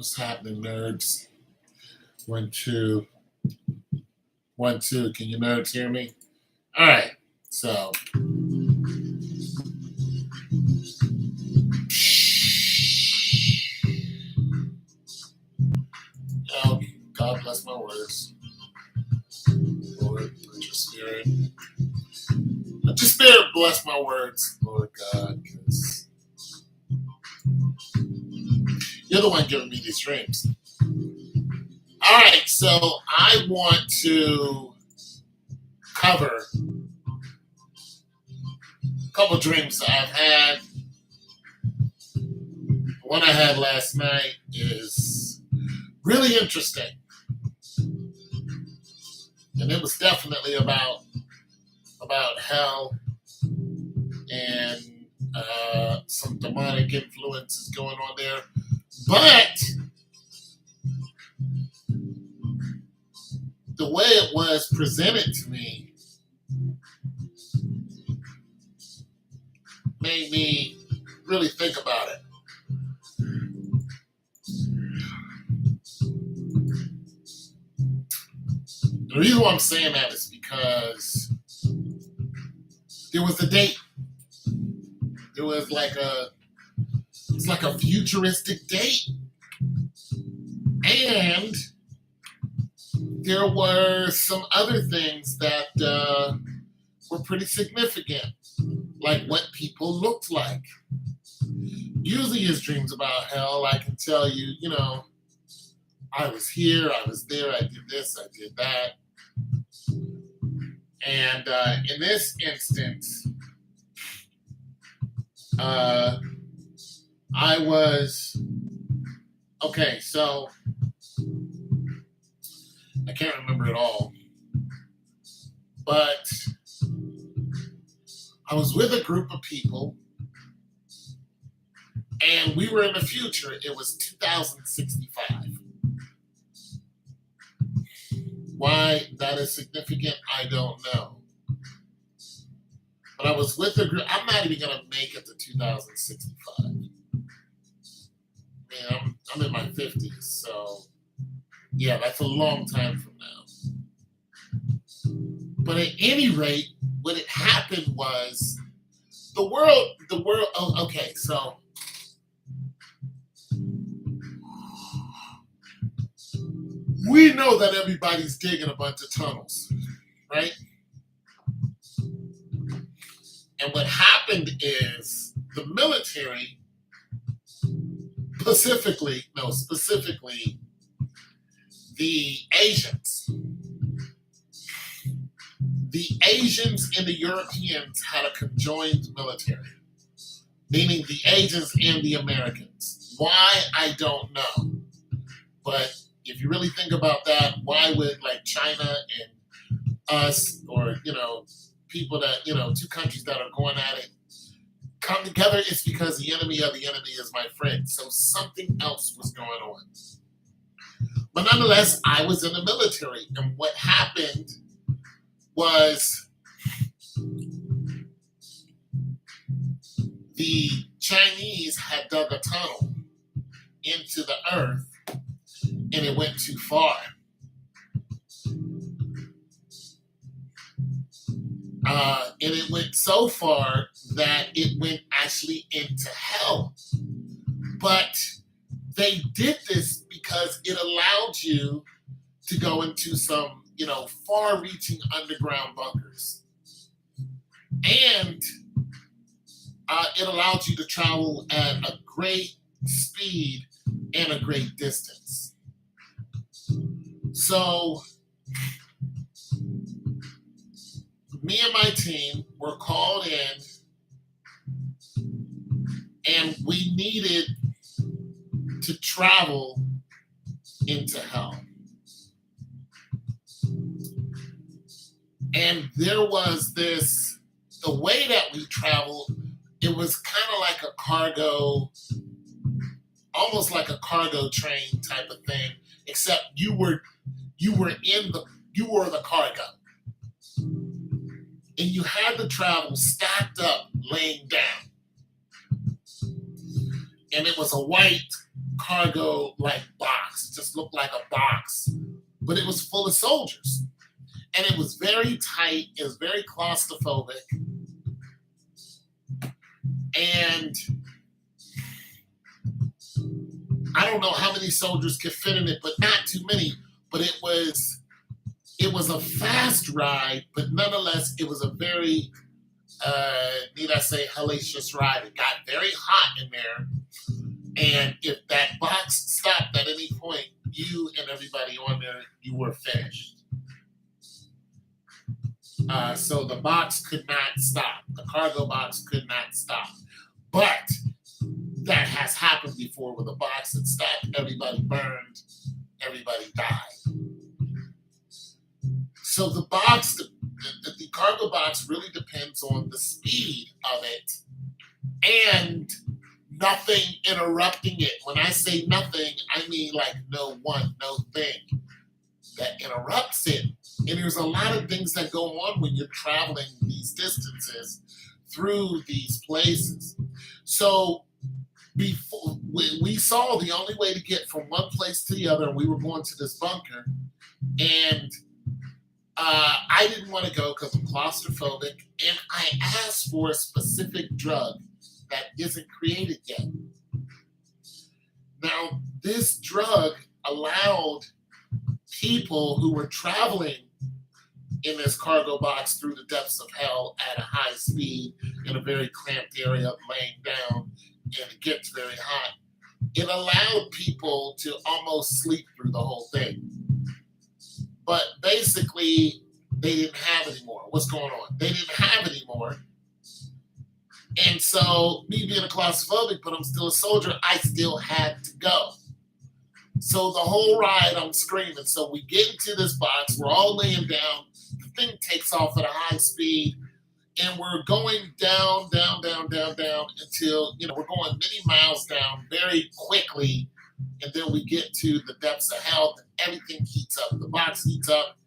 What's happening, nerds? 1, 2, 1, 2. Can you nerds hear me? All right. So, oh, God bless my words. Lord, let your spirit. Let your spirit bless my words, Lord God, because you're the one giving me these dreams. All right. So, I want to cover a couple dreams I've had. The one I had last night is really interesting. And it was definitely about hell and some demonic influences going on there. But the way it was presented to me made me really think about it. The reason why I'm saying that is because there was a date. There was it's like a futuristic date. And there were some other things that were pretty significant, like what people looked like. Usually his dreams about hell, I can tell you, I was here, I was there, I did this, I did that. And in this instance, I was, okay, so I can't remember it all, but I was with a group of people, and we were in the future. It was 2065. Why that is significant, I don't know. But I was with a group. I'm not even going to make it to 2065. Man, I'm in my 50s, so yeah, that's a long time from now. But at any rate, what had happened was the world, okay, so we know that everybody's digging a bunch of tunnels, right? And what happened is the military, specifically the Asians and the Europeans had a conjoined military, meaning the Asians and the Americans. Why, I don't know. But if you really think about that, why would China and us, or people that two countries that are going at it come together? It's because the enemy of the enemy is my friend. So something else was going on. But nonetheless, I was in the military, and what happened was the Chinese had dug a tunnel into the earth, and it went too far. And it went so far that it went actually into hell. But they did this because it allowed you to go into some, far-reaching underground bunkers. And it allowed you to travel at a great speed and a great distance. So me and my team were called in, and we needed to travel into hell. And there was the way that we traveled, it was kind of like a cargo, almost like a cargo train type of thing, except you were the cargo. And you had to travel stacked up, laying down. And it was a white cargo like box. It just looked like a box, but it was full of soldiers. And it was very tight, it was very claustrophobic. And I don't know how many soldiers could fit in it, but not too many. But it was a fast ride, but nonetheless, it was a very, need I say, hellacious ride. It got very hot in there. And if that box stopped at any point, you and everybody on there, you were finished. So the box could not stop. The cargo box could not stop. But that has happened before with a box that stopped, everybody burned, everybody died. So the box, the cargo box really depends on the speed of it and nothing interrupting it. When I say nothing, I mean like no thing that interrupts it. And there's a lot of things that go on when you're traveling these distances through these places. So before we saw the only way to get from one place to the other, and we were going to this bunker, and I didn't want to go because I'm claustrophobic, and I asked for a specific drug that isn't created yet. Now, this drug allowed people who were traveling in this cargo box through the depths of hell at a high speed in a very cramped area, laying down, and it gets very hot. It allowed people to almost sleep through the whole thing. But basically, they didn't have any more. What's going on? They didn't have any more. And so, me being a claustrophobic, but I'm still a soldier, I still had to go. So the whole ride, I'm screaming. So we get into this box. We're all laying down. The thing takes off at a high speed. And we're going down, down, down, down, down until, we're going many miles down very quickly. And then we get to the depths of hell and everything heats up. The box heats up.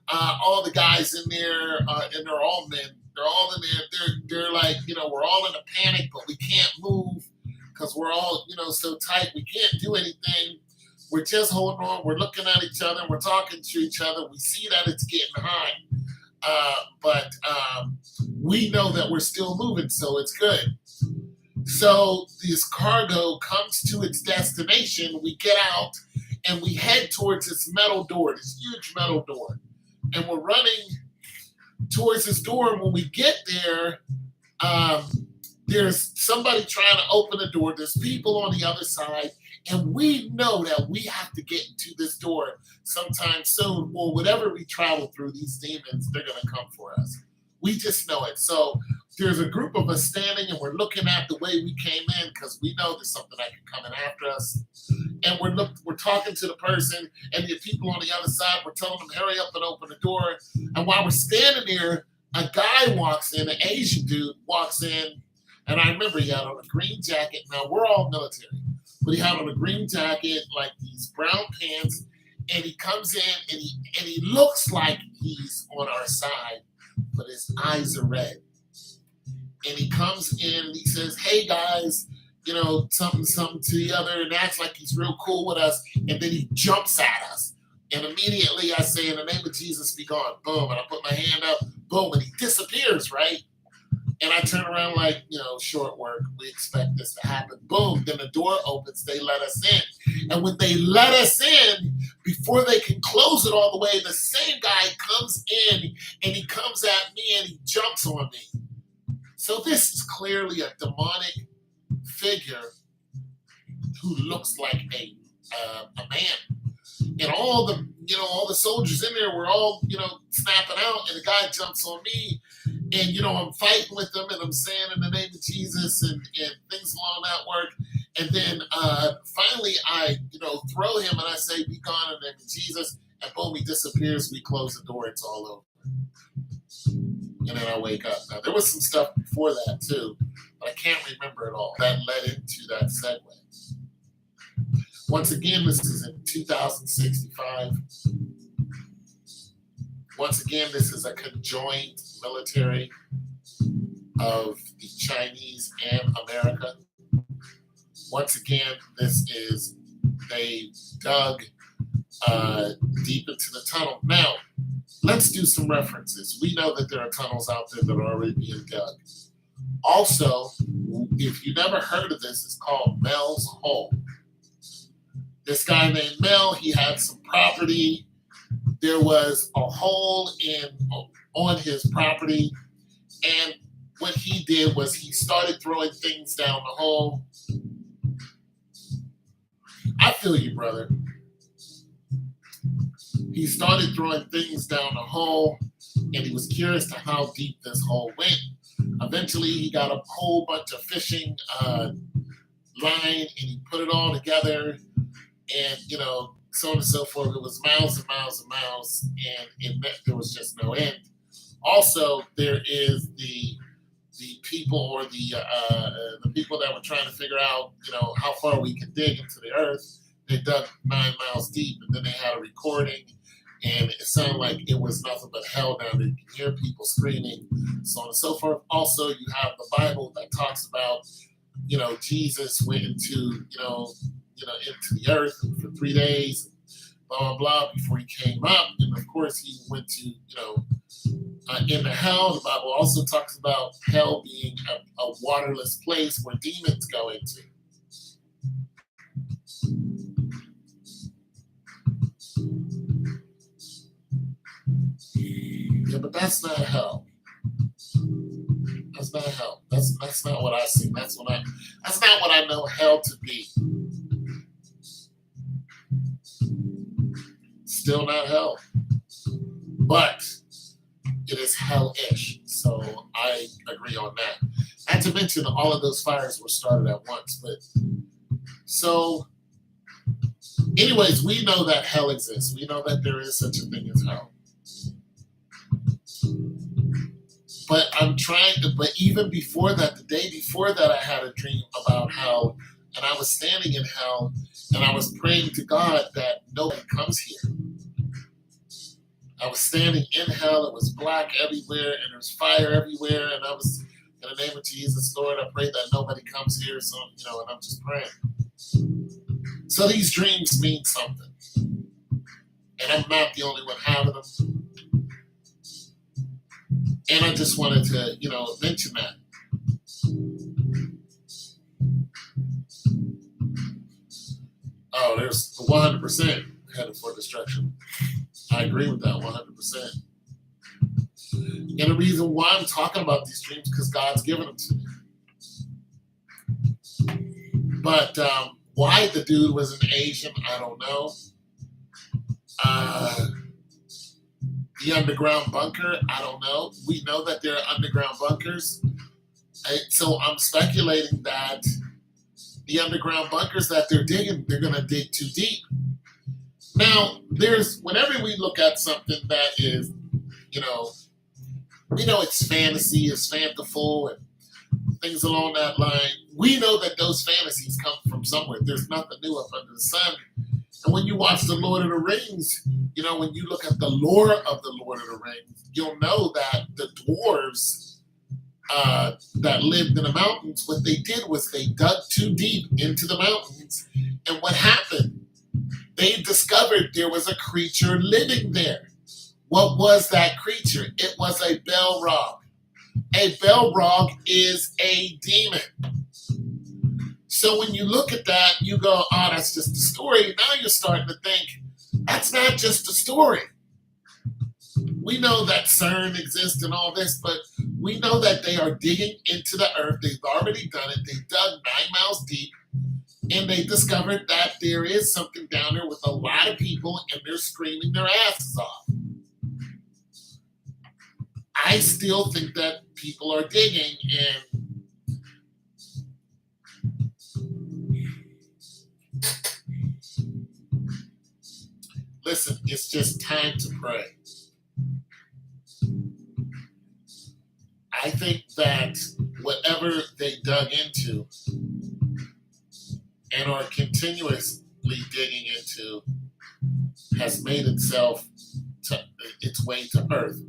All the guys in there, and they're all men. They're all in there. They're like, we're all in a panic, but we can't move because we're all, so tight. We can't do anything. We're just holding on. We're looking at each other. We're talking to each other. We see that it's getting hot. But we know that we're still moving, so it's good. So this cargo comes to its destination. We get out, and we head towards this metal door, this huge metal door. And we're running towards this door, and when we get there, there's somebody trying to open the door. There's people on the other side, and we know that we have to get into this door sometime soon. Well, whatever we travel through, these demons, they're going to come for us. We just know it. So there's a group of us standing, and we're looking at the way we came in because we know there's something that can come in after us. And we're talking to the person, and the people on the other side, we're telling them, hurry up and open the door. And while we're standing there, a guy walks in, an Asian dude walks in, and I remember he had on a green jacket. Now, we're all military, but he had on a green jacket, like these brown pants, and he comes in, and he looks like he's on our side, but his eyes are red. And he comes in, and he says, hey, guys, something to the other, and acts like he's real cool with us, and then he jumps at us. And immediately I say, in the name of Jesus, be gone. Boom, and I put my hand up, boom, and he disappears, right? And I turn around like, short work. We expect this to happen. Boom, then the door opens, they let us in. And when they let us in, before they can close it all the way, the same guy comes in, and he comes at me, and he jumps on me. So this is clearly a demonic figure who looks like a man. And all the soldiers in there were all, snapping out, and the guy jumps on me, and, I'm fighting with them, and I'm saying in the name of Jesus and things along that work. And then finally I, throw him, and I say, be gone in the name of Jesus. And boom, he disappears. We close the door. It's all over. And then I wake up. Now, there was some stuff before that, too, but I can't remember it all. That led into that segue. Once again, this is in 2065. Once again, this is a conjoined military of the Chinese and America. Once again, this is they dug deep into the tunnel. Now, let's do some references. We know that there are tunnels out there that are already being dug. Also, if you never heard of this, it's called Mel's Hole. This guy named Mel, he had some property. There was a hole on his property, and what he did was he started throwing things down the hole. I feel you, brother. He started throwing things down the hole, and he was curious to how deep this hole went. Eventually, he got a whole bunch of fishing line, and he put it all together, and so on and so forth. It was miles and miles and miles, and it meant there was just no end. Also, there is the people, or the people that were trying to figure out how far we can dig into the earth. They dug 9 miles deep, and then they had a recording, and it sounded like it was nothing but hell down there. You can hear people screaming, so on and so forth. Also, you have the Bible that talks about Jesus went into into the earth for 3 days, blah blah blah, before he came up, and of course he went to into hell. The Bible also talks about hell being a waterless place where demons go into. Yeah, but that's not hell. That's not hell. That's not what I see. That's not what I know hell to be. Still not hell, but it is hell-ish. So I agree on that. Not to mention, all of those fires were started at once. But so, anyways, we know that hell exists. We know that there is such a thing as hell. But but even before that, the day before that, I had a dream about hell, and I was standing in hell, and I was praying to God that nobody comes here. I was standing in hell. It was black everywhere, and there was fire everywhere, and I was, in the name of Jesus, Lord, I pray that nobody comes here. So, and I'm just praying. So these dreams mean something, and I'm not the only one having them. And I just wanted to, mention that. Oh, there's 100% headed for destruction. I agree with that 100%. And the reason why I'm talking about these dreams, because God's given them to me. But why the dude was an Asian, I don't know. The underground bunker, I don't know. We know that there are underground bunkers. So I'm speculating that the underground bunkers that they're digging, they're going to dig too deep. Now, whenever we look at something that is, we know it's fantasy, it's fanciful, and things along that line. We know that those fantasies come from somewhere. There's nothing new up under the sun. And when you watch The Lord of the Rings, when you look at the lore of The Lord of the Rings, you'll know that the dwarves that lived in the mountains, what they did was they dug too deep into the mountains. And what happened? They discovered there was a creature living there. What was that creature? It was a Balrog. A Balrog is a demon. So when you look at that, you go, oh, that's just a story. Now you're starting to think, that's not just a story. We know that CERN exists and all this, but we know that they are digging into the earth. They've already done it. They dug 9 miles deep, and they discovered that there is something down there with a lot of people, and they're screaming their asses off. I still think that people are digging, and listen, it's just time to pray. I think that whatever they dug into and are continuously digging into has made its way to Earth.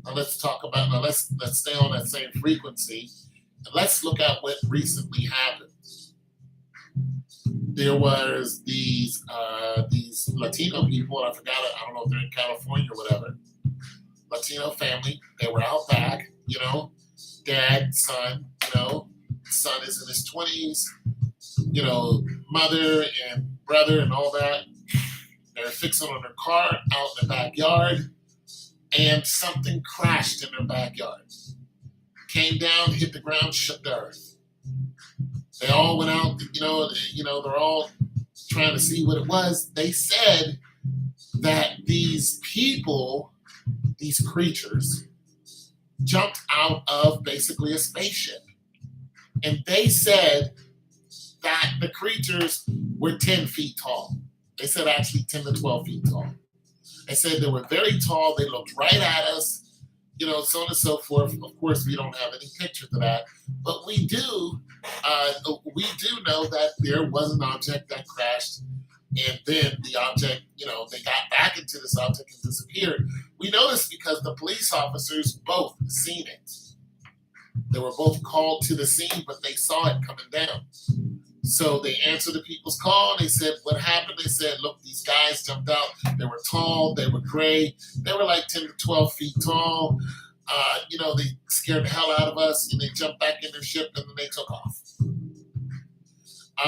Now let's stay on that same frequency, and let's look at what recently happened. there was these Latino people, and I forgot it. I don't know if they're in California or whatever. Latino family. They were out back, dad, son. Son is in his 20s. Mother and brother and all that. They're fixing on their car out in the backyard, and something crashed in their backyard. Came down, hit the ground, shook the earth. They all went out, they're all trying to see what it was. They said that these people, these creatures, jumped out of basically a spaceship. And they said that the creatures were 10 feet tall. They said actually 10 to 12 feet tall. They said they were very tall. They looked right at us, so on and so forth. Of course, we don't have any pictures of that, but we do know that there was an object that crashed, and then the object, they got back into this object and disappeared. We know this because the police officers both seen it. They were both called to the scene, but they saw it coming down. So they answered the people's call. They said, what happened? They said, look, these guys jumped out. They were tall. They were gray. They were like 10 to 12 feet tall. They scared the hell out of us, and they jumped back in their ship, and then they took off.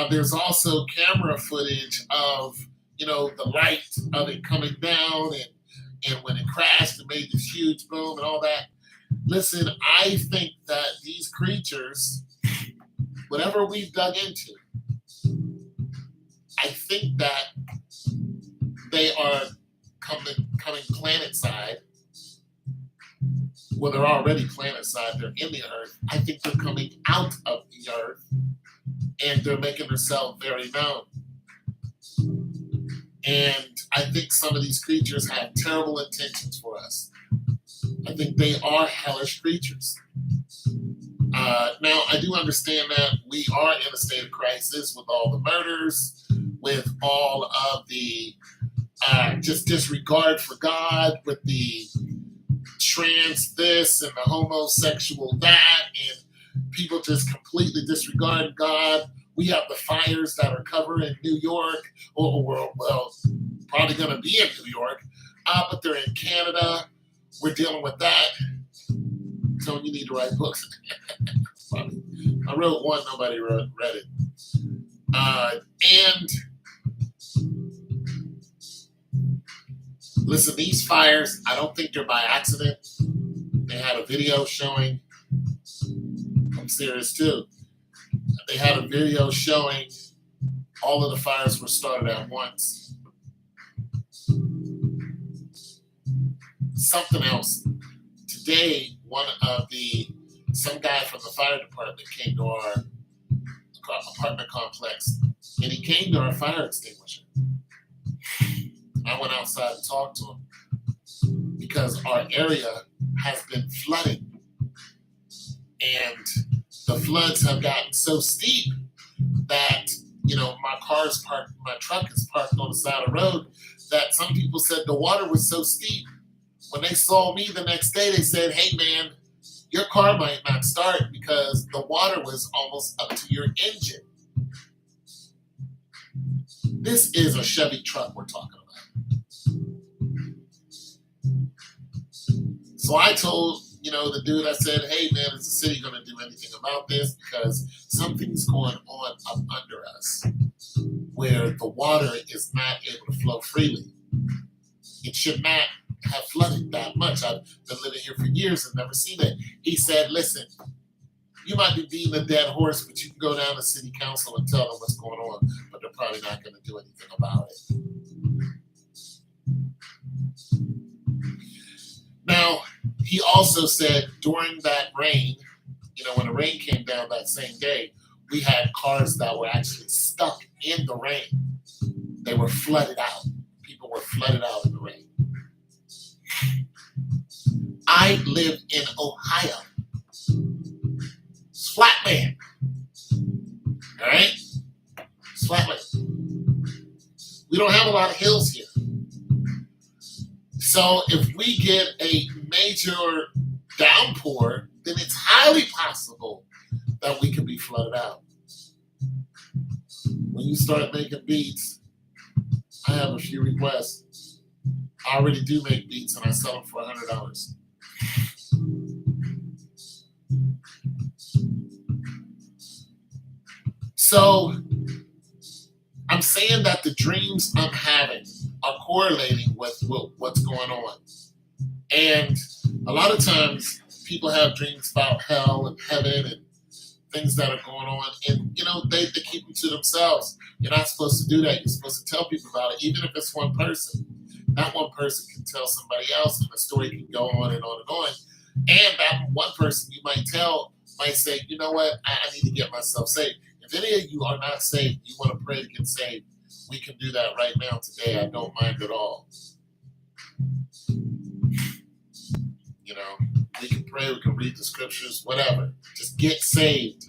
There's also camera footage of, the light of it coming down, and when it crashed, it made this huge boom and all that. Listen, I think that these creatures, whatever we've dug into, I think that they are coming planet-side. Well, they're already planet-side. They're in the Earth. I think they're coming out of the Earth, and they're making themselves very known. And I think some of these creatures have terrible intentions for us. I think they are hellish creatures. Now, I do understand that we are in a state of crisis with all the murders, with all of the just disregard for God, with the trans this and the homosexual that, and people just completely disregard God. We have the fires that are covering New York, or probably going to be in New York, but they're in Canada. We're dealing with that. Tony, you need to write books. I wrote one, nobody read it. And listen, these fires, I don't think they're by accident. They had a video showing, I'm serious too. They had a video showing all of the fires were started at once. Something else. Today, some guy from the fire department came to our apartment complex, and he came to our fire extinguisher. I went outside and talked to him because our area has been flooding, and the floods have gotten so steep that my truck is parked on the side of the road, that some people said the water was so steep. When they saw me the next day, they said, hey man, your car might not start because the water was almost up to your engine. This is a Chevy truck we're talking about. So I told, the dude, I said, hey man, is the city going to do anything about this? Because something's going on up under us where the water is not able to flow freely. It should not have flooded that much. I've been living here for years and never seen it. He said, listen, you might be beating a dead horse, but you can go down to city council and tell them what's going on, but they're probably not going to do anything about it. Now, he also said during that rain, when the rain came down that same day, we had cars that were actually stuck in the rain. They were flooded out. People were flooded out in the rain. I live in Ohio. It's flatland. All right? It's flatland. We don't have a lot of hills here. So if we get a major downpour, then it's highly possible that we could be flooded out. when you start making beats, I have a few requests. I already do make beats and I sell them for $100. So I'm saying that the dreams I'm having are correlating with what's going on. And a lot of times people have dreams about hell and heaven and things that are going on. And, they keep them to themselves. You're not supposed to do that. You're supposed to tell people about it, even if it's one person. That one person can tell somebody else, and the story can go on and on and on. And that one person you might tell might say, you know what, I need to get myself saved. If any of you are not saved, you want to pray to get saved, we can do that right now today. I don't mind at all. We can pray, we can read the scriptures, whatever. Just get saved.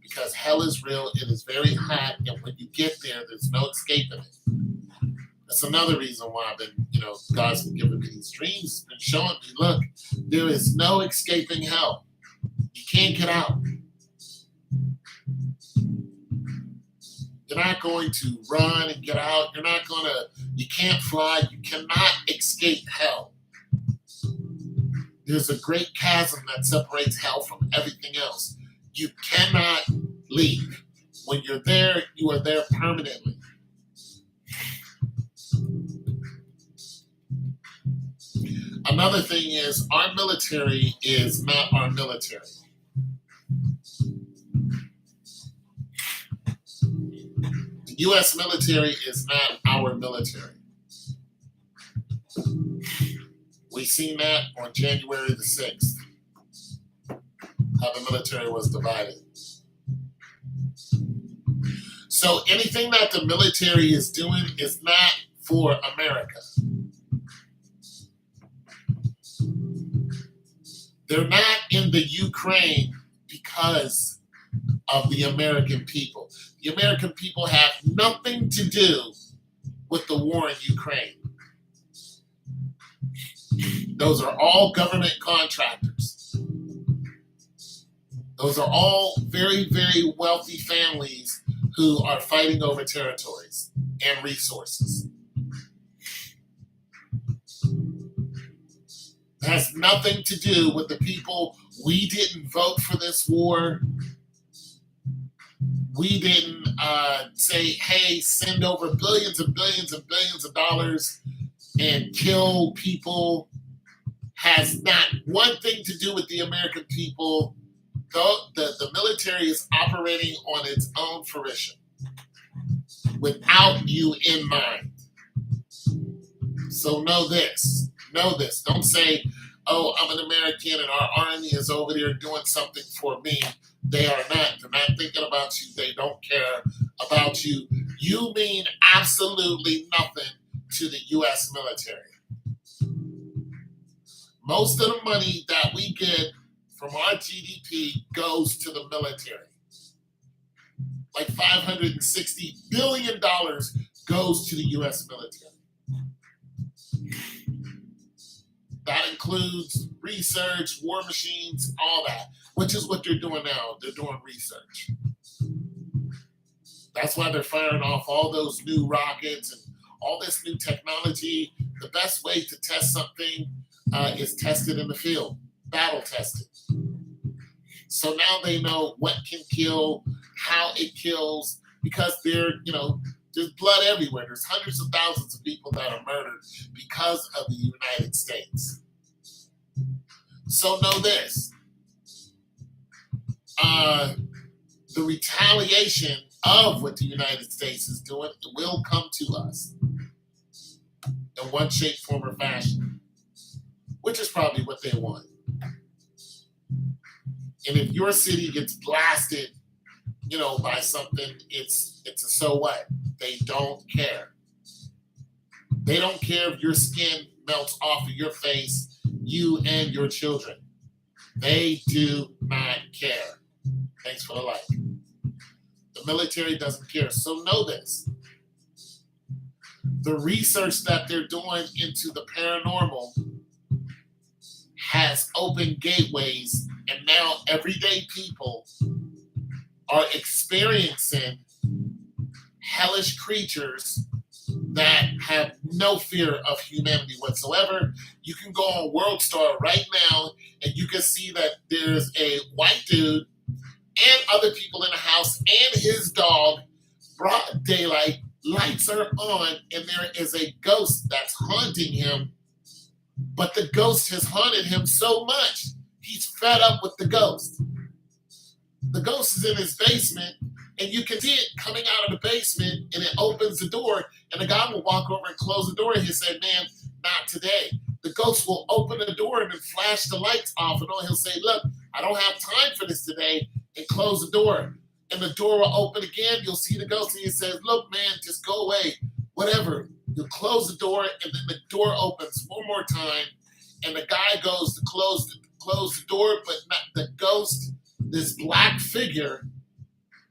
Because hell is real, it is very hot, and when you get there, there's no escaping it. That's another reason why I've been, God's been giving me these dreams. He's been showing me, look, there is no escaping hell. You can't get out. You're not going to run and get out. You can't fly. You cannot escape hell. There's a great chasm that separates hell from everything else. You cannot leave. When you're there, you are there permanently. Another thing is, our military is not our military. The U.S. military is not our military. We seen that on January the 6th, how the military was divided. So anything that the military is doing is not for America. They're not in the Ukraine because of the American people. The American people have nothing to do with the war in Ukraine. Those are all government contractors. Those are all very, very wealthy families who are fighting over territories and resources. It has nothing to do with the people. We didn't vote for this war. We didn't say, hey, send over billions and billions and billions of dollars and kill people. Has not one thing to do with the American people. The military is operating on its own fruition without you in mind. So know this. Don't say, oh, I'm an American and our army is over there doing something for me. They are not. They're not thinking about you. They don't care about you. You mean absolutely nothing to the U.S. military. Most of the money that we get from our GDP goes to the military. Like $560 billion goes to the U.S. military. That includes research, war machines, all that, which is what they're doing now. They're doing research. That's why they're firing off all those new rockets and all this new technology. The best way to test something is tested in the field, battle tested. So now they know what can kill, how it kills, because there's blood everywhere. There's hundreds of thousands of people that are murdered because of the United States. So know this. The retaliation of what the United States is doing will come to us in one shape, form, or fashion, which is probably what they want. And if your city gets blasted, by something, it's a so what? They don't care. They don't care if your skin melts off of your face, you and your children. They do not care. Thanks for the like. The military doesn't care. So know this. The research that they're doing into the paranormal has opened gateways, and now everyday people are experiencing hellish creatures that have no fear of humanity whatsoever. You can go on World Star right now and you can see that there's a white dude and other people in the house and his dog, broad daylight, lights are on, and there is a ghost that's haunting him. But the ghost has haunted him so much, he's fed up with the ghost. The ghost is in his basement, and you can see it coming out of the basement, and it opens the door, and the guy will walk over and close the door, and he'll say, man, not today. The ghost will open the door and then flash the lights off, and he'll say, look, I don't have time for this today, and close the door. And the door will open again, you'll see the ghost, and he says, look, man, just go away, whatever. You'll close the door, and then the door opens one more time, and the guy goes to close the door, but not the ghost, this black figure,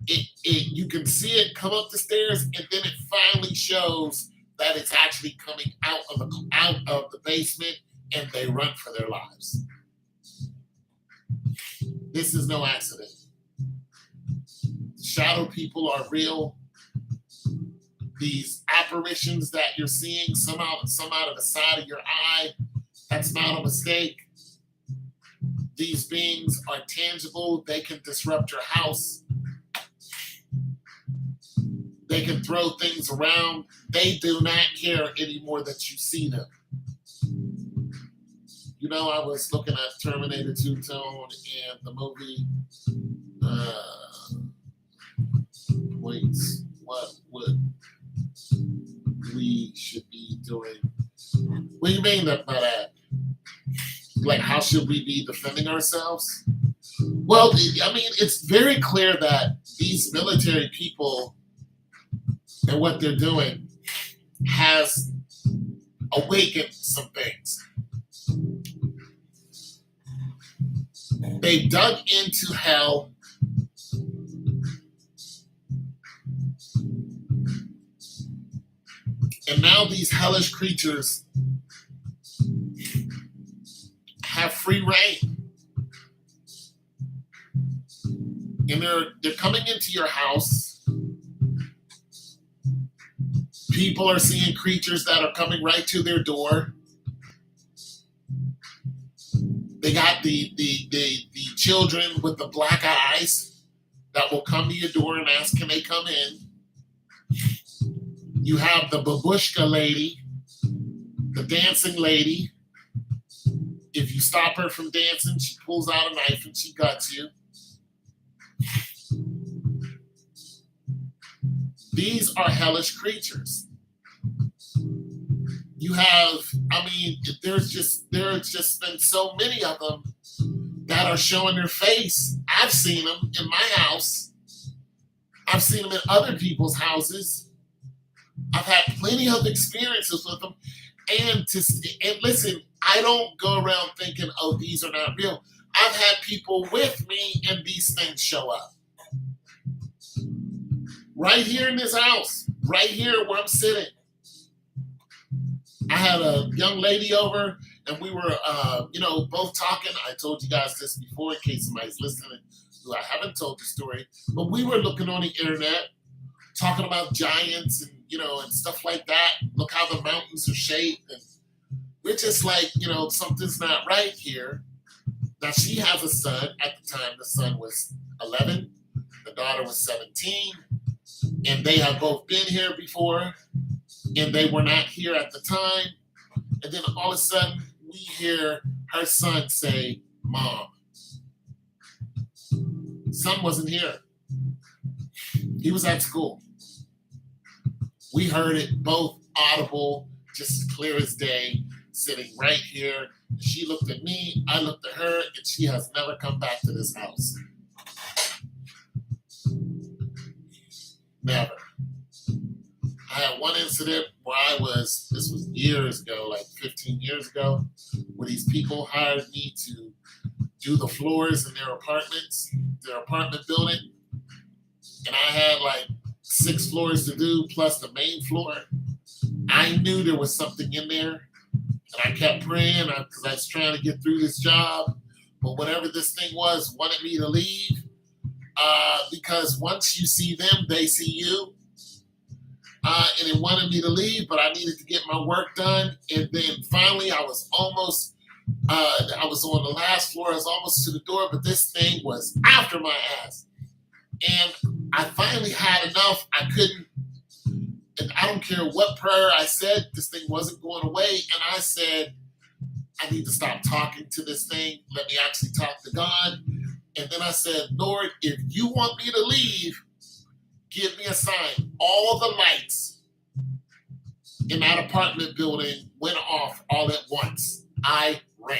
you can see it come up the stairs, and then it finally shows that it's actually coming out of the basement, and they run for their lives. This is no accident. Shadow people are real. These apparitions that you're seeing, some out of the side of your eye, that's not a mistake. These beings are tangible. They can disrupt your house. They can throw things around. They do not care anymore that you see them. You know, I was looking at Terminator 2 Tone and the movie points. What would we should be doing? What do you mean by that? Like, how should we be defending ourselves? Well, I mean, it's very clear that these military people and what they're doing has awakened some things. They dug into hell. And now these hellish creatures have free reign. And they're coming into your house. People are seeing creatures that are coming right to their door. They got the children with the black eyes that will come to your door and ask, can they come in? You have the babushka lady, the dancing lady. If you stop her from dancing, she pulls out a knife and she guts you. These are hellish creatures. You have, I mean, there's just been so many of them that are showing their face. I've seen them in my house. I've seen them in other people's houses. I've had plenty of experiences with them. And listen, I don't go around thinking, oh, these are not real. I've had people with me and these things show up. Right here in this house, right here where I'm sitting. I had a young lady over and we were, both talking. I told you guys this before in case somebody's listening who I haven't told the story, but we were looking on the internet, talking about giants and, and stuff like that. Look how the mountains are shaped. And we're just like, something's not right here. Now she has a son. At the time, the son was 11. The daughter was 17. And they have both been here before. And they were not here at the time. And then all of a sudden, we hear her son say, Mom. Son wasn't here. He was at school. We heard it both audible, just as clear as day, sitting right here. She looked at me, I looked at her, and she has never come back to this house. Never. I had one incident where this was years ago, like 15 years ago, where these people hired me to do the floors in their apartment building. And I had like 6 floors to do, plus the main floor. I knew there was something in there. And I kept praying because I was trying to get through this job. But whatever this thing was, wanted me to leave. Because once you see them, they see you. and it wanted me to leave, but I needed to get my work done. And then finally, I was almost, I was on the last floor. I was almost to the door, but this thing was after my ass. And I finally had enough. I couldn't, and I don't care what prayer I said, this thing wasn't going away. And I said, I need to stop talking to this thing. Let me actually talk to God. And then I said, Lord, if you want me to leave, give me a sign. All the lights in that apartment building went off all at once. I ran.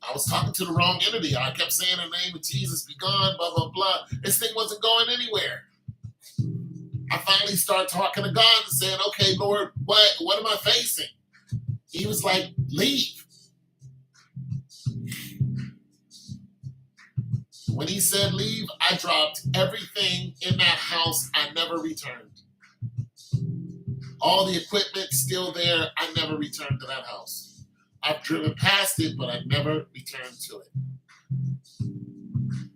I was talking to the wrong entity. I kept saying in the name of Jesus, be gone, blah, blah, blah. This thing wasn't going anywhere. I finally started talking to God and saying, okay, Lord, what am I facing? He was like, leave. When he said leave, I dropped everything in that house. I never returned. All the equipment still there. I never returned to that house. I've driven past it, but I never returned to it.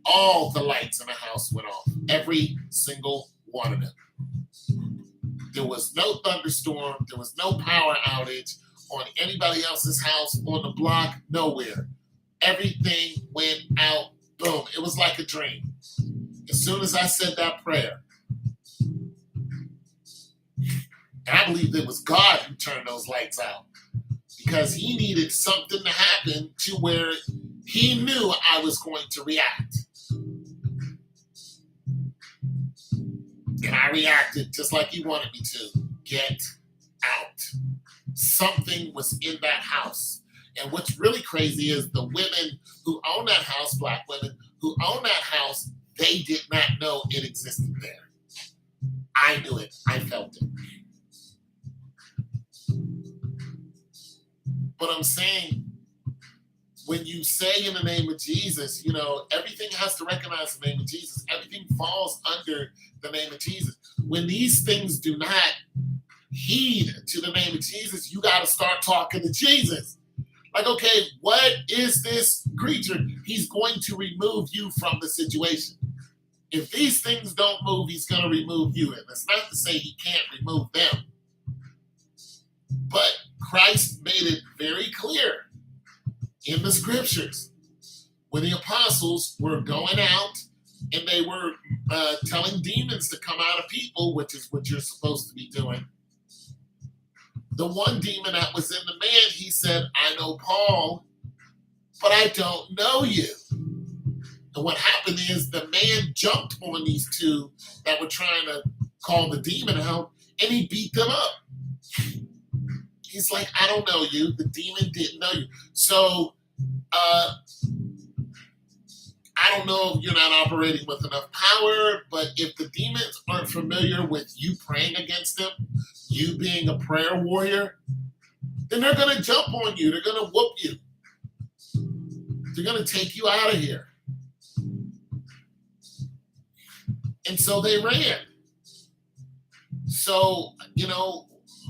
All the lights in the house went off. Every single one of them. There was no thunderstorm. There was no power outage on anybody else's house, on the block, nowhere. Everything went out. Boom. It was like a dream. As soon as I said that prayer, and I believe it was God who turned those lights out because he needed something to happen to where he knew I was going to react. And I reacted just like he wanted me to. Get out. Something was in that house. And what's really crazy is the women who own that house, black women who own that house, they did not know it existed there. I knew it. I felt it. But I'm saying, when you say in the name of Jesus, you know, everything has to recognize the name of Jesus. Everything falls under the name of Jesus. When these things do not heed to the name of Jesus, you got to start talking to Jesus. Like, okay, what is this creature? He's going to remove you from the situation. If these things don't move, he's going to remove you. And it's not to say he can't remove them. But Christ made it very clear in the scriptures when the apostles were going out and they were telling demons to come out of people, which is what you're supposed to be doing. The one demon that was in the man, he said, I know Paul, but I don't know you. And what happened is the man jumped on these two that were trying to call the demon out, and he beat them up. He's like, I don't know you. The demon didn't know you. So I don't know if you're not operating with enough power, but if the demons aren't familiar with you praying against them, you being a prayer warrior, then they're going to jump on you. They're going to whoop you. They're going to take you out of here. And so they ran. So,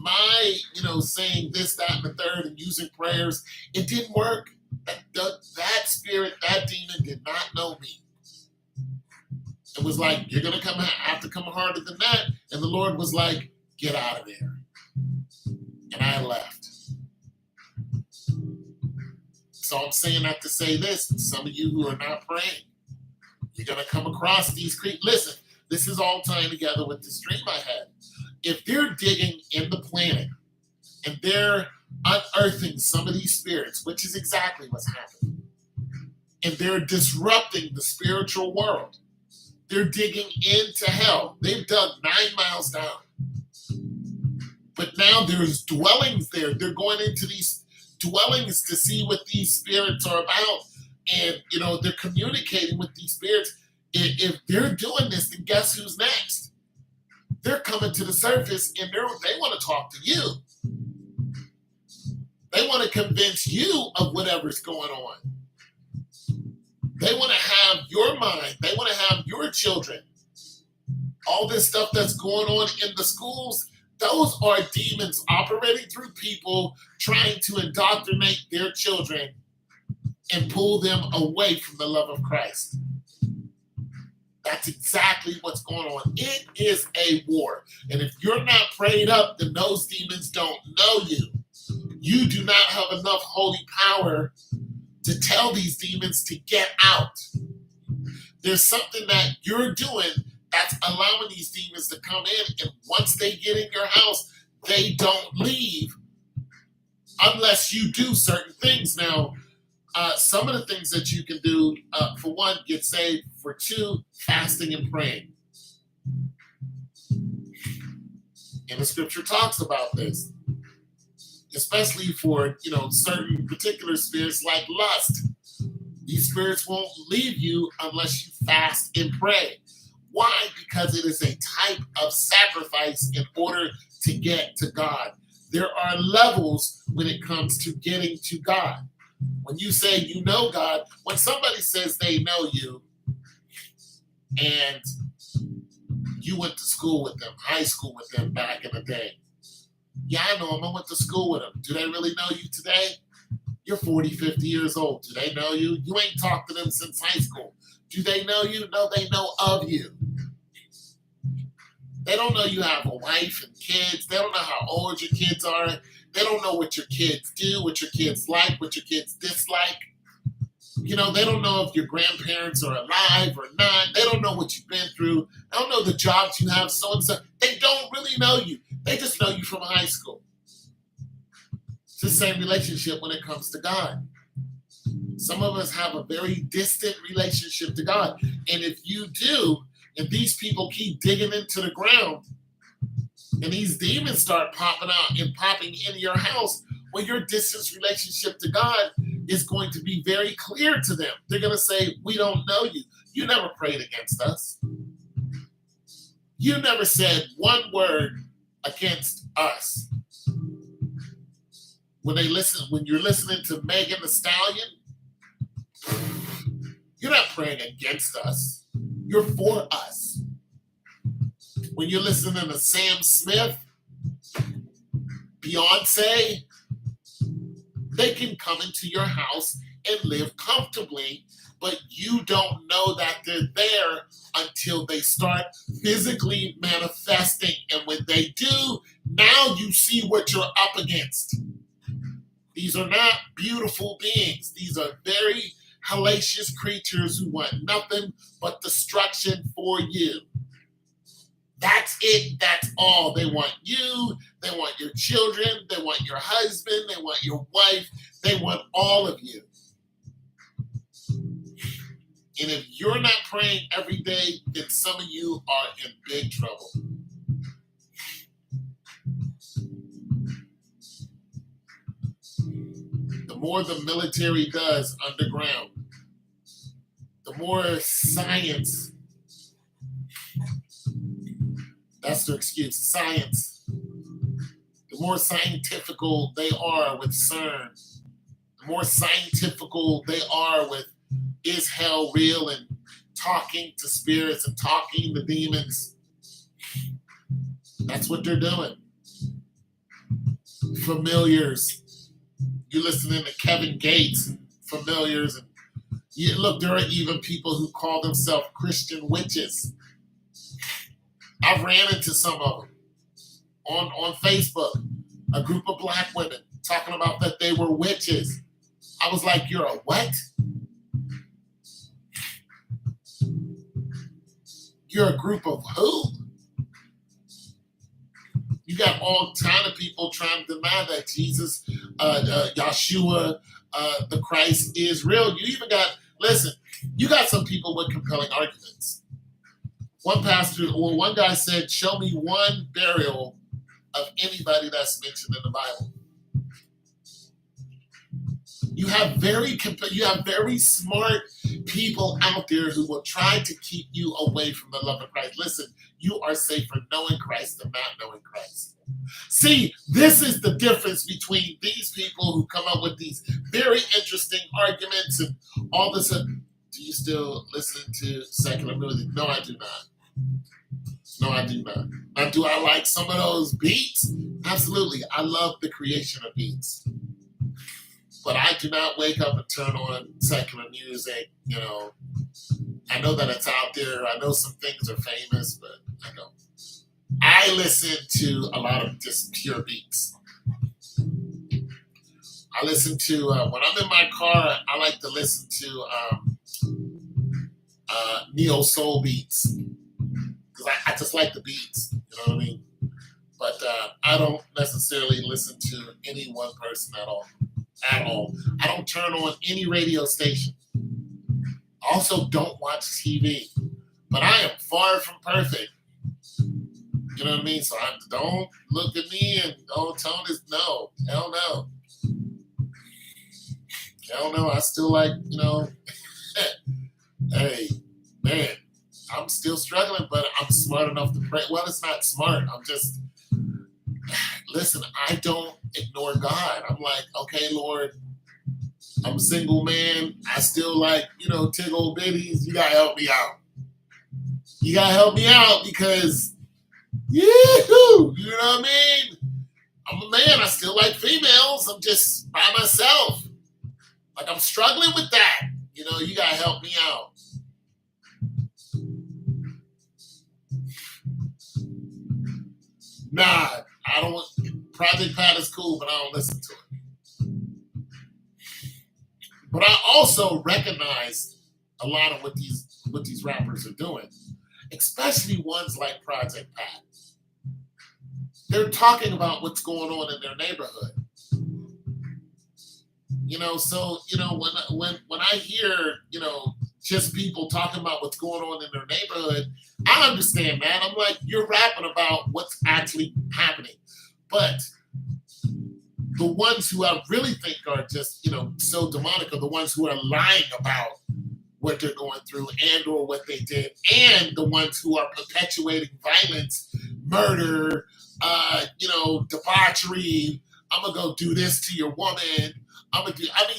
my, saying this, that, and the third and using prayers, it didn't work. That spirit, that demon did not know me. It was like, you're going to have to come harder than that. And the Lord was like, get out of there. And I left. So I'm saying that to say this, some of you who are not praying, you're going to come across these creatures. Listen, this is all tying together with this dream I had. If they're digging in the planet and they're unearthing some of these spirits, which is exactly what's happening, and they're disrupting the spiritual world, they're digging into hell. They've dug 9 miles down. But now there's dwellings there. They're going into these dwellings to see what these spirits are about. And, they're communicating with these spirits. If they're doing this, then guess who's next? They're coming to the surface and they want to talk to you. They want to convince you of whatever's going on. They want to have your mind. They want to have your children. All this stuff that's going on in the schools, those are demons operating through people trying to indoctrinate their children and pull them away from the love of Christ. That's exactly what's going on. It is a war. And if you're not prayed up, then those demons don't know you. You do not have enough holy power to tell these demons to get out. There's something that you're doing that's allowing these demons to come in. And once they get in your house, they don't leave unless you do certain things. Now, some of the things that you can do, for one, get saved. For two, fasting and praying. And the scripture talks about this, especially for, certain particular spirits like lust. These spirits won't leave you unless you fast and pray. Why? Because it is a type of sacrifice in order to get to God. There are levels when it comes to getting to God. When you say you know God, when somebody says they know you and you went to school with them, high school with them back in the day. Yeah, I know them. I went to school with them. Do they really know you today? You're 40, 50 years old. Do they know you? You ain't talked to them since high school. Do they know you? No, they know of you. They don't know you have a wife and kids. They don't know how old your kids are. They don't know what your kids do, what your kids like, what your kids dislike. They don't know if your grandparents are alive or not. They don't know what you've been through. They don't know the jobs you have, so and so. They don't really know you. They just know you from high school. It's the same relationship when it comes to God. Some of us have a very distant relationship to God. And if you do, and these people keep digging into the ground, and these demons start popping out and popping into your house, well, your distant relationship to God is going to be very clear to them. They're going to say, we don't know you. You never prayed against us. You never said one word against us. When you're listening to Megan Thee Stallion, you're not praying against us. You're for us. When you're listening to Sam Smith, Beyonce, they can come into your house and live comfortably, but you don't know that they're there until they start physically manifesting. And when they do, now you see what you're up against. These are not beautiful beings. These are very hellacious creatures who want nothing but destruction for you. That's it. That's all. They want you. They want your children. They want your husband. They want your wife. They want all of you. And if you're not praying every day, then some of you are in big trouble. The more the military does underground, the more science, that's their excuse, science, the more scientifical they are with CERN, the more scientifical they are with is hell real and talking to spirits and talking to demons. That's what they're doing. Familiars. You're listening to Kevin Gates and familiars. And look, there are even people who call themselves Christian witches. I've ran into some of them on Facebook, a group of black women talking about that they were witches. I was like, you're a what? You're a group of who? You got all kind of people trying to deny that Jesus, Yeshua, the Christ is real. You even got, you got some people with compelling arguments. One guy said, show me one burial of anybody that's mentioned in the Bible. You have very smart people out there who will try to keep you away from the love of Christ. Listen, you are safer knowing Christ than not knowing Christ. See, this is the difference between these people who come up with these very interesting arguments and all this. Do you still listen to secular music? No, I do not. No, I do not. Now, do I like some of those beats? Absolutely. I love the creation of beats. But I do not wake up and turn on secular music, I know that it's out there. I know some things are famous, but I don't. I listen to a lot of just pure beats. I listen to when I'm in my car. I like to listen to neo soul beats because I just like the beats. You know what I mean? But I don't necessarily listen to any one person at all. At all. I don't turn on any radio station. I also don't watch TV. But I am far from perfect. You know what I mean? So don't look at me and don't tell this. No, hell no. Hell no. I still like, hey, man, I'm still struggling, but I'm smart enough to pray. Well, it's not smart. I'm just, listen, I don't ignore God. I'm like, okay, Lord, I'm a single man. I still like, tig old bitties. You got to help me out. You got to help me out because, you know what I mean? I'm a man. I still like females. I'm just by myself. Like, I'm struggling with that. You got to help me out. Nah, I don't. Project Pat is cool, but I don't listen to it. But I also recognize a lot of what these rappers are doing, especially ones like Project Pat. They're talking about what's going on in their neighborhood. So when I hear just people talking about what's going on in their neighborhood, I understand that. I'm like, you're rapping about what's actually happening. But the ones who I really think are just, so demonic are the ones who are lying about what they're going through and or what they did, and the ones who are perpetuating violence, murder, debauchery. I'm going to go do this to your woman.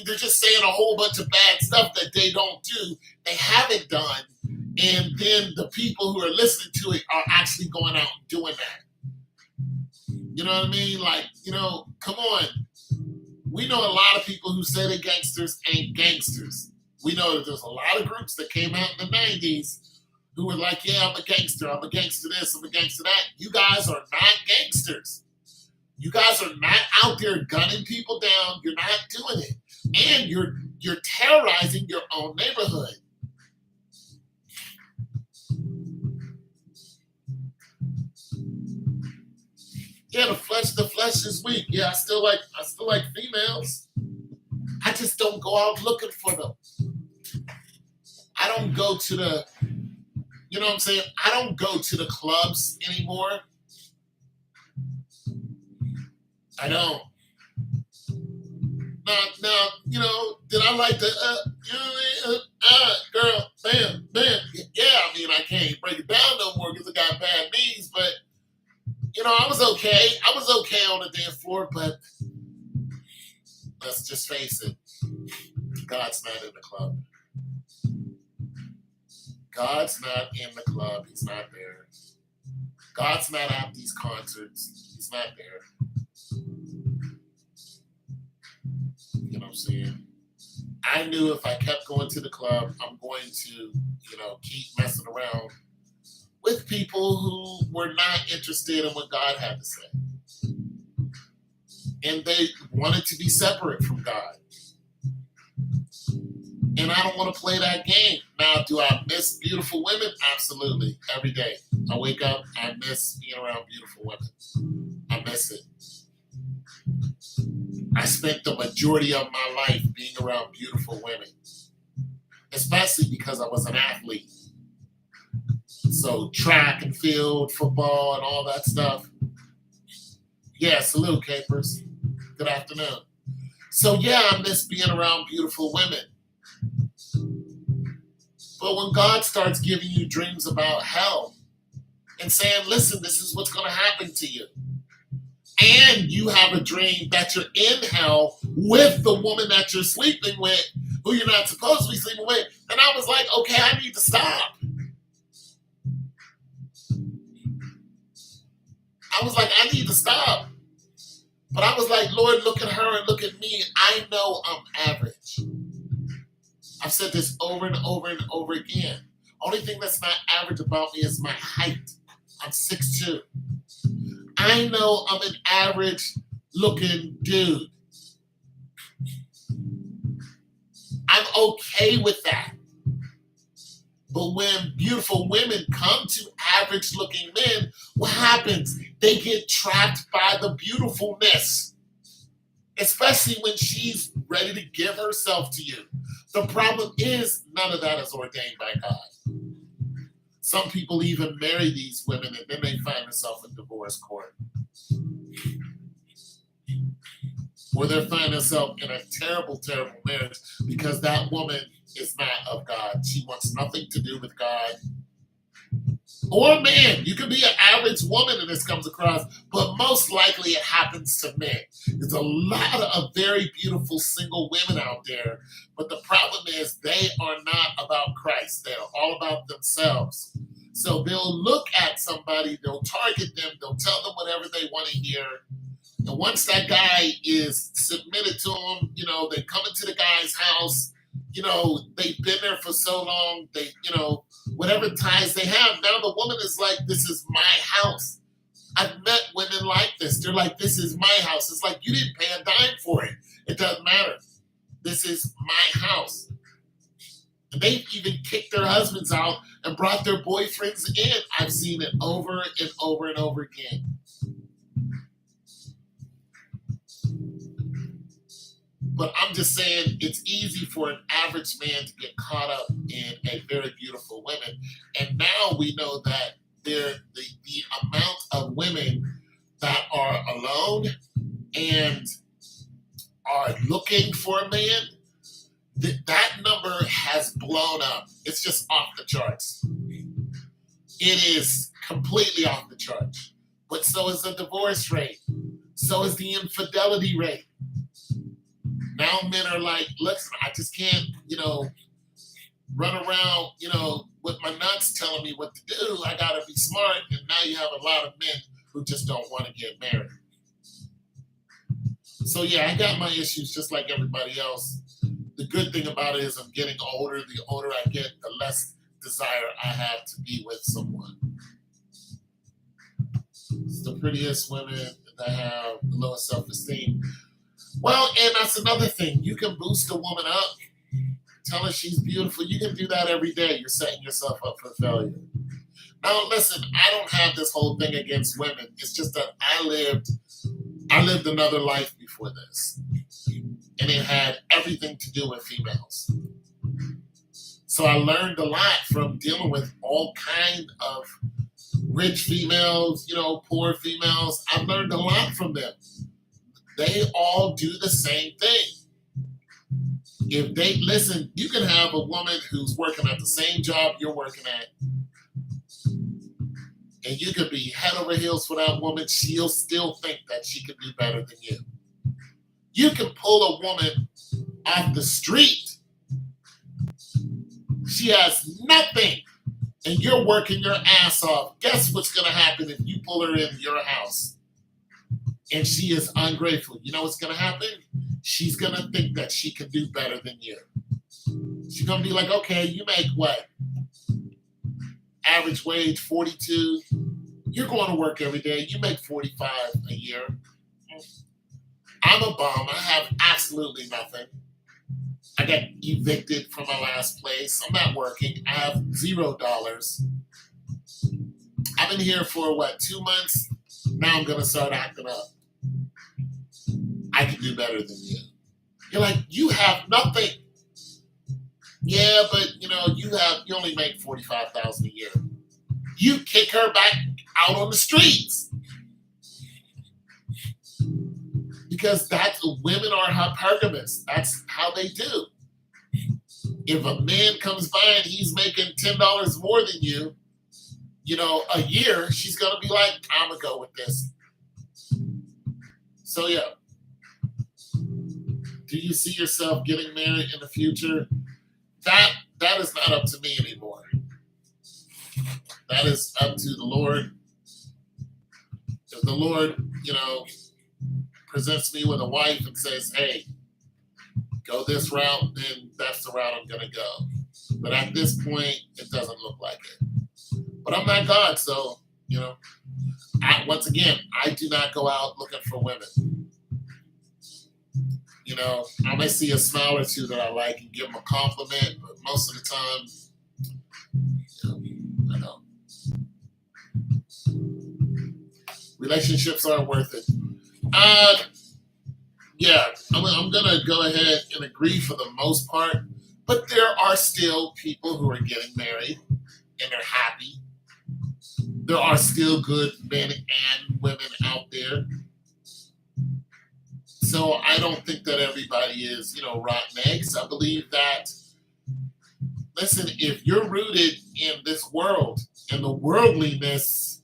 They're just saying a whole bunch of bad stuff that they don't do, they haven't done, and then the people who are listening to it are actually going out and doing that. You know what I mean? Like, come on. We know a lot of people who say they're gangsters ain't gangsters. We know that there's a lot of groups that came out in the 90s who were like, yeah, I'm a gangster this, I'm a gangster that. You guys are not gangsters. You guys are not out there gunning people down. You're not doing it. And you're terrorizing your own neighborhood. Yeah, the flesh is weak. Yeah, I still like females. I just don't go out looking for them. I don't go to the, you know what I'm saying? I don't go to the clubs anymore. I don't. Now, did I like the, girl, bam, bam. Yeah, I can't break it down no more because I got bad knees, but, I was okay. I was okay on the dance floor, but let's just face it. God's not in the club. God's not in the club. He's not there. God's not at these concerts. He's not there. You know what I'm saying? I knew if I kept going to the club, I'm going to, keep messing around with people who were not interested in what God had to say. And they wanted to be separate from God. And I don't want to play that game. Now, do I miss beautiful women? Absolutely. Every day. I wake up, I miss being around beautiful women. I miss it. I spent the majority of my life being around beautiful women, especially because I was an athlete. So track and field, football, and all that stuff. Yeah, salute, Capers. Good afternoon. So yeah, I miss being around beautiful women. But when God starts giving you dreams about hell and saying, listen, this is what's going to happen to you, and you have a dream that you're in hell with the woman that you're sleeping with, who you're not supposed to be sleeping with, and I was like, okay, I need to stop. I was like, I need to stop. But I was like, Lord, look at her and look at me. I know I'm average. I've said this over and over and over again. Only thing that's not average about me is my height. I'm 6'2". I know I'm an average looking dude. I'm okay with that. But when beautiful women come to average looking men, what happens? They get trapped by the beautifulness, especially when she's ready to give herself to you. The problem is none of that is ordained by God. Some people even marry these women and then they find themselves in divorce court. Or they find themselves in a terrible, terrible marriage because that woman is not of God. She wants nothing to do with God. Or man, you can be an average woman and this comes across, but most likely it happens to men. There's a lot of very beautiful single women out there, but the problem is they are not about Christ. They're all about themselves. So they'll look at somebody, they'll target them, they'll tell them whatever they want to hear. And once that guy is submitted to them, they come into the guy's house, they've been there for so long, whatever ties they have, now the woman is like, this is my house. I've met women like this. They're like, this is my house. It's like, you didn't pay a dime for it. It doesn't matter. This is my house. And they've even kicked their husbands out and brought their boyfriends in. I've seen it over and over and over again. But I'm just saying it's easy for an average man to get caught up in a very beautiful woman. And now we know that the amount of women that are alone and are looking for a man, that number has blown up. It's just off the charts. It is completely off the charts. But so is the divorce rate. So is the infidelity rate. Now men are like, listen, I just can't, run around, with my nuts telling me what to do. I got to be smart. And now you have a lot of men who just don't want to get married. So yeah, I got my issues just like everybody else. The good thing about it is I'm getting older. The older I get, the less desire I have to be with someone. It's the prettiest women that have the lowest self-esteem. Well, and that's another thing. You can boost a woman up, tell her she's beautiful. You can do that every day. You're setting yourself up for failure. Now, listen, I don't have this whole thing against women. It's just that I lived another life before this. And it had everything to do with females. So I learned a lot from dealing with all kind of rich females, poor females. I learned a lot from them. They all do the same thing. If they listen, you can have a woman who's working at the same job you're working at, and you could be head over heels for that woman. She'll still think that she could do better than you. You can pull a woman off the street. She has nothing, and you're working your ass off. Guess what's going to happen if you pull her in your house? And she is ungrateful. You know what's going to happen? She's going to think that she can do better than you. She's going to be like, okay, you make what? Average wage, 42. You're going to work every day. You make 45 a year. I'm a bum. I have absolutely nothing. I got evicted from my last place. I'm not working. I have $0. I've been here for 2 months? Now I'm going to start acting up. I can do better than you. You're like, you have nothing. Yeah, but you only make $45,000 a year. You kick her back out on the streets. Because women are hypergamous. That's how they do. If a man comes by and he's making $10 more than you, a year, she's going to be like, I'm going to go with this. So, yeah. Do you see yourself getting married in the future? That is not up to me anymore. That is up to the Lord. If the Lord, presents me with a wife and says, hey, go this route, then that's the route I'm going to go. But at this point, it doesn't look like it. But I'm not God, so, once again, I do not go out looking for women. I may see a smile or two that I like and give them a compliment, but most of the time, I don't. Relationships aren't worth it. Yeah, I'm gonna go ahead and agree for the most part, but there are still people who are getting married and they're happy. There are still good men and women out there. So I don't think that everybody is, rotten eggs. I believe that, listen, if you're rooted in this world and the worldliness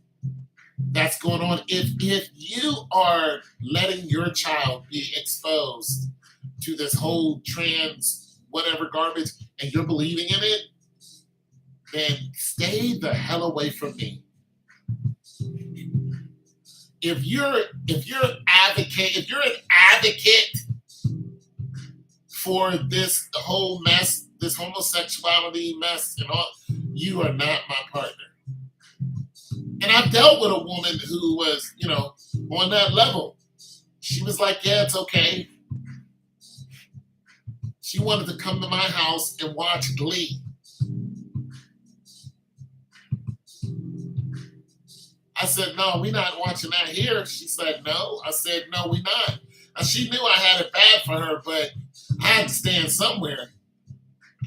that's going on, if you are letting your child be exposed to this whole trans whatever garbage and you're believing in it, then stay the hell away from me. If you're an advocate for this whole mess, this homosexuality mess and all, you are not my partner. And I've dealt with a woman who was, on that level. She was like, yeah, it's okay. She wanted to come to my house and watch Glee. I said, no, we're not watching that here. She said, no. I said, no, we're not. And she knew I had it bad for her, but I had to stand somewhere.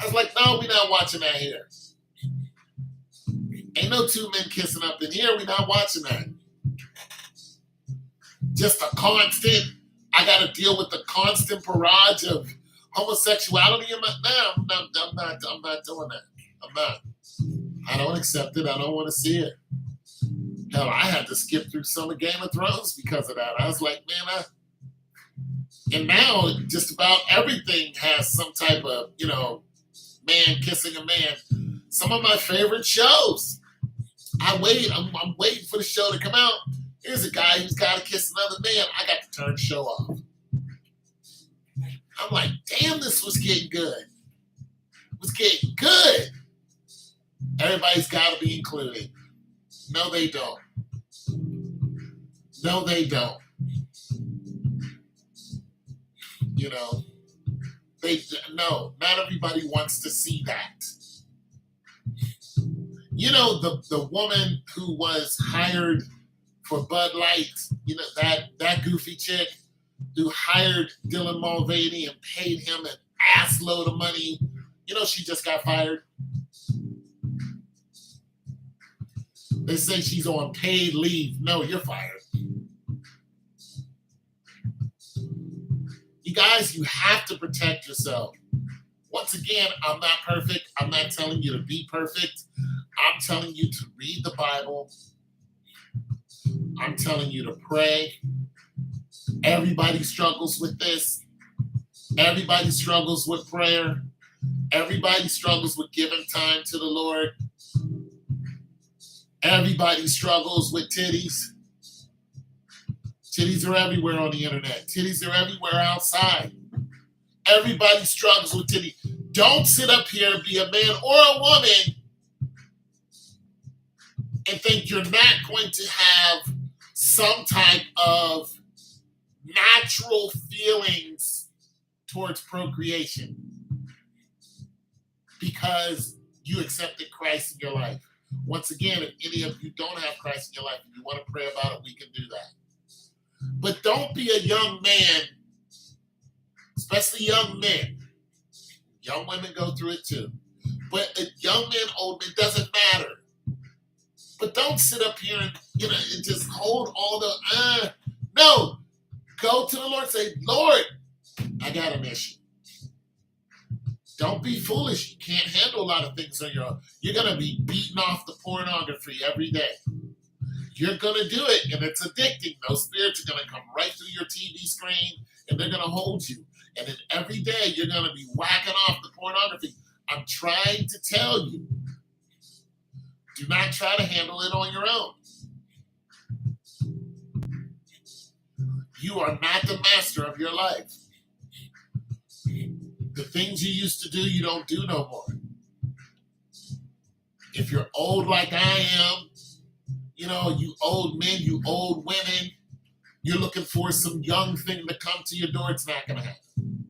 I was like, no, we're not watching that here. Ain't no two men kissing up in here. We're not watching that. Just a constant, I got to deal with the constant barrage of homosexuality in my, no, I'm not doing that. I'm not. I don't accept it. I don't want to see it. Hell, I had to skip through some of Game of Thrones because of that. I was like, man, and now just about everything has some type of, man kissing a man. Some of my favorite shows. I'm waiting for the show to come out. Here's a guy who's got to kiss another man. I got to turn the show off. I'm like, damn, this was getting good. It was getting good. Everybody's got to be included. No, they don't. No, they don't. No, not everybody wants to see that. The woman who was hired for Bud Light, that goofy chick who hired Dylan Mulvaney and paid him an ass load of money. She just got fired. They say she's on paid leave. No, you're fired. You guys, you have to protect yourself. Once again, I'm not perfect. I'm not telling you to be perfect. I'm telling you to read the Bible. I'm telling you to pray. Everybody struggles with this. Everybody struggles with prayer. Everybody struggles with giving time to the Lord. Everybody struggles with titties. Titties are everywhere on the internet. Titties are everywhere outside. Everybody struggles with titties. Don't sit up here and be a man or a woman and think you're not going to have some type of natural feelings towards procreation because you accepted Christ in your life. Once again, if any of you don't have Christ in your life and you want to pray about it, we can do that. But don't be a young man, especially young men. Young women go through it too. But young men, old men, doesn't matter. But don't sit up here and and just hold all the no. Go to the Lord and say, Lord, I got an issue. Don't be foolish. You can't handle a lot of things on your own. You're gonna be beating off the pornography every day. You're gonna do it, and it's addicting. Those spirits are gonna come right through your TV screen, and they're gonna hold you. And then every day you're gonna be whacking off the pornography. I'm trying to tell you, do not try to handle it on your own. You are not the master of your life. The things you used to do, you don't do no more. If you're old like I am, you old men, you old women, you're looking for some young thing to come to your door, it's not going to happen.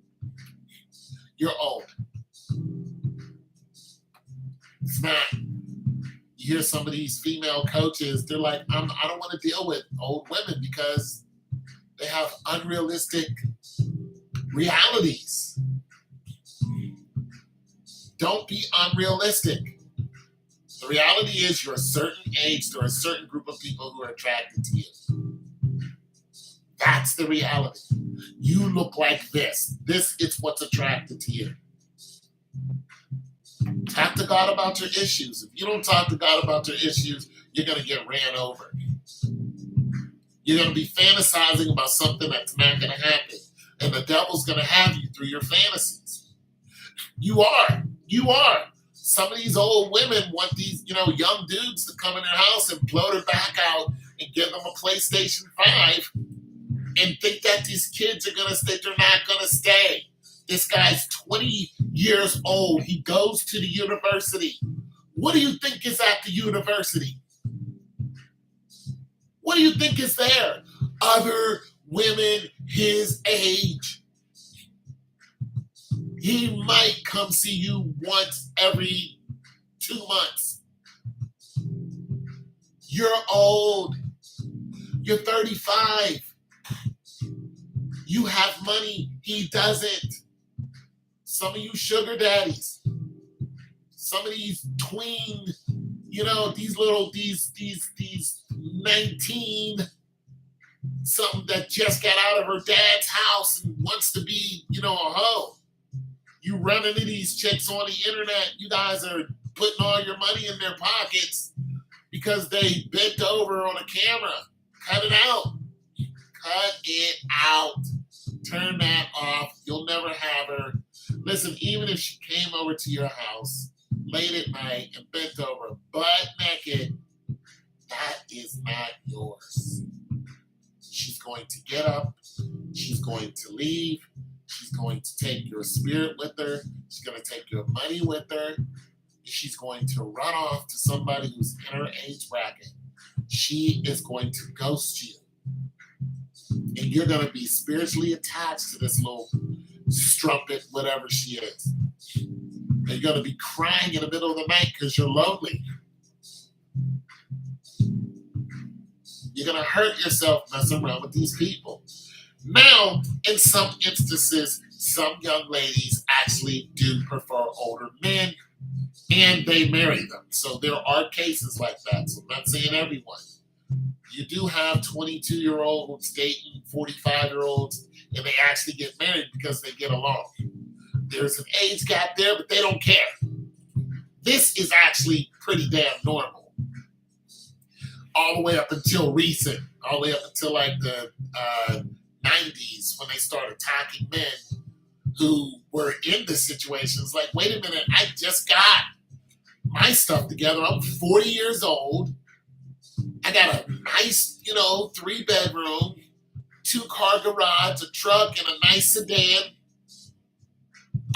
You're old. It's not. You hear some of these female coaches, they're like, I don't want to deal with old women because they have unrealistic realities. Don't be unrealistic. The reality is you're a certain age, there are a certain group of people who are attracted to you. That's the reality. You look like this. This is what's attracted to you. Talk to God about your issues. If you don't talk to God about your issues, you're going to get ran over. You're going to be fantasizing about something that's not going to happen. And the devil's going to have you through your fantasies. You are. Some of these old women want these, young dudes to come in their house and blow their back out and give them a PlayStation 5 and think that these kids are going to stay. They're not going to stay. This guy's 20 years old. He goes to the university. What do you think is at the university? What do you think is there? Other women his age. He might come see you once every 2 months. You're old. You're 35. You have money. He doesn't. Some of you sugar daddies. Some of these tween, these 19 something that just got out of her dad's house and wants to be, a hoe. You run into these chicks on the internet, you guys are putting all your money in their pockets because they bent over on a camera. Cut it out. Cut it out. Turn that off. You'll never have her. Listen, even if she came over to your house late at night and bent over butt naked, that is not yours. She's going to get up. She's going to leave. She's going to take your spirit with her. She's going to take your money with her. She's going to run off to somebody who's in her age bracket. She is going to ghost you. And you're going to be spiritually attached to this little strumpet, whatever she is. And you're going to be crying in the middle of the night because you're lonely. You're going to hurt yourself messing around with these people. Now, in some instances, some young ladies actually do prefer older men, and they marry them. So there are cases like that. So I'm not saying everyone. You do have 22-year-olds dating 45-year-olds, and they actually get married because they get along. There's an age gap there, but they don't care. This is actually pretty damn normal. All the way up until recent, all the way up until like the 90s when they started attacking men who were in this situation. It's like, wait a minute, I just got my stuff together. I'm 40 years old. I got a nice, 3-bedroom, 2-car garage, a truck, and a nice sedan.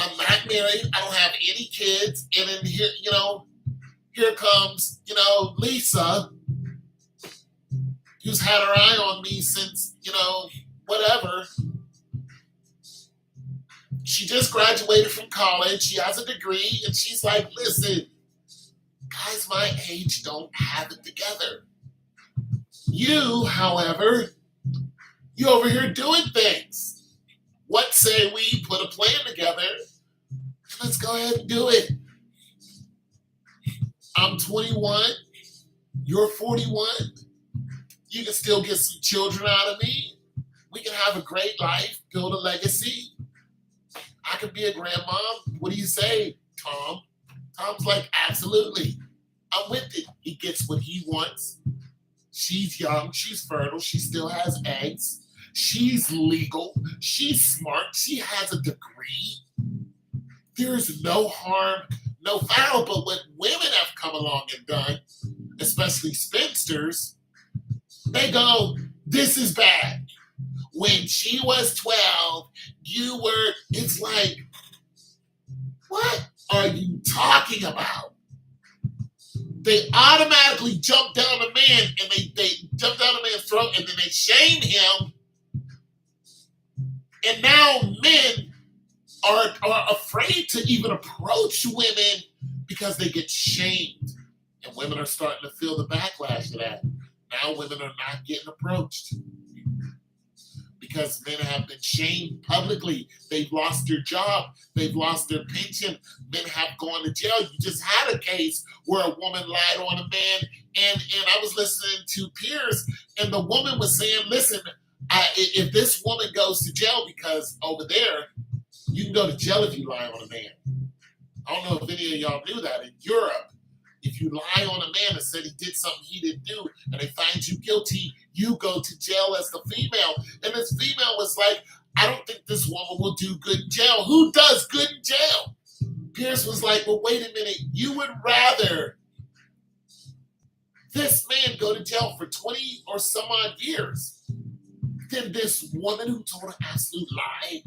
I'm not married. I don't have any kids. And then here comes, Lisa, who's had her eye on me since, whatever. She just graduated from college. She has a degree. And she's like, listen, guys my age don't have it together. You, however, you over here doing things. What say we put a plan together and let's go ahead and do it. I'm 21. You're 41. You can still get some children out of me. We can have a great life, build a legacy. I could be a grandmom. What do you say, Tom? Tom's like, absolutely. I'm with it. He gets what he wants. She's young. She's fertile. She still has eggs. She's legal. She's smart. She has a degree. There's no harm, no foul. But what women have come along and done, especially spinsters, they go, this is bad. When she was 12, it's like, what are you talking about? they automatically jump down a man and they jump down a man's throat and then they shame him. And now men are afraid to even approach women because they get shamed. And women are starting to feel the backlash of that. Now women are not getting approached because men have been shamed publicly. They've lost their job. They've lost their pension. Men have gone to jail. You just had a case where a woman lied on a man. And I was listening to Piers, and the woman was saying, listen, if this woman goes to jail, because over there, you can go to jail if you lie on a man. I don't know if any of y'all knew that. In Europe, if you lie on a man and said he did something he didn't do and they find you guilty, you go to jail as the female. And this female was like, I don't think this woman will do good in jail. Who does good in jail? Pierce was like, well, wait a minute. You would rather this man go to jail for 20 or some odd years than this woman who told an absolute lie?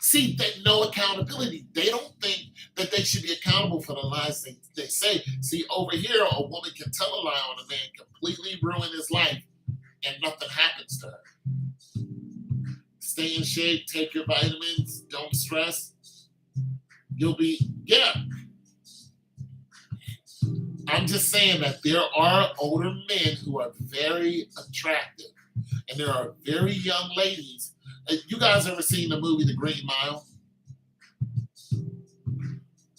See, that no accountability. They don't think that they should be accountable for the lies they say. See, over here, a woman can tell a lie on a man, completely ruin his life, and nothing happens to her. Stay in shape, take your vitamins, don't stress. You'll be, yeah. I'm just saying that there are older men who are very attractive, and there are very young ladies. You guys ever seen the movie The Green Mile?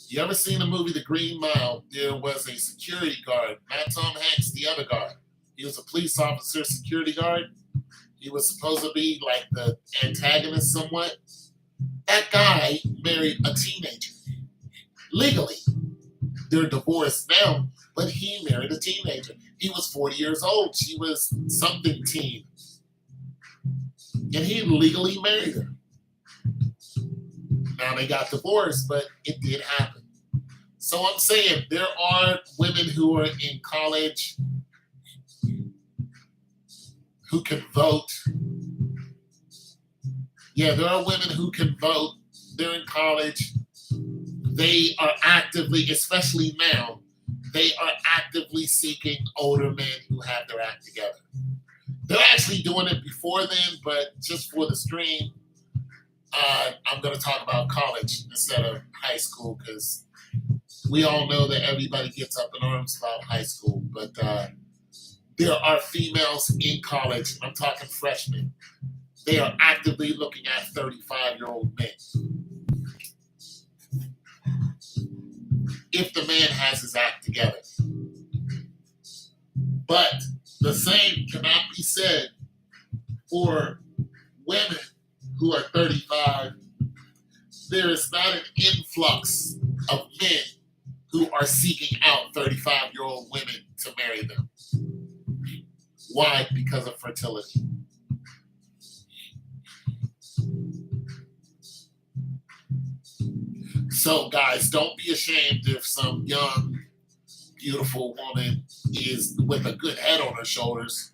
You ever seen the movie The Green Mile? There was a security guard, not Tom Hanks, the other guard. He was a police officer, security guard. He was supposed to be like the antagonist somewhat. That guy married a teenager. Legally. They're divorced now, but he married a teenager. He was 40 years old. She was something teen. And he legally married her. Now they got divorced, but it did happen. So I'm saying there are women who are in college who can vote. Yeah, there are women who can vote. They're in college. They are actively, especially now, they are actively seeking older men who have their act together. They're actually doing it before then, but just for the stream, I'm going to talk about college instead of high school because we all know that everybody gets up in arms about high school. But there are females in college, I'm talking freshmen. They are actively looking at 35-year-old men. If the man has his act together. But the same cannot be said for women who are 35. There is not an influx of men who are seeking out 35-year-old women to marry them. Why? Because of fertility. So, guys, don't be ashamed if some young, beautiful woman is with a good head on her shoulders,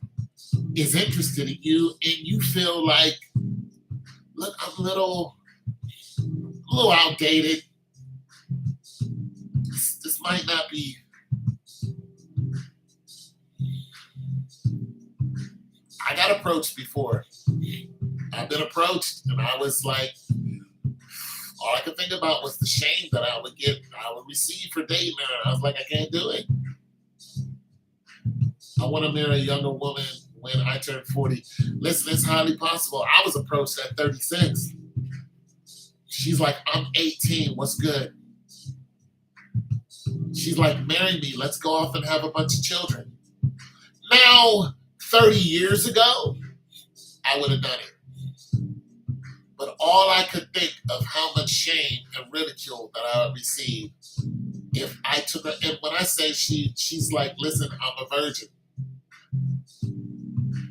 is interested in you, and you feel like, look, I'm a little outdated. This might not be. I got approached before. I've been approached, and I was like, all I could think about was the shame that I would receive for dating her. I was like, I can't do it. I want to marry a younger woman when I turn 40. Listen, it's highly possible. I was approached at 36. She's like, I'm 18. What's good? She's like, marry me. Let's go off and have a bunch of children. Now, 30 years ago, I would have done it. But all I could think of how much shame and ridicule that I would receive if I took her. And when I say she's like, listen, I'm a virgin.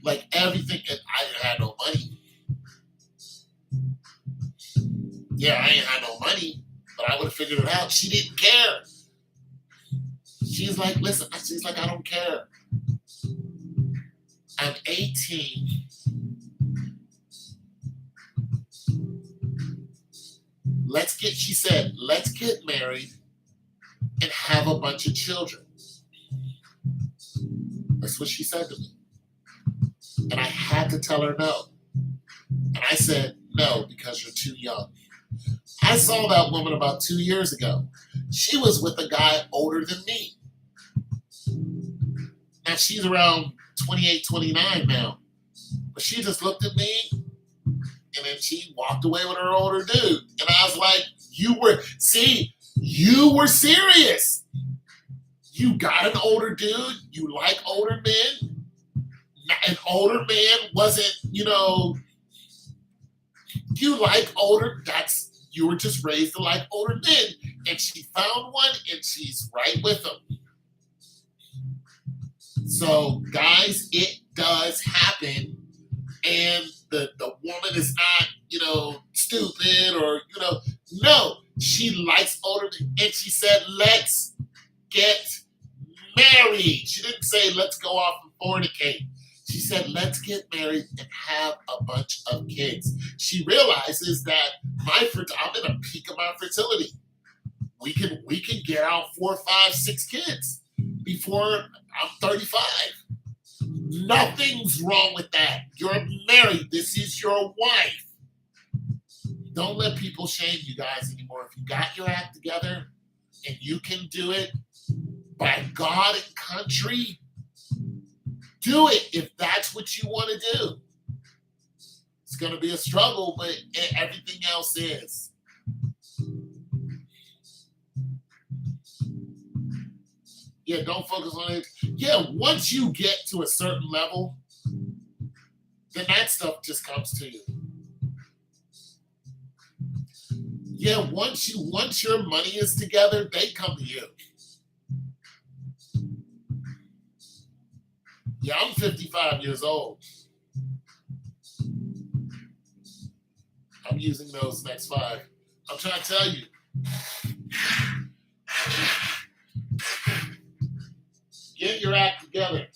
Like everything, and I didn't have no money. Yeah, I ain't had no money, but I would have figured it out. She didn't care. She's like, listen, she's like, I don't care. I'm 18. She said, let's get married. and have a bunch of children. That's what she said to me. And I had to tell her no. And I said, no, because you're too young. I saw that woman about 2 years ago. She was with a guy older than me. Now she's around 28, 29 now. But she just looked at me and then she walked away with her older dude. And I was like, you were serious. You got an older dude. You like older men. An older man wasn't, you like older, you were just raised to like older men. And she found one and she's right with him. So guys, it does happen. And the woman is not, stupid or, no, she likes older men. And she said, let's get married. She didn't say, let's go off and fornicate. She said, let's get married and have a bunch of kids. She realizes that I'm in a peak of my fertility. We can get out 4, 5, 6 kids before I'm 35. Nothing's wrong with that. You're married. This is your wife. Don't let people shame you guys anymore. If you got your act together and you can do it, by God and country, do it if that's what you want to do. It's going to be a struggle, but everything else is. Yeah, don't focus on it. Yeah, once you get to a certain level, then that stuff just comes to you. Yeah, once your money is together, they come to you. Yeah, I'm 55 years old. I'm using those next 5. I'm trying to tell you. Get your act together.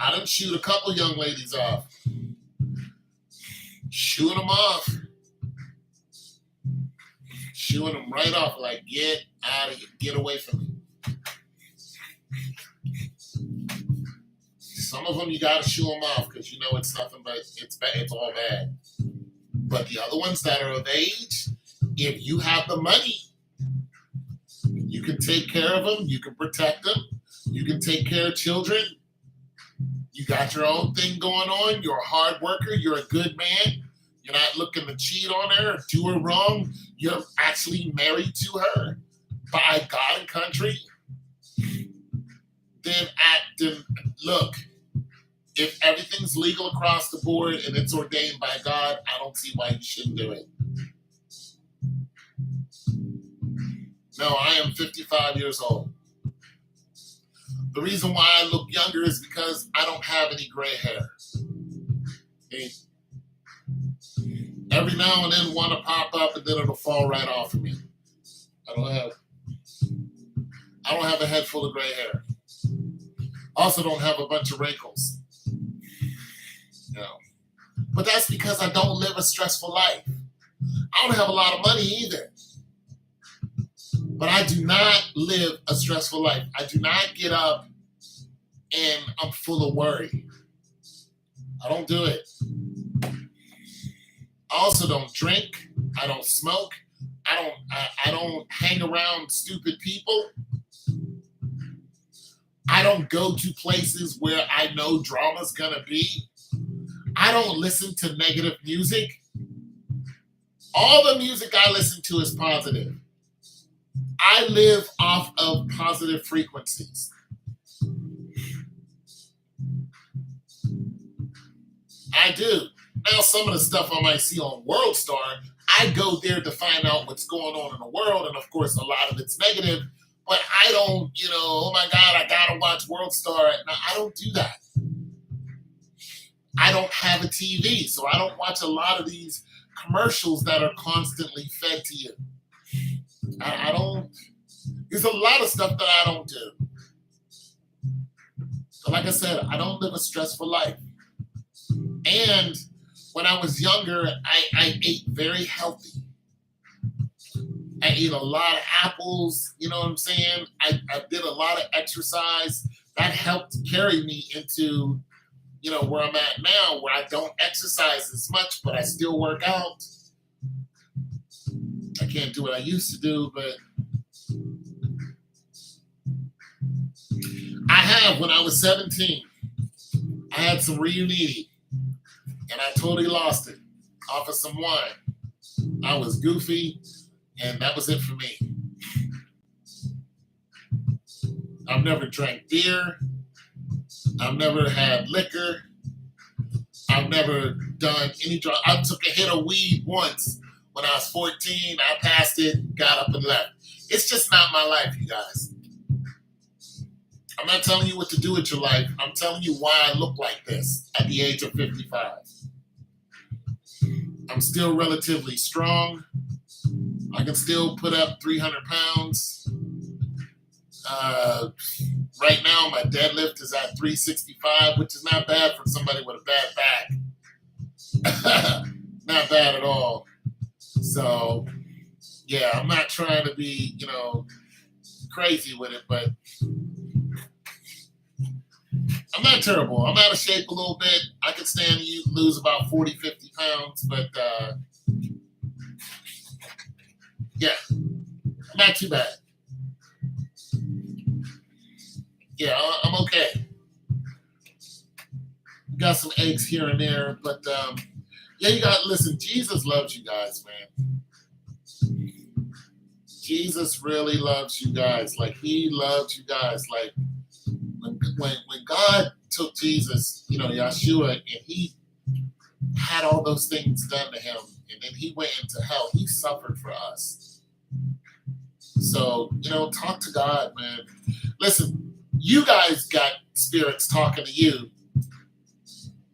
I done shoot a couple young ladies off. Shooting them off. Shooing them right off, like, get out of here, get away from me. Some of them you gotta shoo them off because it's nothing but it's bad, it's all bad. But the other ones that are of age, if you have the money, you can take care of them, you can protect them, you can take care of children. You got your own thing going on. You're a hard worker. You're a good man. You're not looking to cheat on her or do her wrong. You're actually married to her by God and country. Then look, if everything's legal across the board and it's ordained by God, I don't see why you shouldn't do it. No, I am 55 years old. The reason why I look younger is because I don't have any gray hair. Okay? Every now and then one will pop up and then it'll fall right off of me. I don't have a head full of gray hair. Also don't have a bunch of wrinkles. But that's because I don't live a stressful life. I don't have a lot of money either. But I do not live a stressful life. I do not get up and I'm full of worry. I don't do it. I also don't drink. I don't smoke. I don't hang around stupid people. I don't go to places where I know drama's gonna be. I don't listen to negative music. All the music I listen to is positive. I live off of positive frequencies. I do. Now, some of the stuff I might see on WorldStar, I go there to find out what's going on in the world, and of course, a lot of it's negative. But I don't, oh my God, I gotta watch WorldStar. No, I don't do that. I don't have a TV, so I don't watch a lot of these commercials that are constantly fed to you. I don't. There's a lot of stuff that I don't do. So like I said, I don't live a stressful life. And when I was younger, I ate very healthy. I ate a lot of apples, you know what I'm saying? I did a lot of exercise. That helped carry me into, where I'm at now, where I don't exercise as much, but I still work out. I can't do what I used to do, but I have when I was 17. I had some Reuniti, and I totally lost it off of some wine. I was goofy, and that was it for me. I've never drank beer. I've never had liquor. I've never done any drug. I took a hit of weed once when I was 14. I passed it, got up and left. It's just not my life, you guys. I'm not telling you what to do with your life. I'm telling you why I look like this at the age of 55. I'm still relatively strong. I can still put up 300 pounds. Right now, my deadlift is at 365, which is not bad for somebody with a bad back. Not bad at all. So, yeah, I'm not trying to be, crazy with it, but I'm not terrible. I'm out of shape a little bit. I could stand to lose about 40, 50 pounds, but yeah, not too bad. Yeah, I'm okay. Got some aches here and there, but yeah, you got listen. Jesus loves you guys, man. Jesus really loves you guys. Like he loves you guys. Like when God took Jesus, Yeshua, and he had all those things done to him, and then he went into hell. He suffered for us. So talk to God, man. Listen. You guys got spirits talking to you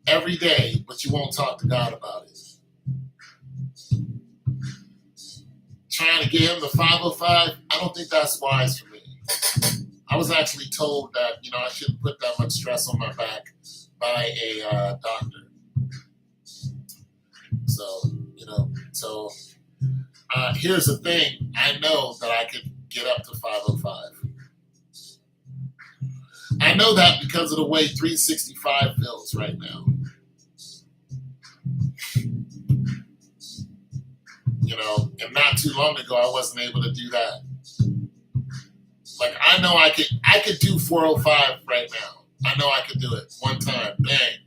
every day, but you won't talk to God about it. Trying to get him the 505, I don't think that's wise for me. I was actually told that, I shouldn't put that much stress on my back by a doctor. So, here's the thing. I know that I could get up to 505. I know that because of the way 365 feels right now. And not too long ago, I wasn't able to do that. Like, I know I could do 405 right now. I know I could do it one time, bang.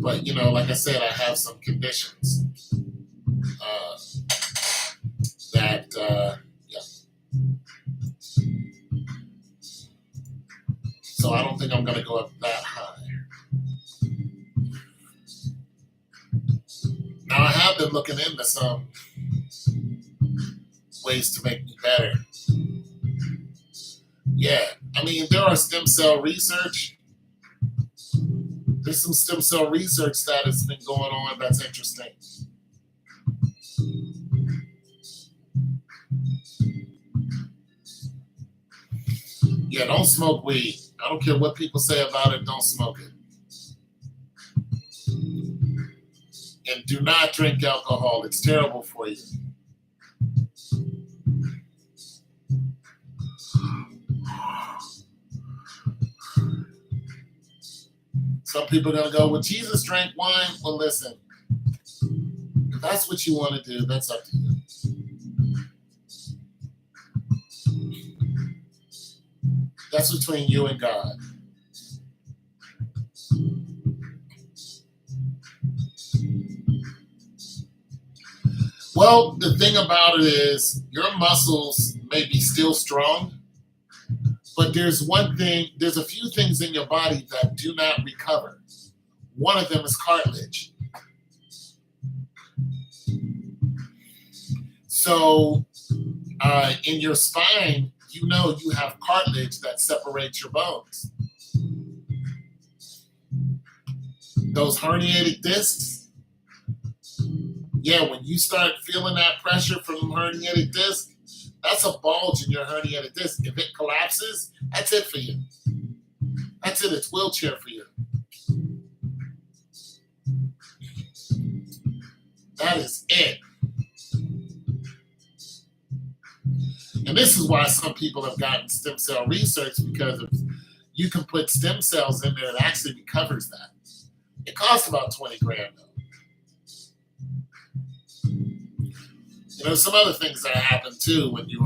But, like I said, I have some conditions that, yeah. So I don't think I'm going to go up that high. Now, I have been looking into some ways to make me better. Yeah, I mean, there are stem cell research. There's some stem cell research that has been going on that's interesting. Yeah, don't smoke weed. I don't care what people say about it, don't smoke it. And do not drink alcohol. It's terrible for you. Some people are going to go, well, Jesus drank wine. Well, listen, if that's what you want to do, that's up to you. That's between you and God. Well, the thing about it is your muscles may be still strong, but there's a few things in your body that do not recover. One of them is cartilage. So in your spine, you have cartilage that separates your bones. Those herniated discs, yeah, when you start feeling that pressure from herniated disc, that's a bulge in your herniated disc. If it collapses, that's it for you. That's it. It's wheelchair for you. That is it. And this is why some people have gotten stem cell research, because if you can put stem cells in there, it actually recovers that. It costs about 20 grand though. Some other things that happen too when you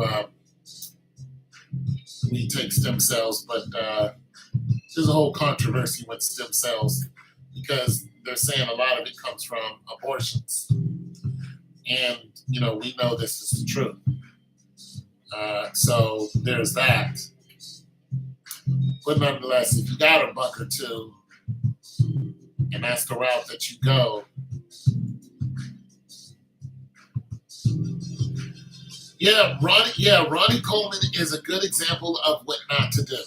take stem cells, but there's a whole controversy with stem cells because they're saying a lot of it comes from abortions, and we know this is the truth. So there's that. But nonetheless, if you got a buck or two, and that's the route that you go, Ronnie Coleman is a good example of what not to do.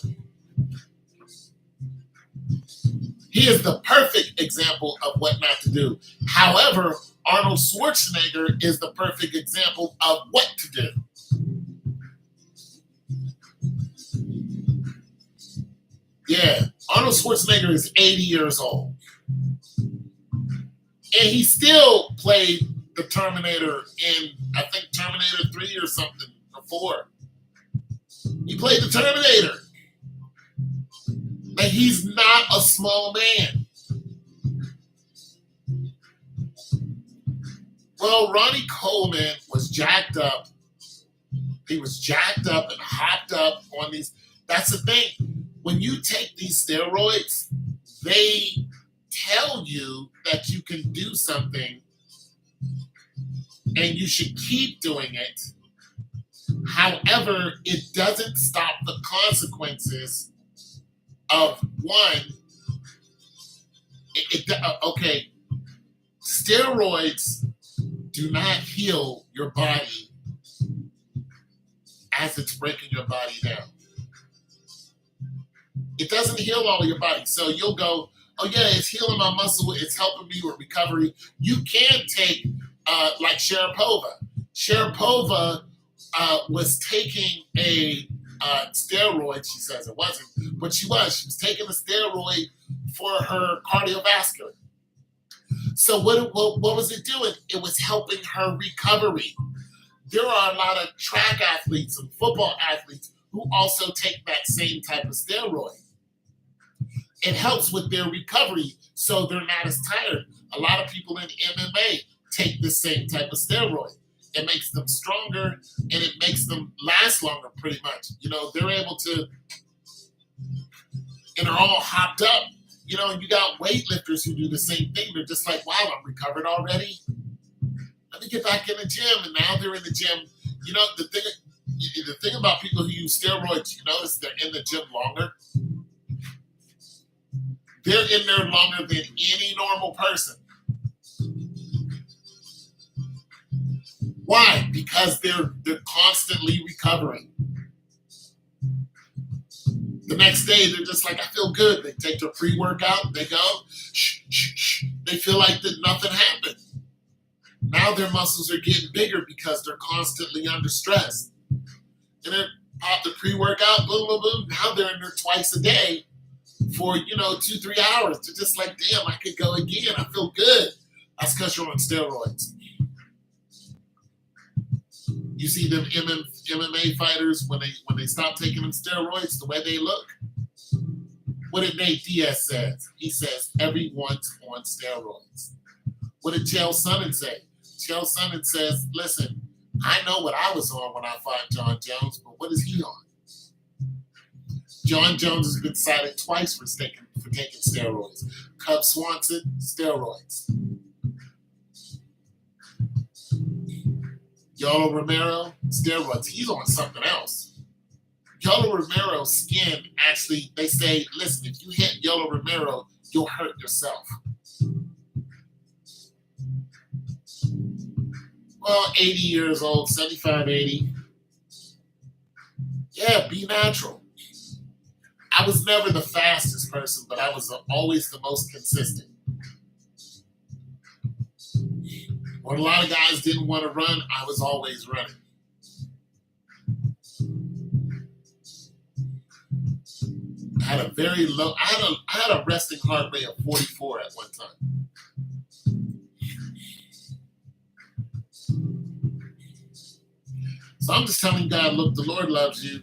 He is the perfect example of what not to do. However, Arnold Schwarzenegger is the perfect example of what to do. Yeah, Arnold Schwarzenegger is 80 years old. And he still played the Terminator in, I think, Terminator 3 or something, or 4. He played the Terminator. Like, he's not a small man. Well, Ronnie Coleman was jacked up. He was jacked up and hopped up on these. That's the thing. When you take these steroids, they tell you that you can do something and you should keep doing it. However, it doesn't stop the consequences of one. Okay, steroids do not heal your body as it's breaking your body down. It doesn't heal all of your body. So you'll go, oh yeah, it's healing my muscle. It's helping me with recovery. You can take like Sharapova. Sharapova was taking a steroid. She says it wasn't, but she was taking a steroid for her cardiovascular. So what was it doing? It was helping her recovery. There are a lot of track athletes and football athletes who also take that same type of steroid. It helps with their recovery, so they're not as tired. A lot of people in MMA take the same type of steroid. It makes them stronger, and it makes them last longer, pretty much. They're able to, and they're all hopped up. And you got weightlifters who do the same thing. They're just like, wow, I'm recovered already. Let me get back in the gym, and now they're in the gym. The thing about people who use steroids, you notice they're in the gym longer. They're in there longer than any normal person. Why? Because they're constantly recovering. The next day, they're just like, I feel good. They take their pre-workout. They go, shh, shh, shh. They feel like that nothing happened. Now their muscles are getting bigger because they're constantly under stress. And then pop the pre-workout, boom, boom, boom. Now they're in there twice a day for, 2-3 hours. They're just like, damn, I could go again. I feel good. That's because you're on steroids. You see them MMA fighters when they stop taking them steroids, the way they look. What did Nate Diaz say? He says everyone's on steroids. What did Chael Sonnen say? Chael Sonnen says, listen, I know what I was on when I fought John Jones, but what is he on? John Jones has been cited twice for taking steroids. Cub Swanson, steroids. Yoel Romero, steroids. He's on something else. Yoel Romero's skin, actually, they say, listen, if you hit Yoel Romero, you'll hurt yourself. Well, 80 years old, 75, 80. Yeah, be natural. I was never the fastest person, but I was always the most consistent. When a lot of guys didn't want to run, I was always running. I had a very low, I had a resting heart rate of 44 at one time. So I'm just telling God, look, the Lord loves you.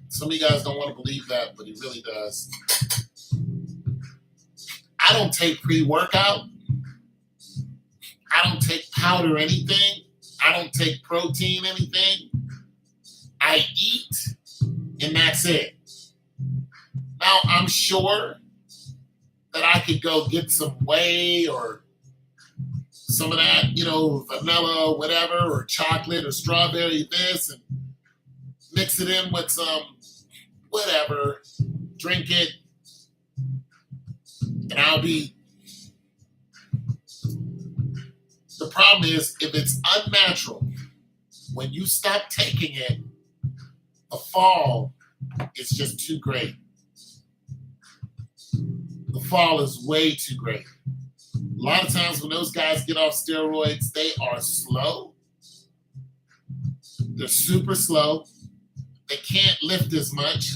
Some of you guys don't want to believe that, but He really does. I don't take pre-workout. I don't take powder anything. I don't take protein anything. I eat, and that's it. Now, I'm sure that I could go get some whey or some of that, vanilla, whatever, or chocolate or strawberry this, and mix it in with some whatever, drink it, and I'll be. The problem is, if it's unnatural, when you stop taking it, the fall is just too great. The fall is way too great. A lot of times when those guys get off steroids, they are slow. They're super slow. They can't lift as much.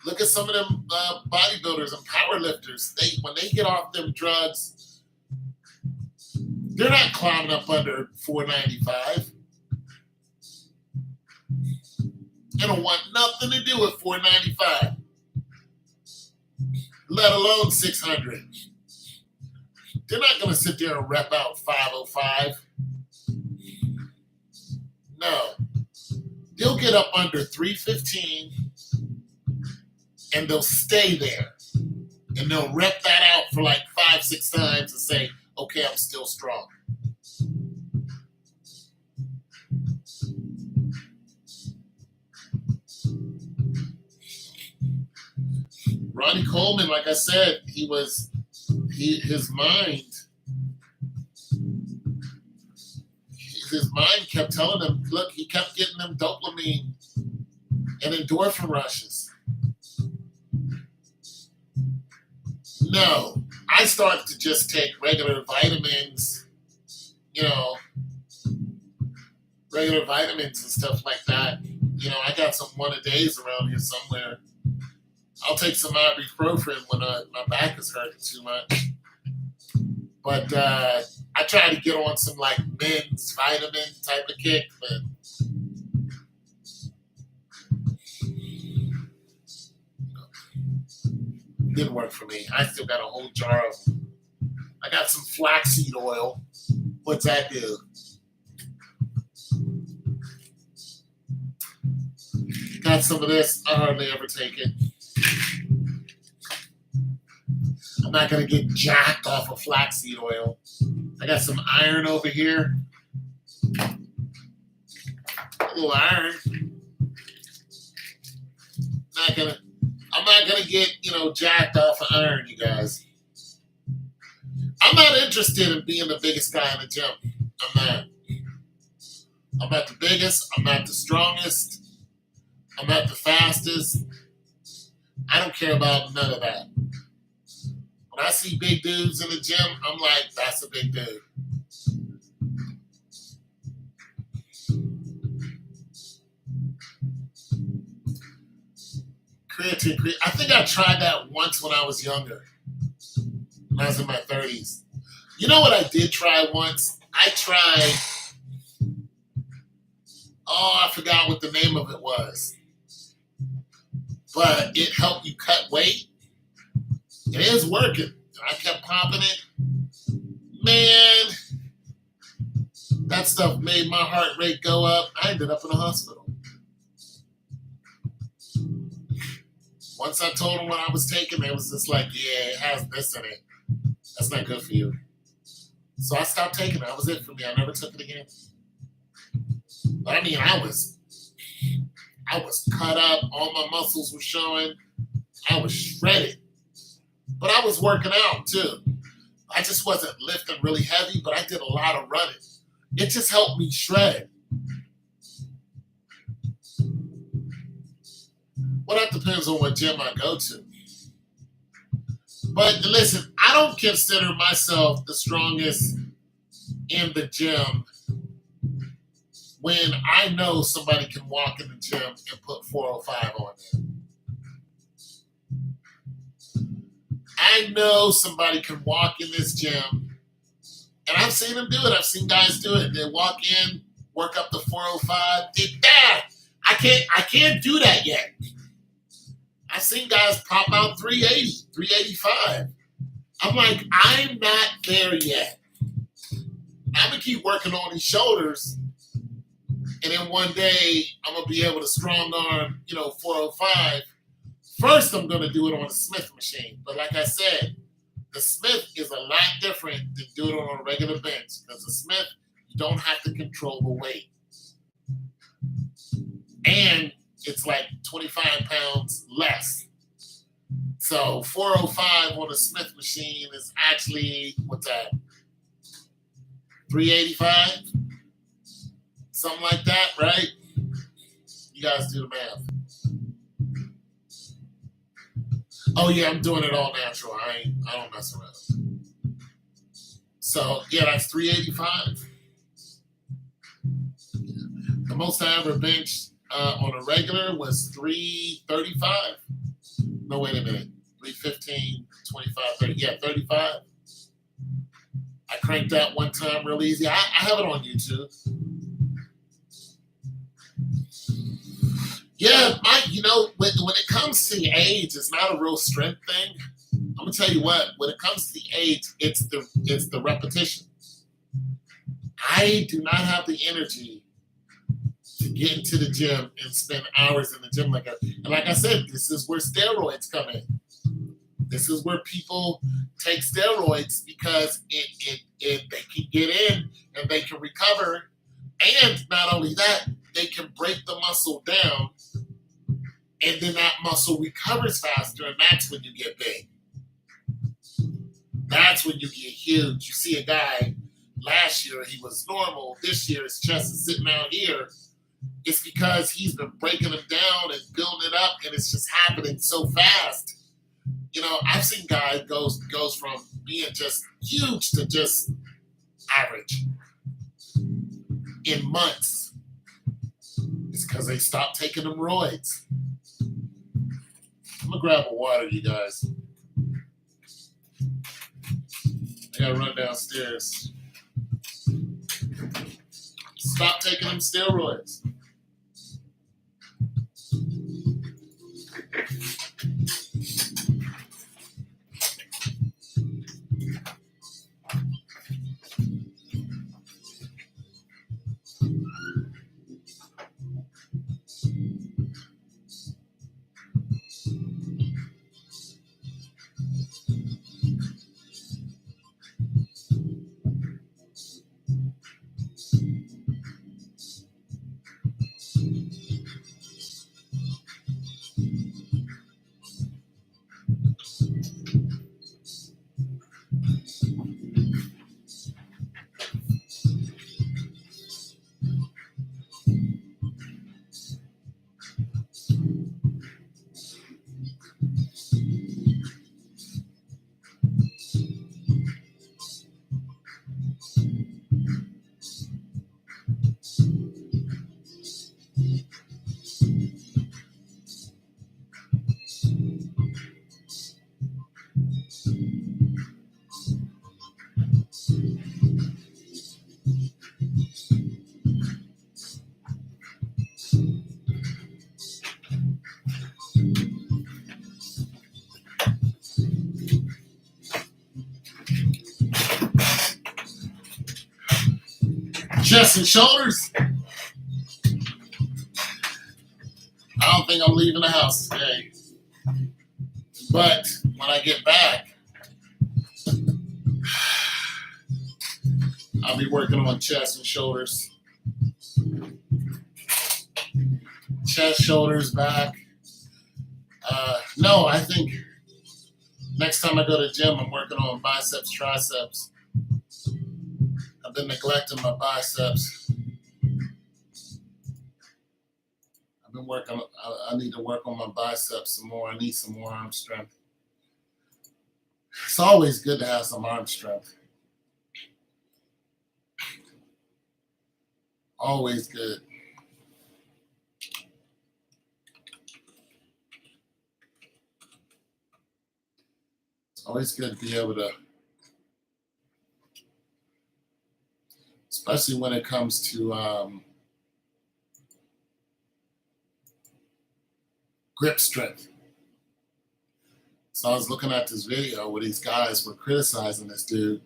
Look at some of them bodybuilders and powerlifters. When they get off them drugs, they're not climbing up under 495. They don't want nothing to do with 495, let alone 600. They're not going to sit there and rep out 505. No. They'll get up under 315 and they'll stay there. And they'll rep that out for like 5-6 times and say, okay, I'm still strong. Ronnie Coleman, like I said, his mind kept telling him, look, he kept getting them dopamine and endorphin rushes. No, I started to just take regular vitamins, regular vitamins and stuff like that. I got some one-a-days around here somewhere. I'll take some ibuprofen when my back is hurting too much. But I try to get on some like men's vitamin type of kick, but didn't work for me. I still got a whole jar of them. I got some flaxseed oil. What's that do? Got some of this. I hardly ever take it. I'm not going to get jacked off of flaxseed oil. I got some iron over here. A little iron. I'm not gonna get, jacked off of iron, you guys. I'm not interested in being the biggest guy in the gym. I'm not. I'm not the biggest. I'm not the strongest. I'm not the fastest. I don't care about none of that. When I see big dudes in the gym, I'm like, that's a big dude. Creatine. I think I tried that once when I was younger. When I was in my 30s. You know what I did try once? I tried, I forgot what the name of it was. But it helped you cut weight. It is working. I kept popping it. Man, that stuff made my heart rate go up. I ended up in a hospital. Once I told them what I was taking, they was just like, yeah, it has this in it. That's not good for you. So I stopped taking it. That was it for me. I never took it again. But I mean, I was cut up. All my muscles were showing. I was shredded. But I was working out too. I just wasn't lifting really heavy, but I did a lot of running. It just helped me shred. Well, that depends on what gym I go to. But listen, I don't consider myself the strongest in the gym when I know somebody can walk in the gym and put 405 on there. I know somebody can walk in this gym, and I've seen them do it. I've seen guys do it. They walk in, work up to 405. I can't do that yet. I've seen guys pop out 380, 385. I'm like, I'm not there yet. I'm gonna keep working on these shoulders, and then one day I'm gonna be able to strong arm, 405. First, I'm gonna do it on a Smith machine. But like I said, the Smith is a lot different than doing it on a regular bench, because the Smith, you don't have to control the weight. And it's like 25 pounds less. So 405 on a Smith machine is actually, what's that, 385? Something like that, right? You guys do the math. Oh yeah, I'm doing it all natural. I don't mess around. So yeah, that's 385. The most I ever benched on a regular was 335. No, wait a minute. 315, 25, 30. Yeah, 35. I cranked that one time real easy. I have it on YouTube. Yeah, when it comes to age, it's not a real strength thing. I'm gonna tell you what. When it comes to the age, it's the repetition. I do not have the energy to get into the gym and spend hours in the gym like that. And like I said, this is where steroids come in. This is where people take steroids because they can get in and they can recover. And not only that, they can break the muscle down, and then that muscle recovers faster, and that's when you get big. That's when you get huge. You see a guy, last year he was normal, this year his chest is sitting out here. It's because he's been breaking them down and building it up, and it's just happening so fast. I've seen guys goes from being just huge to just average in months. It's because they stopped taking them roids. I'm gonna grab a water, you guys. I gotta run downstairs. Stop taking them steroids. Chest and shoulders. I don't think I'm leaving the house today. But when I get back, I'll be working on chest and shoulders. Chest, shoulders, back. No, I think next time I go to the gym, I'm working on biceps, triceps. I've been neglecting my biceps. I need to work on my biceps some more. I need some more arm strength. It's always good to have some arm strength. Always good. always good to be able to, especially when it comes to grip strength. So I was looking at this video where these guys were criticizing this dude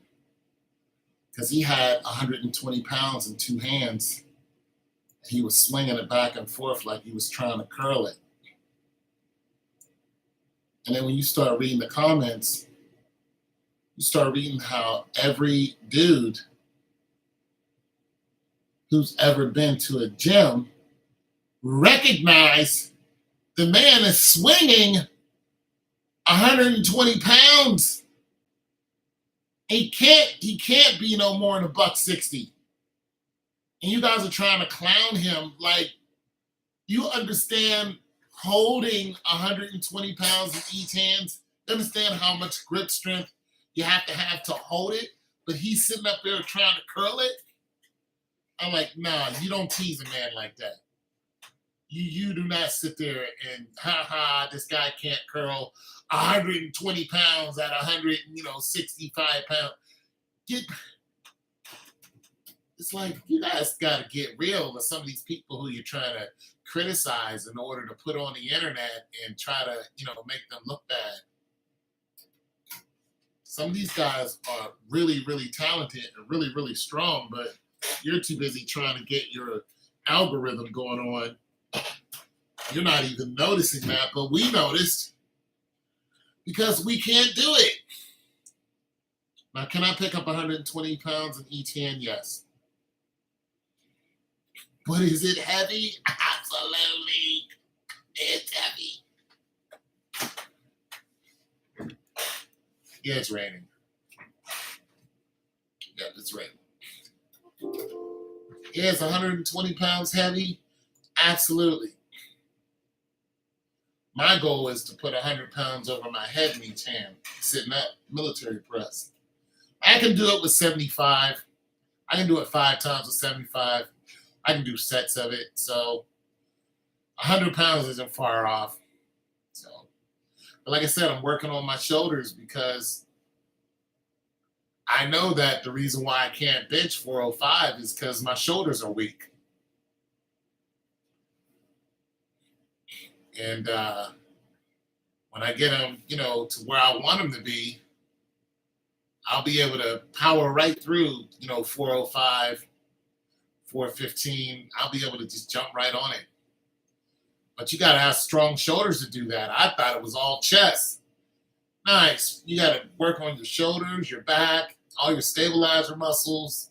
because he had 120 pounds in two hands. He was swinging it back and forth like he was trying to curl it. And then when you start reading the comments, you start reading how every dude who's ever been to a gym recognize the man is swinging 120 pounds. He can't be no more than $160. And you guys are trying to clown him like you understand holding 120 pounds in each hand. You understand how much grip strength you have to hold it, but he's sitting up there trying to curl it. I'm like, nah, you don't tease a man like that. You do not sit there and this guy can't curl 120 pounds at 165 pounds. It's like you guys got to get real with some of these people who you're trying to criticize in order to put on the internet and try to make them look bad. Some of these guys are really, really talented and really, really strong, but you're too busy trying to get your algorithm going on. You're not even noticing that, but we noticed because we can't do it. Now, can I pick up 120 pounds in each hand? Yes. But is it heavy? Absolutely. It's heavy. Yeah, it's raining. Yeah, it's raining. Yeah, it's 120 pounds heavy. Absolutely. My goal is to put 100 pounds over my head in each hand, sitting up, military press. I can do it with 75. I can do it 5 times with 75. I can do sets of it. So 100 pounds isn't far off. So, but like I said, I'm working on my shoulders because I know that the reason why I can't bench 405 is because my shoulders are weak. And when I get them, to where I want them to be, I'll be able to power right through, 405, 415. I'll be able to just jump right on it. But you got to have strong shoulders to do that. I thought it was all chest. Nice. You got to work on your shoulders, your back, all your stabilizer muscles.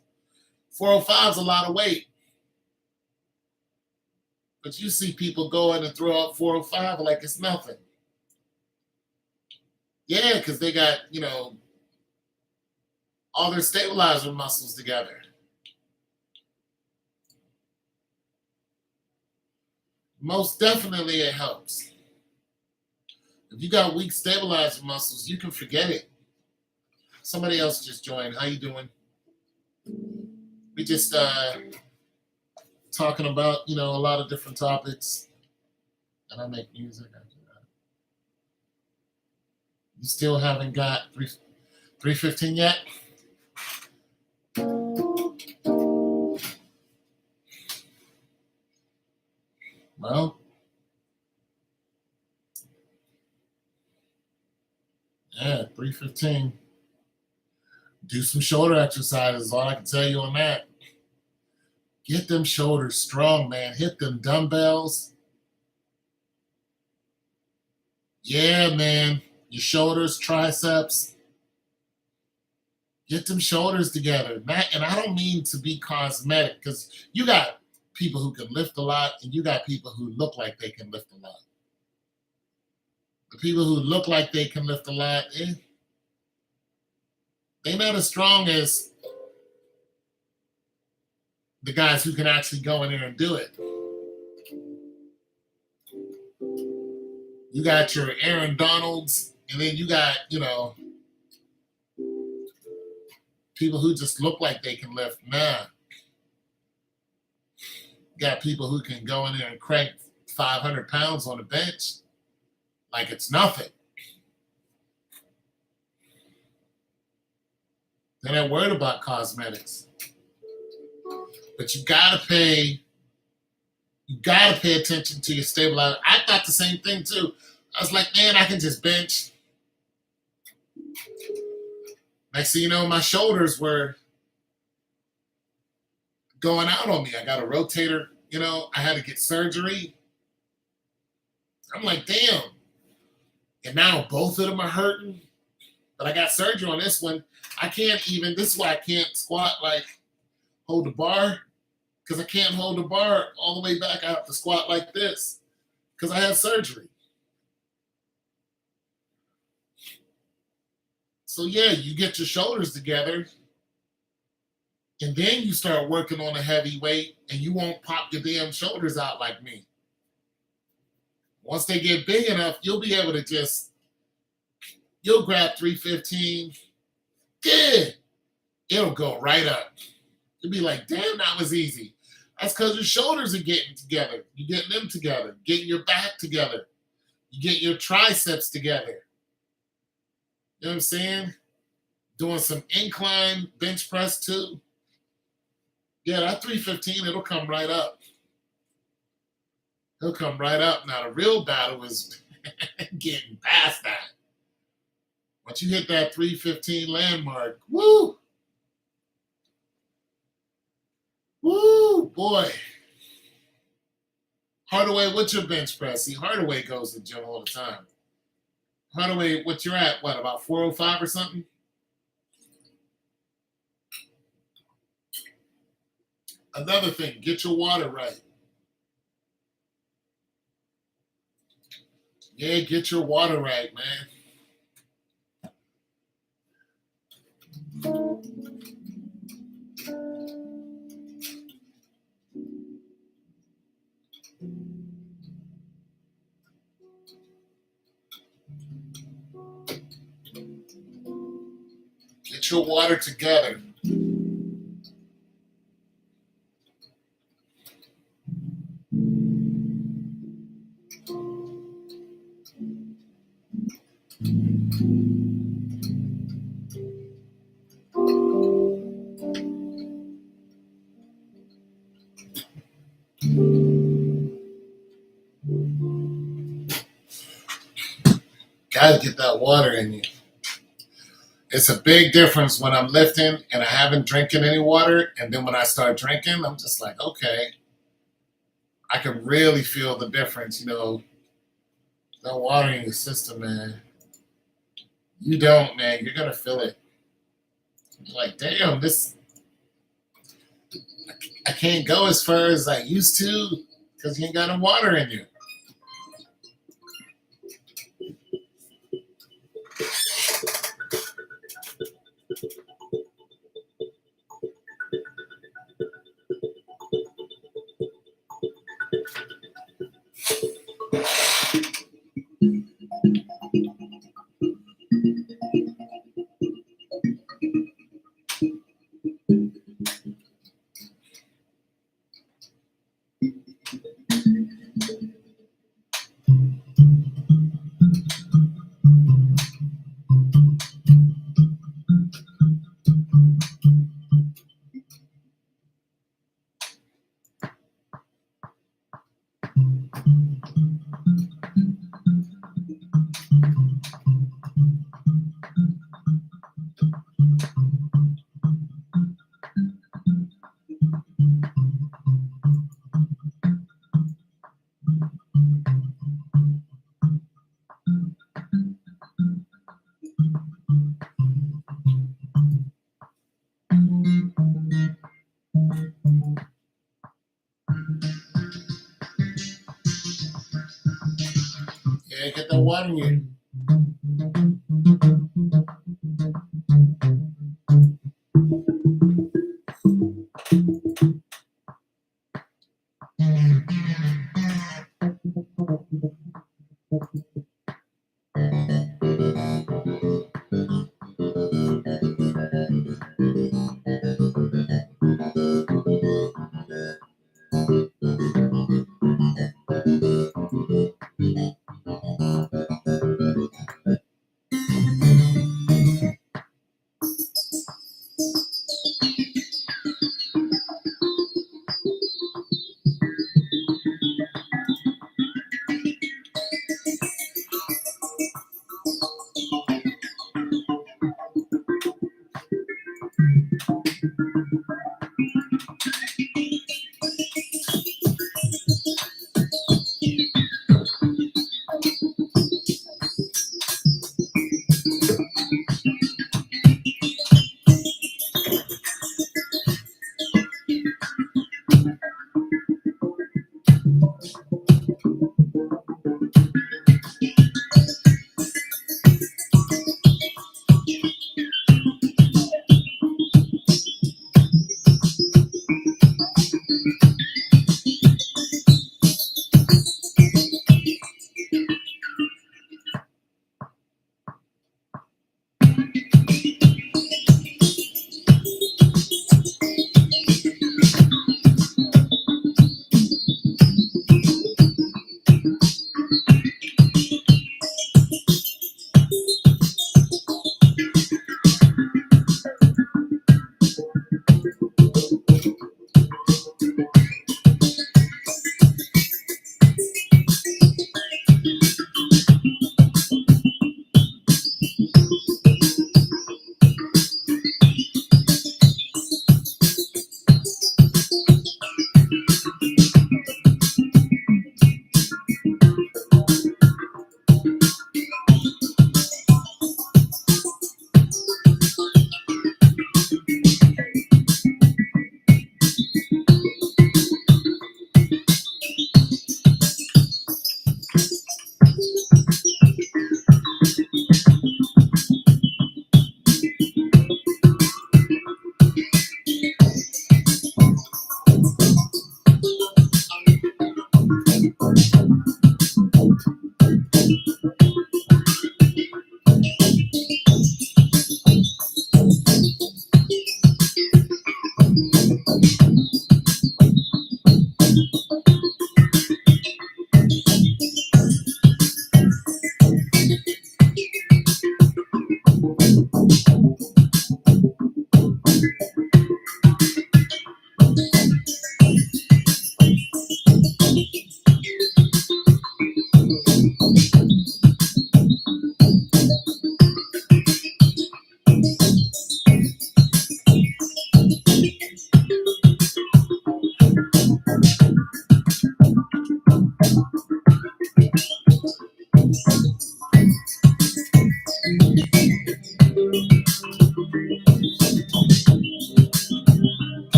405 is a lot of weight. But you see people go in and throw up 405 like it's nothing. Yeah, because they got, all their stabilizer muscles together. Most definitely it helps. If you got weak stabilizer muscles, you can forget it. Somebody else just joined. How you doing? We just talking about, a lot of different topics. And I make music. I do that. You still haven't got 315 yet? Well, yeah, 315. Do some shoulder exercises. All I can tell you on that. Get them shoulders strong, man. Hit them dumbbells. Yeah, man. Your shoulders, triceps. Get them shoulders together. And I don't mean to be cosmetic because you got people who can lift a lot and you got people who look like they can lift a lot. The people who look like they can lift a lot, they're not as strong as the guys who can actually go in there and do it. You got your Aaron Donalds, and then you got, people who just look like they can lift. Nah. You got people who can go in there and crank 500 pounds on the bench like it's nothing. They're not worried about cosmetics. But you gotta pay attention to your stabilizer. I thought the same thing too. I was like, man, I can just bench. Next thing you know, my shoulders were going out on me. I got a rotator, I had to get surgery. I'm like, damn. And now both of them are hurting. But I got surgery on this one. This is why I can't squat, like, hold the bar. Because I can't hold the bar all the way back. I have to squat like this. Because I had surgery. So yeah, you get your shoulders together. And then you start working on a heavy weight. And you won't pop your damn shoulders out like me. Once they get big enough, you'll be able to you'll grab 315. Good. It'll go right up. You'll be like, damn, that was easy. That's because your shoulders are getting together. You're getting them together, getting your back together. You get your triceps together. You know what I'm saying? Doing some incline bench press too. Yeah, that 315, it'll come right up. He'll come right up. Now, the real battle is getting past that. Once you hit that 315 landmark, woo! Woo, boy. Hardaway, what's your bench press? See, Hardaway goes to the gym all the time. Hardaway, what you're at, about 405 or something? Another thing, get your water right. Yeah, get your water right, man. Get your water together. Gotta get that water in you. It's a big difference when I'm lifting and I haven't drinking any water, and then when I start drinking, I'm just like, okay, I can really feel the difference, that water in your system, man. You don't, man. You're gonna feel it. You're like, damn, I can't go as far as I used to because you ain't got no water in you. Yeah, get that water in you.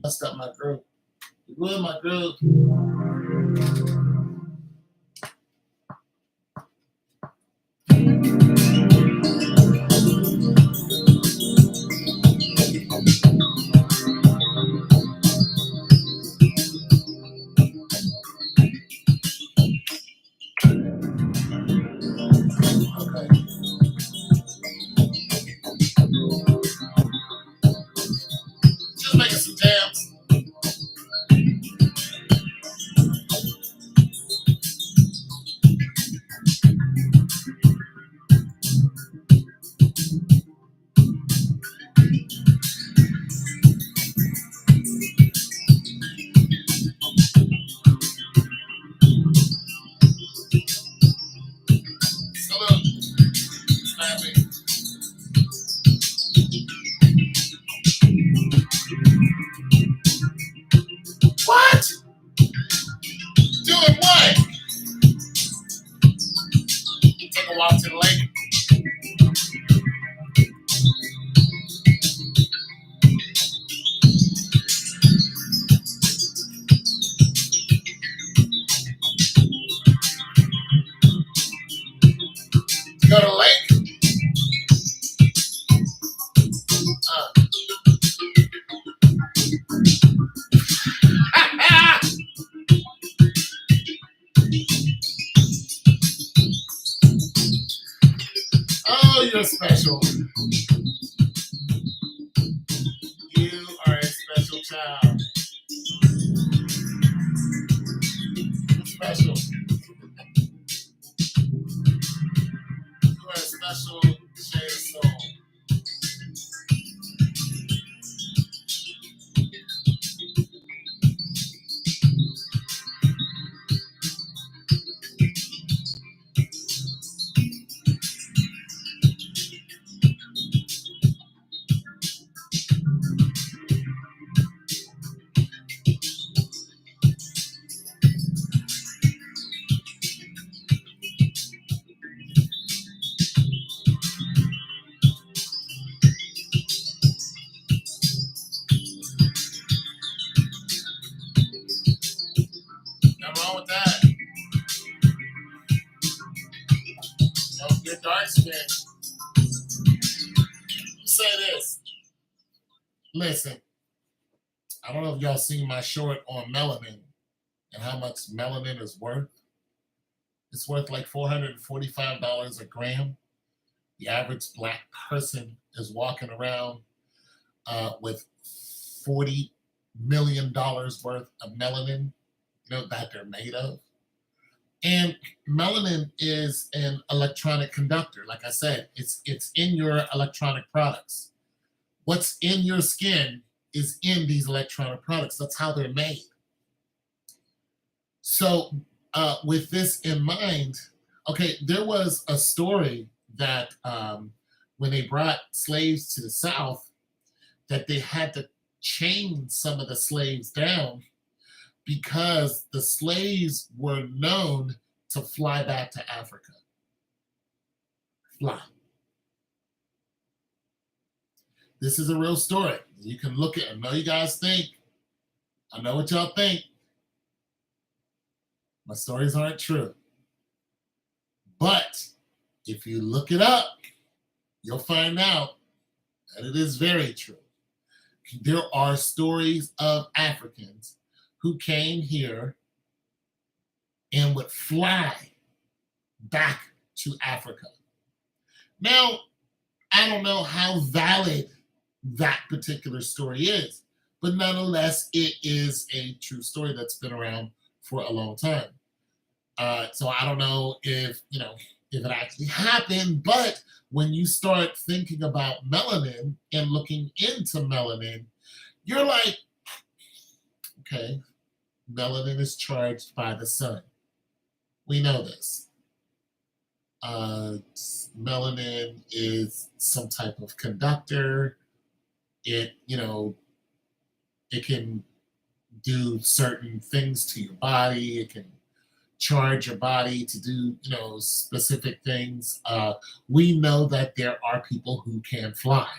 messed up my groove. You ruined my groove. Okay. Just making some jams. Hello. Snapping. What? Doing what? Take a walk to the lake. Go to the lake. Oh, you're special. You are a special child. You're special. You are a special shade of soul. Nothing wrong with that. No, you're dark skinned. You say this. Listen, I don't know if y'all seen my short on melanin and how much melanin is worth. It's worth like $445 a gram. The average black person is walking around with $40 million worth of melanin, that they're made of. And melanin is an electronic conductor. Like I said, it's in your electronic products. What's in your skin is in these electronic products. That's how they're made. So with this in mind, okay, there was a story that when they brought slaves to the South, that they had to chain some of the slaves down because the slaves were known to fly back to Africa. Fly. This is a real story. You can look at it. I know you guys think. I know what y'all think. My stories aren't true. But if you look it up, you'll find out that it is very true. There are stories of Africans who came here and would fly back to Africa. Now, I don't know how valid that particular story is, but nonetheless, it is a true story that's been around for a long time. So I don't know if it actually happened, but when you start thinking about melanin and looking into melanin, you're like, okay, melanin is charged by the sun. We know this. Melanin is some type of conductor. It can do certain things to your body. It can charge your body to do specific things. We know that there are people who can fly.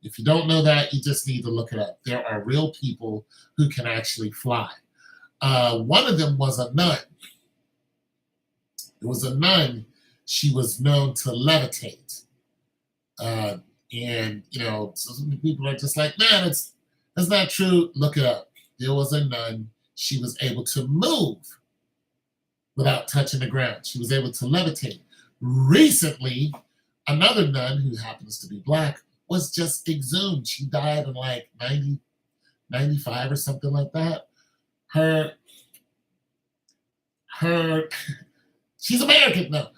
If you don't know that, you just need to look it up. There are real people who can actually fly. One of them was a nun. It was a nun. She was known to levitate. Uh, and, so some people are just like, man, that's not true. Look it up. There was a nun. She was able to move without touching the ground. She was able to levitate. Recently, another nun who happens to be black was just exhumed. She died in like 90, 95 or something like that. Her she's American now.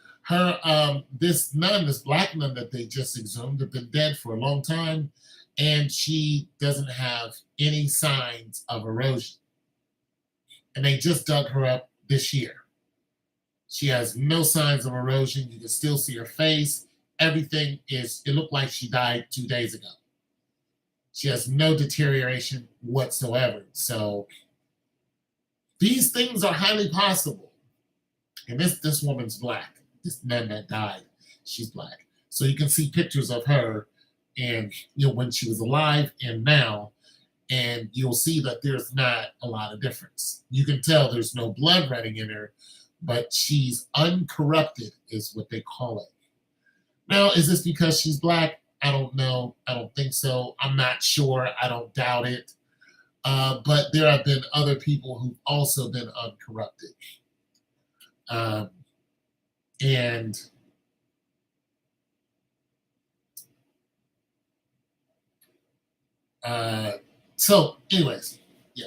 This black nun that they just exhumed, had been dead for a long time, and she doesn't have any signs of erosion. And they just dug her up this year. She has no signs of erosion. You can still see her face. Everything it looked like she died 2 days ago. She has no deterioration whatsoever. So these things are highly possible. And this woman's black. This nun that died, she's black. So you can see pictures of her and when she was alive and now, and you'll see that there's not a lot of difference. You can tell there's no blood running in her, but she's uncorrupted, is what they call it. Now, is this because she's black? I don't know. I don't think so. I'm not sure. I don't doubt it. But there have been other people who've also been uncorrupted. And so, anyways, yeah.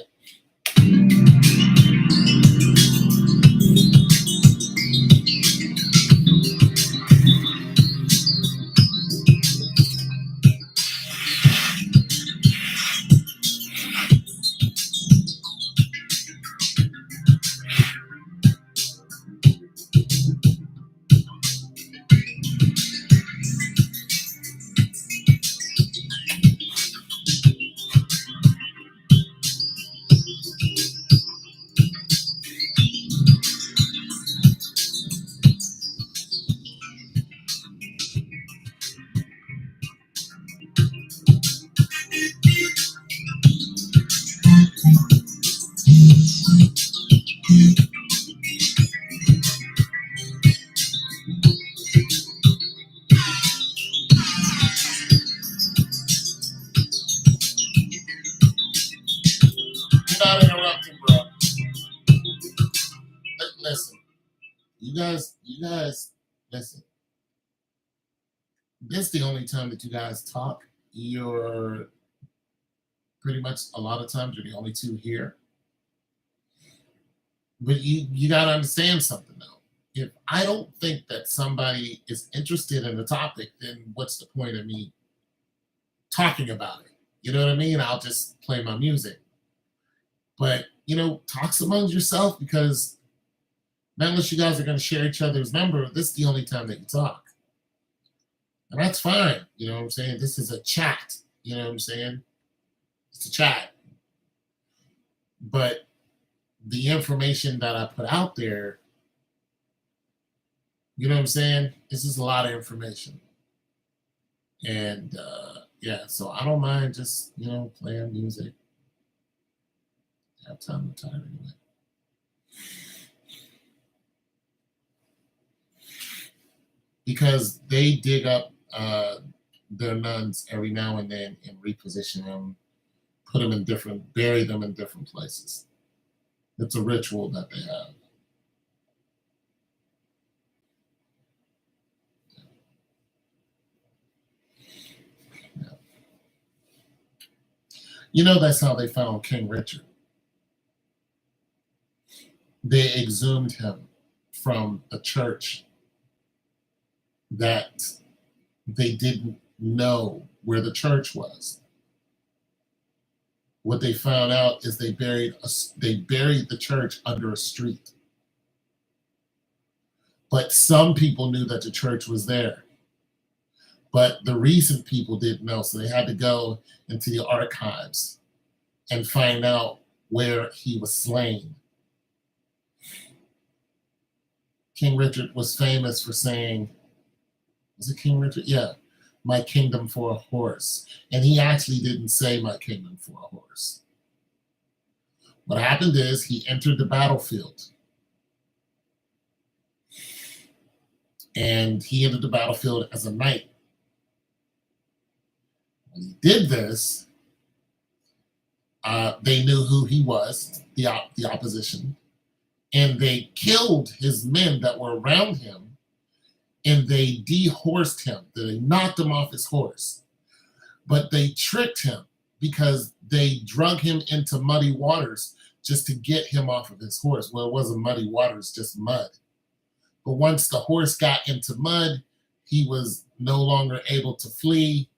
You're not interrupting, bro. Listen, you guys, listen. This is the only time that you guys talk. You're pretty much a lot of times you're the only two here. But you gotta understand something though. If I don't think that somebody is interested in the topic, then what's the point of me talking about it? You know what I mean? I'll just play my music. But talks amongst yourself, because not unless you guys are going to share each other's number, this is the only time that you talk. And that's fine. You know what I'm saying? This is a chat. You know what I'm saying? It's a chat. But the information that I put out there, you know what I'm saying? This is a lot of information. And yeah, so I don't mind just, playing music. I have time to time anyway. Because they dig up their nuns every now and then and reposition them, put them in bury them in different places. It's a ritual that they have. Yeah. That's how they found King Richard. They exhumed him from a church that they didn't know where the church was. What they found out is they buried the church under a street. But some people knew that the church was there. But the recent people didn't know, so they had to go into the archives and find out where he was slain. King Richard was famous for saying, was it King Richard? Yeah. my kingdom for a horse. And he actually didn't say my kingdom for a horse. What happened is he entered the battlefield. And he entered the battlefield as a knight. When he did this, they knew who he was, the opposition, and they killed his men that were around him, and they dehorsed him. They knocked him off his horse, but they tricked him because they drug him into muddy waters just to get him off of his horse. Well, it wasn't muddy waters, just mud. But once the horse got into mud, he was no longer able to flee,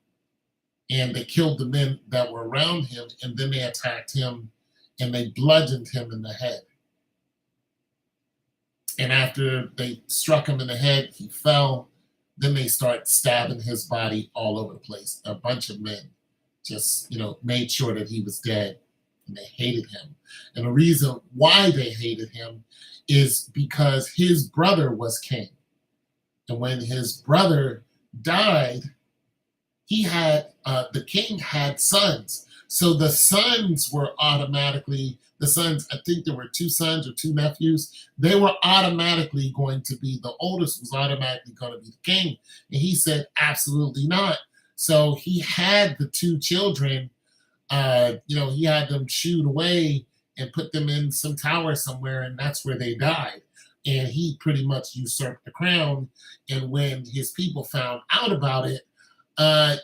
and they killed the men that were around him, and then they attacked him, and they bludgeoned him in the head. And after they struck him in the head, he fell. Then they start stabbing his body all over the place. A bunch of men just, made sure that he was dead, and they hated him. And the reason why they hated him is because his brother was king. And when his brother died, the king had sons. So the sons were automatically, I think there were 2 sons or 2 nephews, they were automatically going to be, the oldest was automatically going to be the king. And he said, absolutely not. So he had the 2 children, he had them shooed away and put them in some tower somewhere, and that's where they died. And he pretty much usurped the crown. And when his people found out about it, there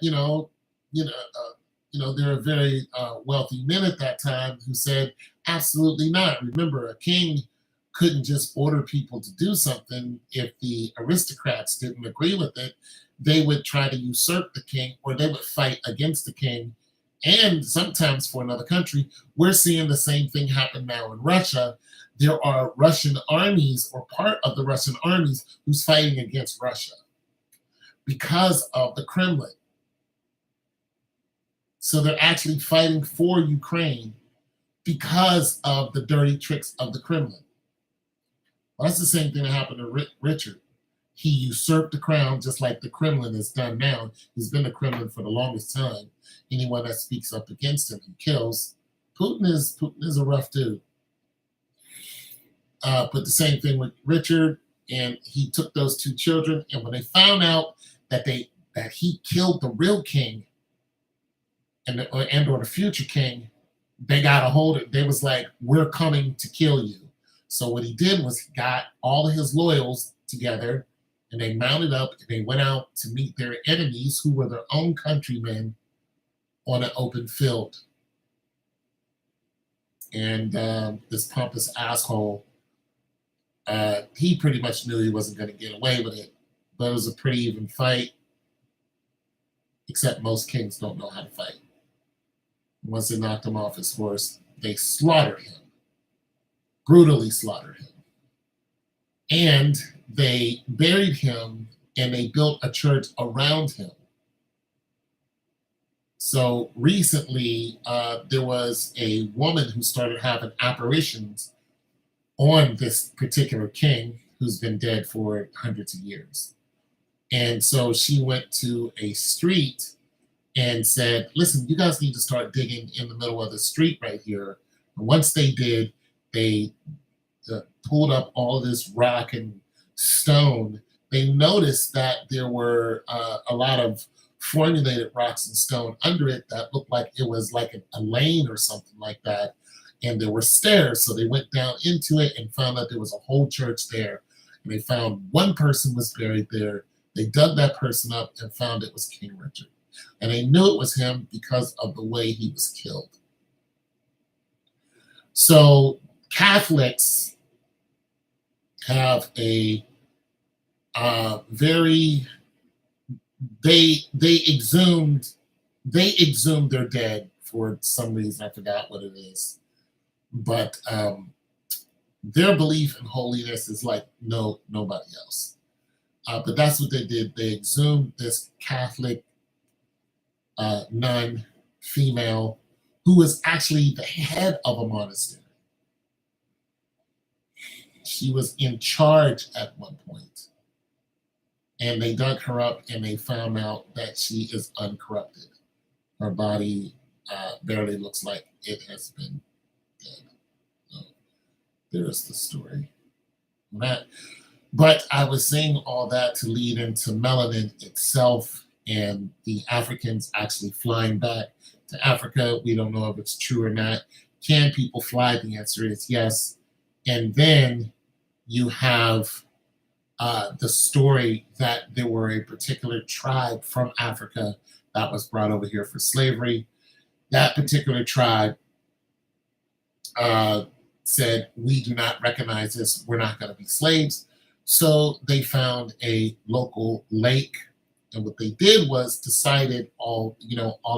were very wealthy men at that time who said, absolutely not. Remember, a king couldn't just order people to do something. If the aristocrats didn't agree with it, they would try to usurp the king, or they would fight against the king, and sometimes for another country. We're seeing the same thing happen now in Russia. There are Russian armies, or part of the Russian armies, who's fighting against Russia because of the Kremlin. So they're actually fighting for Ukraine because of the dirty tricks of the Kremlin. Well, that's the same thing that happened to Richard. He usurped the crown just like the Kremlin has done now. He's been the Kremlin for the longest time. Anyone that speaks up against him, he kills. Putin is a rough dude. But the same thing with Richard, and he took those 2 children, and when they found out that he killed the real king and or the future king, they got a hold of it. They was like, we're coming to kill you. So what he did was he got all of his loyals together, and they mounted up, and they went out to meet their enemies, who were their own countrymen, on an open field. And this pompous asshole, he pretty much knew he wasn't going to get away with it. But it was a pretty even fight, except most kings don't know how to fight. Once they knocked him off his horse, they slaughtered him, brutally slaughtered him. And they buried him, and they built a church around him. So recently, there was a woman who started having apparitions on this particular king who's been dead for hundreds of years. And so she went to a street and said, listen, you guys need to start digging in the middle of the street right here. And once they did, they pulled up all this rock and stone. They noticed that there were a lot of formulated rocks and stone under it that looked like it was like a lane or something like that. And there were stairs. So they went down into it and found that there was a whole church there. And they found one person was buried there. They dug that person up and found it was King Richard. And they knew it was him because of the way he was killed. So Catholics have a very, they exhumed their dead for some reason. I forgot what it is. But their belief in holiness is like nobody else. But that's what they did. They exhumed this Catholic nun, female, who was actually the head of a monastery. She was in charge at one point. And they dug her up and they found out that she is uncorrupted. Her body barely looks like it has been dead. So there's the story. That, but I was saying all that to lead into melanin itself and the Africans actually flying back to Africa. We don't know if it's true or not. Can people fly? The answer is yes. And then you have the story that there were a particular tribe from Africa that was brought over here for slavery. That particular tribe said, we do not recognize this, we're not going to be slaves. So they found a local lake, and what they did was decided all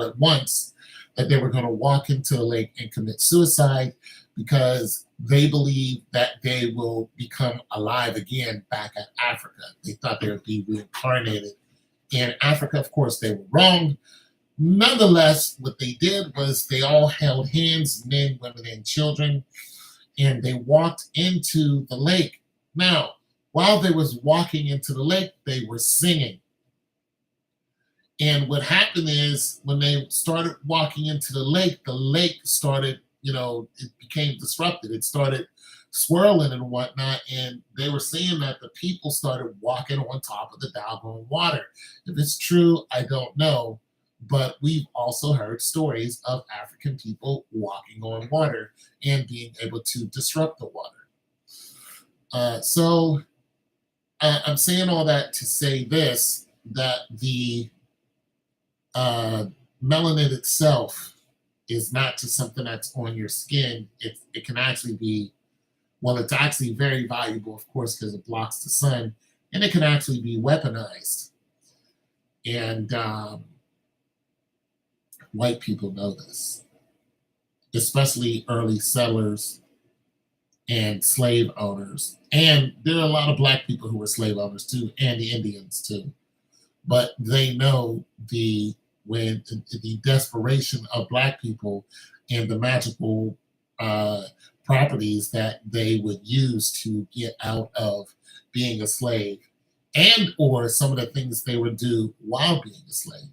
at once that they were going to walk into the lake and commit suicide because they believe that they will become alive again back in Africa. They thought they would be reincarnated in Africa. Of course, they were wrong. Nonetheless, what they did was they all held hands, men, women, and children, and they walked into the lake. Now, while they was walking into the lake, they were singing. And what happened is when they started walking into the lake started, it became disrupted. It started swirling and whatnot. And they were saying that the people started walking on top of the doggone water. If it's true, I don't know. But we've also heard stories of African people walking on water and being able to disrupt the water. So I'm saying all that to say this, that the melanin itself is not just something that's on your skin. It can actually be, it's actually very valuable, of course, because it blocks the sun, and it can actually be weaponized. And white people know this, especially early settlers and slave owners. And there are a lot of black people who were slave owners too, and the Indians too. But they know the desperation of black people and the magical properties that they would use to get out of being a slave, and or some of the things they would do while being a slave.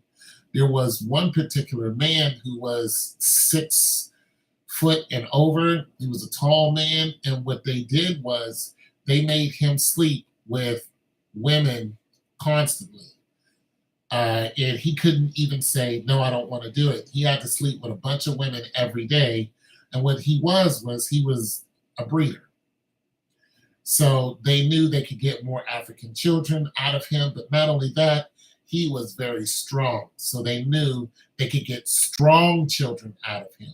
There was one particular man who was 6 foot and over. He was a tall man, and what they did was they made him sleep with women constantly. And he couldn't even say, no, I don't want to do it. He had to sleep with a bunch of women every day. And what he was a breeder. So they knew they could get more African children out of him. But not only that, he was very strong. So they knew they could get strong children out of him.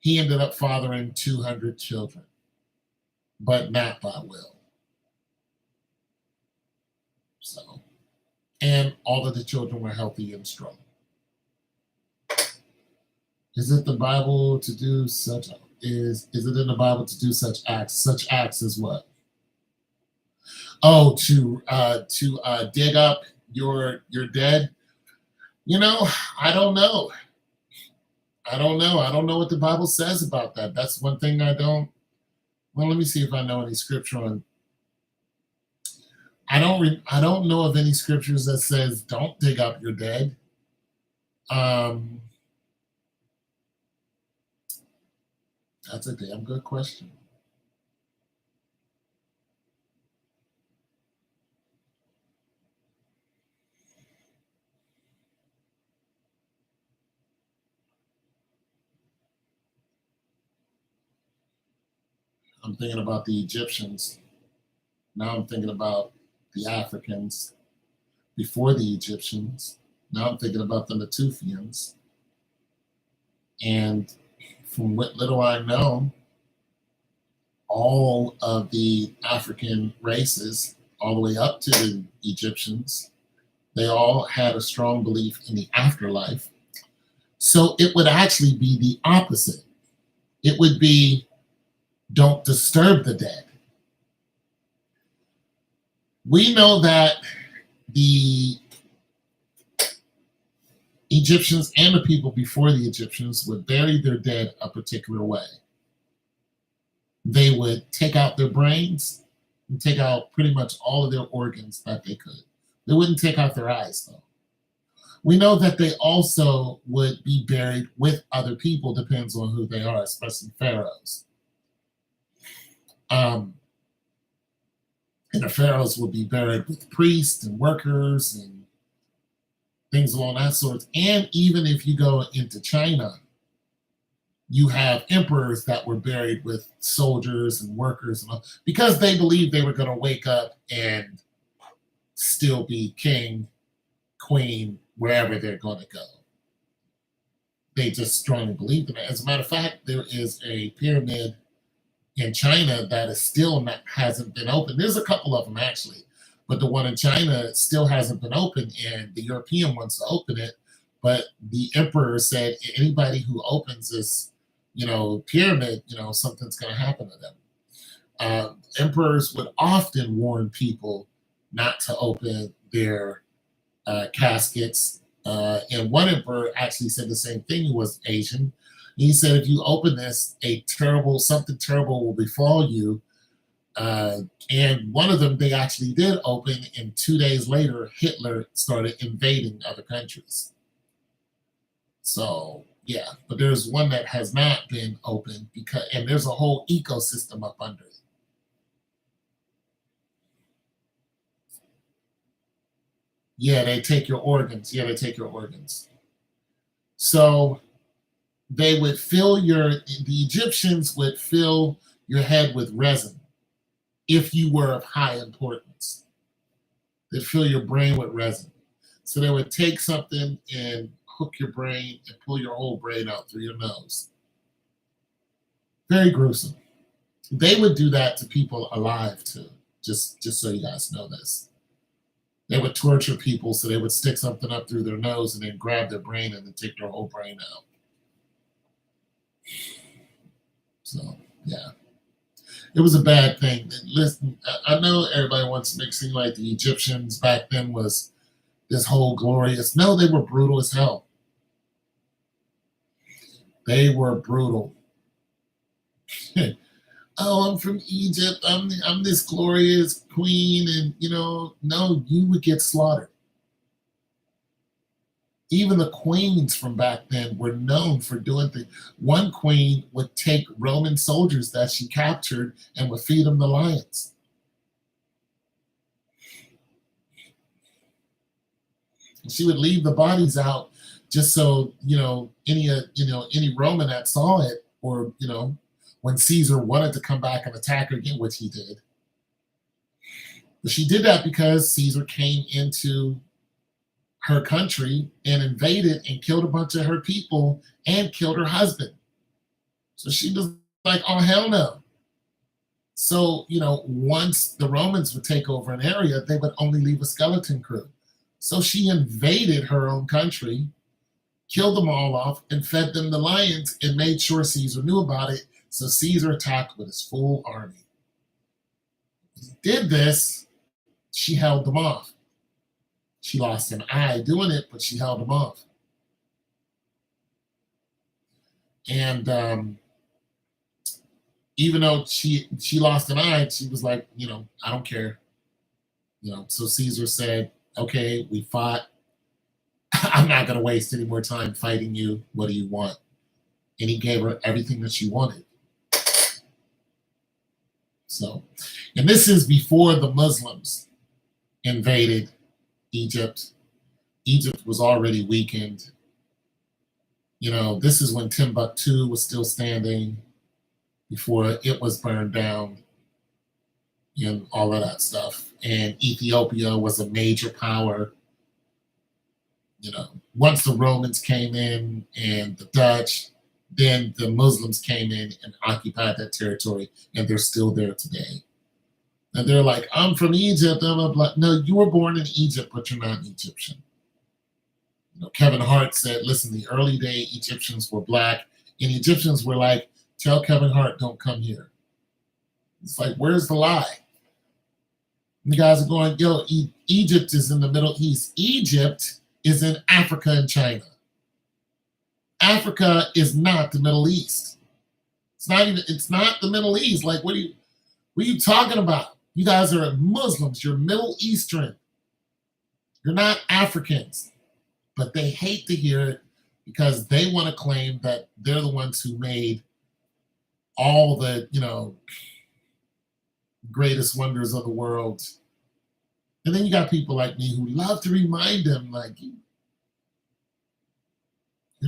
He ended up fathering 200 children, but not by will. So, and all of the children were healthy and strong. Is it the Bible to do such? Is it in the Bible to do such acts? Such acts as what? Oh, to dig up your dead. I don't know. I don't know what the Bible says about that. That's one thing I don't. Well, let me see if I know any scripture on. I don't know of any scriptures that says don't dig up your dead. That's a damn good question. I'm thinking about the Egyptians. Now I'm thinking about the Africans before the Egyptians. Now I'm thinking about the Natufians. And from what little I know, all of the African races, all the way up to the Egyptians, they all had a strong belief in the afterlife. So it would actually be the opposite. It would be, don't disturb the dead. We know that the Egyptians and the people before the Egyptians would bury their dead a particular way. They would take out their brains and take out pretty much all of their organs that they could. They wouldn't take out their eyes, though. We know that they also would be buried with other people, depends on who they are, especially pharaohs. Um, and the pharaohs would be buried with priests and workers and things along that sort. And even if you go into China, you have emperors that were buried with soldiers and workers and all, because they believed they were going to wake up and still be king, queen, wherever they're going to go. They just strongly believed in it. As a matter of fact, there is a pyramid in China that is still not hasn't been opened. There's a couple of them actually, but the one in China still hasn't been opened, and the European wants to open it. But the emperor said anybody who opens this, pyramid, something's going to happen to them. Emperors would often warn people not to open their caskets. And one emperor actually said the same thing. He was Asian. He said, if you open this, something terrible will befall you. And one of them they actually did open, and 2 days later, Hitler started invading other countries. So yeah, but there's one that has not been opened and there's a whole ecosystem up under it. Yeah, they take your organs. Yeah, they take your organs. So the Egyptians would fill your head with resin if you were of high importance. They'd fill your brain with resin. So they would take something and hook your brain and pull your whole brain out through your nose. Very gruesome. They would do that to people alive too, just so you guys know this. They would torture people, so they would stick something up through their nose and then grab their brain and then take their whole brain out. So, yeah. It was a bad thing. Listen, I know everybody wants to make it seem like the Egyptians back then was this whole glorious. No, they were brutal as hell. They were brutal. Oh, I'm from Egypt. I'm this glorious queen, and no, you would get slaughtered. Even the queens from back then were known for doing things. One queen would take Roman soldiers that she captured and would feed them to lions. She would leave the bodies out just so any Roman that saw it, or when Caesar wanted to come back and attack her again, which he did. But she did that because Caesar came into her country and invaded and killed a bunch of her people and killed her husband. So she was like, oh, hell no. So, once the Romans would take over an area, they would only leave a skeleton crew. So she invaded her own country, killed them all off, and fed them to lions, and made sure Caesar knew about it. So Caesar attacked with his full army. He did this, she held them off. She lost an eye doing it, but she held them off. And even though she lost an eye, she was like, I don't care. So Caesar said, okay, we fought. I'm not going to waste any more time fighting you. What do you want? And he gave her everything that she wanted. So, and this is before the Muslims invaded Egypt. Egypt was already weakened. This is when Timbuktu was still standing, before it was burned down and all of that stuff. And Ethiopia was a major power. Once the Romans came in and the Dutch, then the Muslims came in and occupied that territory, and they're still there today. And they're like, I'm from Egypt. I'm like, no, you were born in Egypt, but you're not an Egyptian. Kevin Hart said, listen, the early day Egyptians were black, and Egyptians were like, tell Kevin Hart, don't come here. It's like, where's the lie? And the guys are going, yo, Egypt is in the Middle East. Egypt is in Africa and China. Africa is not the Middle East. It's not the Middle East. Like, what are you talking about? You guys are Muslims. You're Middle Eastern. You're not Africans. But they hate to hear it because they want to claim that they're the ones who made all the, greatest wonders of the world. And then you got people like me who love to remind them, like, you're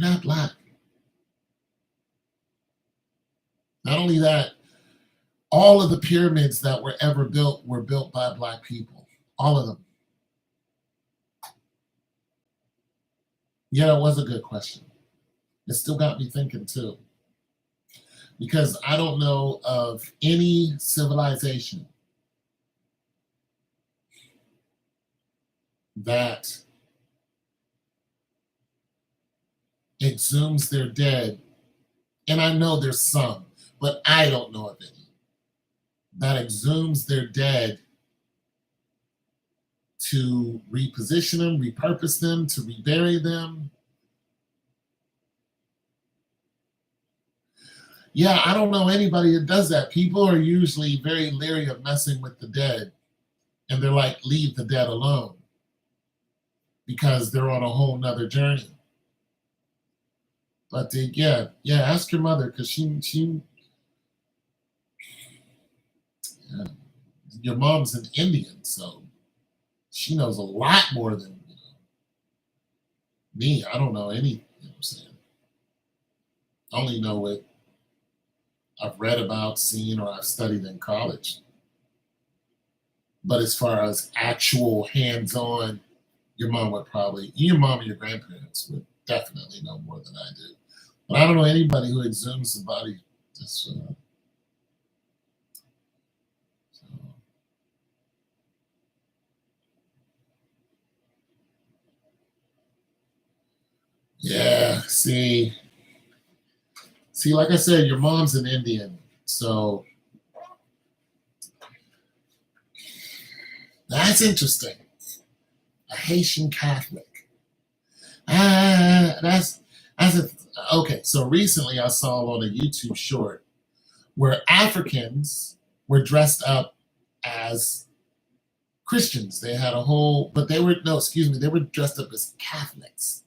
not black. Not only that, all of the pyramids that were ever built were built by black people. All of them. Yeah, it was a good question. It still got me thinking too. Because I don't know of any civilization that exhumes their dead. And I know there's some, but I don't know of any that exhumes their dead to reposition them, repurpose them, to rebury them. Yeah, I don't know anybody that does that. People are usually very leery of messing with the dead. And they're like, leave the dead alone. Because they're on a whole nother journey. But yeah, ask your mother, because yeah, your mom's an Indian, so she knows a lot more than me. I don't know any, what I'm saying. I only know what I've read about, seen, or I've studied in college. But as far as actual hands-on, your mom and your grandparents would definitely know more than I do. But I don't know anybody who exhumes the body. Just, so. Yeah, see, like I said, your mom's an Indian, so that's interesting. A Haitian Catholic. That's okay. So recently, I saw on a YouTube short where Africans were dressed up as Christians. They had a whole, but they were no, excuse me, they were dressed up as Catholics.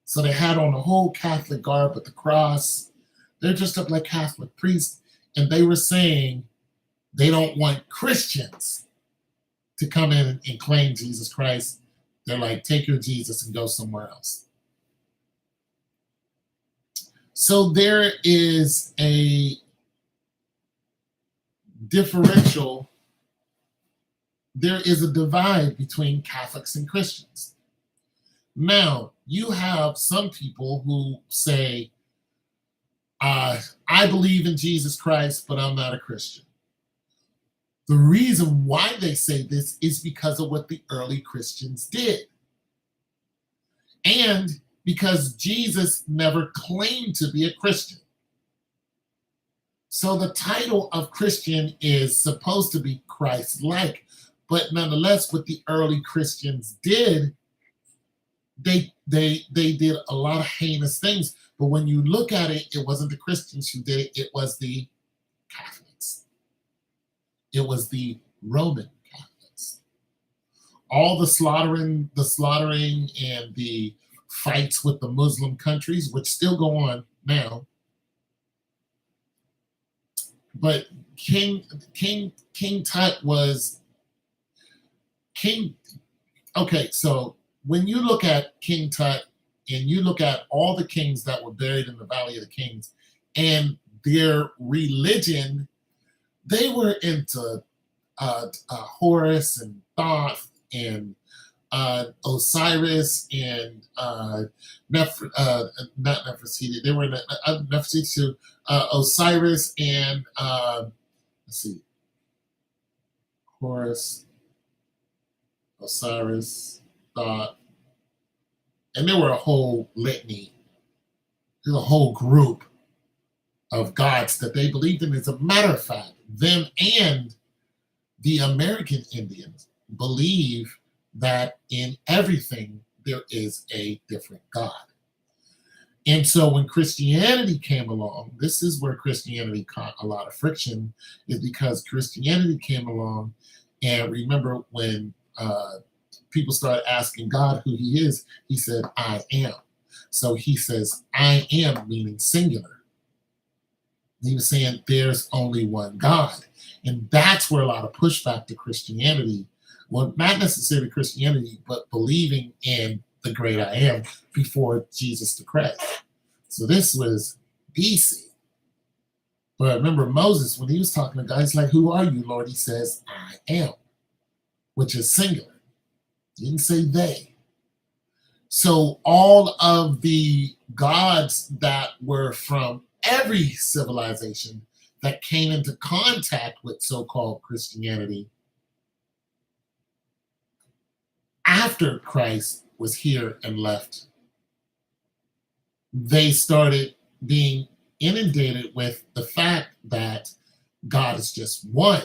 So they had on the whole Catholic garb with the cross. They're dressed up like Catholic priests, and they were saying they don't want Christians to come in and claim Jesus Christ. They're like, take your Jesus and go somewhere else. So there is a differential. There is a divide between Catholics and Christians. Now, you have some people who say, I believe in Jesus Christ, but I'm not a Christian. The reason why they say this is because of what the early Christians did. And because Jesus never claimed to be a Christian. So the title of Christian is supposed to be Christ-like. But nonetheless, what the early Christians did, they did a lot of heinous things. But when you look at it, it wasn't the Christians who did it. It was the Catholics. It was the Roman Catholics. All the slaughtering and the fights with the Muslim countries, which still go on now. But King Tut was king. Okay, so when you look at King Tut and you look at all the kings that were buried in the Valley of the Kings and their religion, they were into Horus and Thoth and Osiris and not Nefertiti. They were Nefertiti too. Osiris and let's see, Horus, Osiris, Thoth, and there were a whole litany. There's a whole group of gods that they believed in. As a matter of fact, them and the American Indians believe that in everything there is a different God. And so when Christianity came along, this is where Christianity caught a lot of friction, is because Christianity came along, and remember when people started asking God who he is, he said, I am. So he says, I am, meaning singular. He was saying there's only one God. And that's where a lot of pushback to Christianity, well, not necessarily Christianity, but believing in the great I am before Jesus the Christ. So this was BC. But remember Moses, when he was talking to God, he's like, who are you, Lord? He says, I am, which is singular. He didn't say they. So all of the gods that were from every civilization that came into contact with so-called Christianity after Christ was here and left, they started being inundated with the fact that God is just one.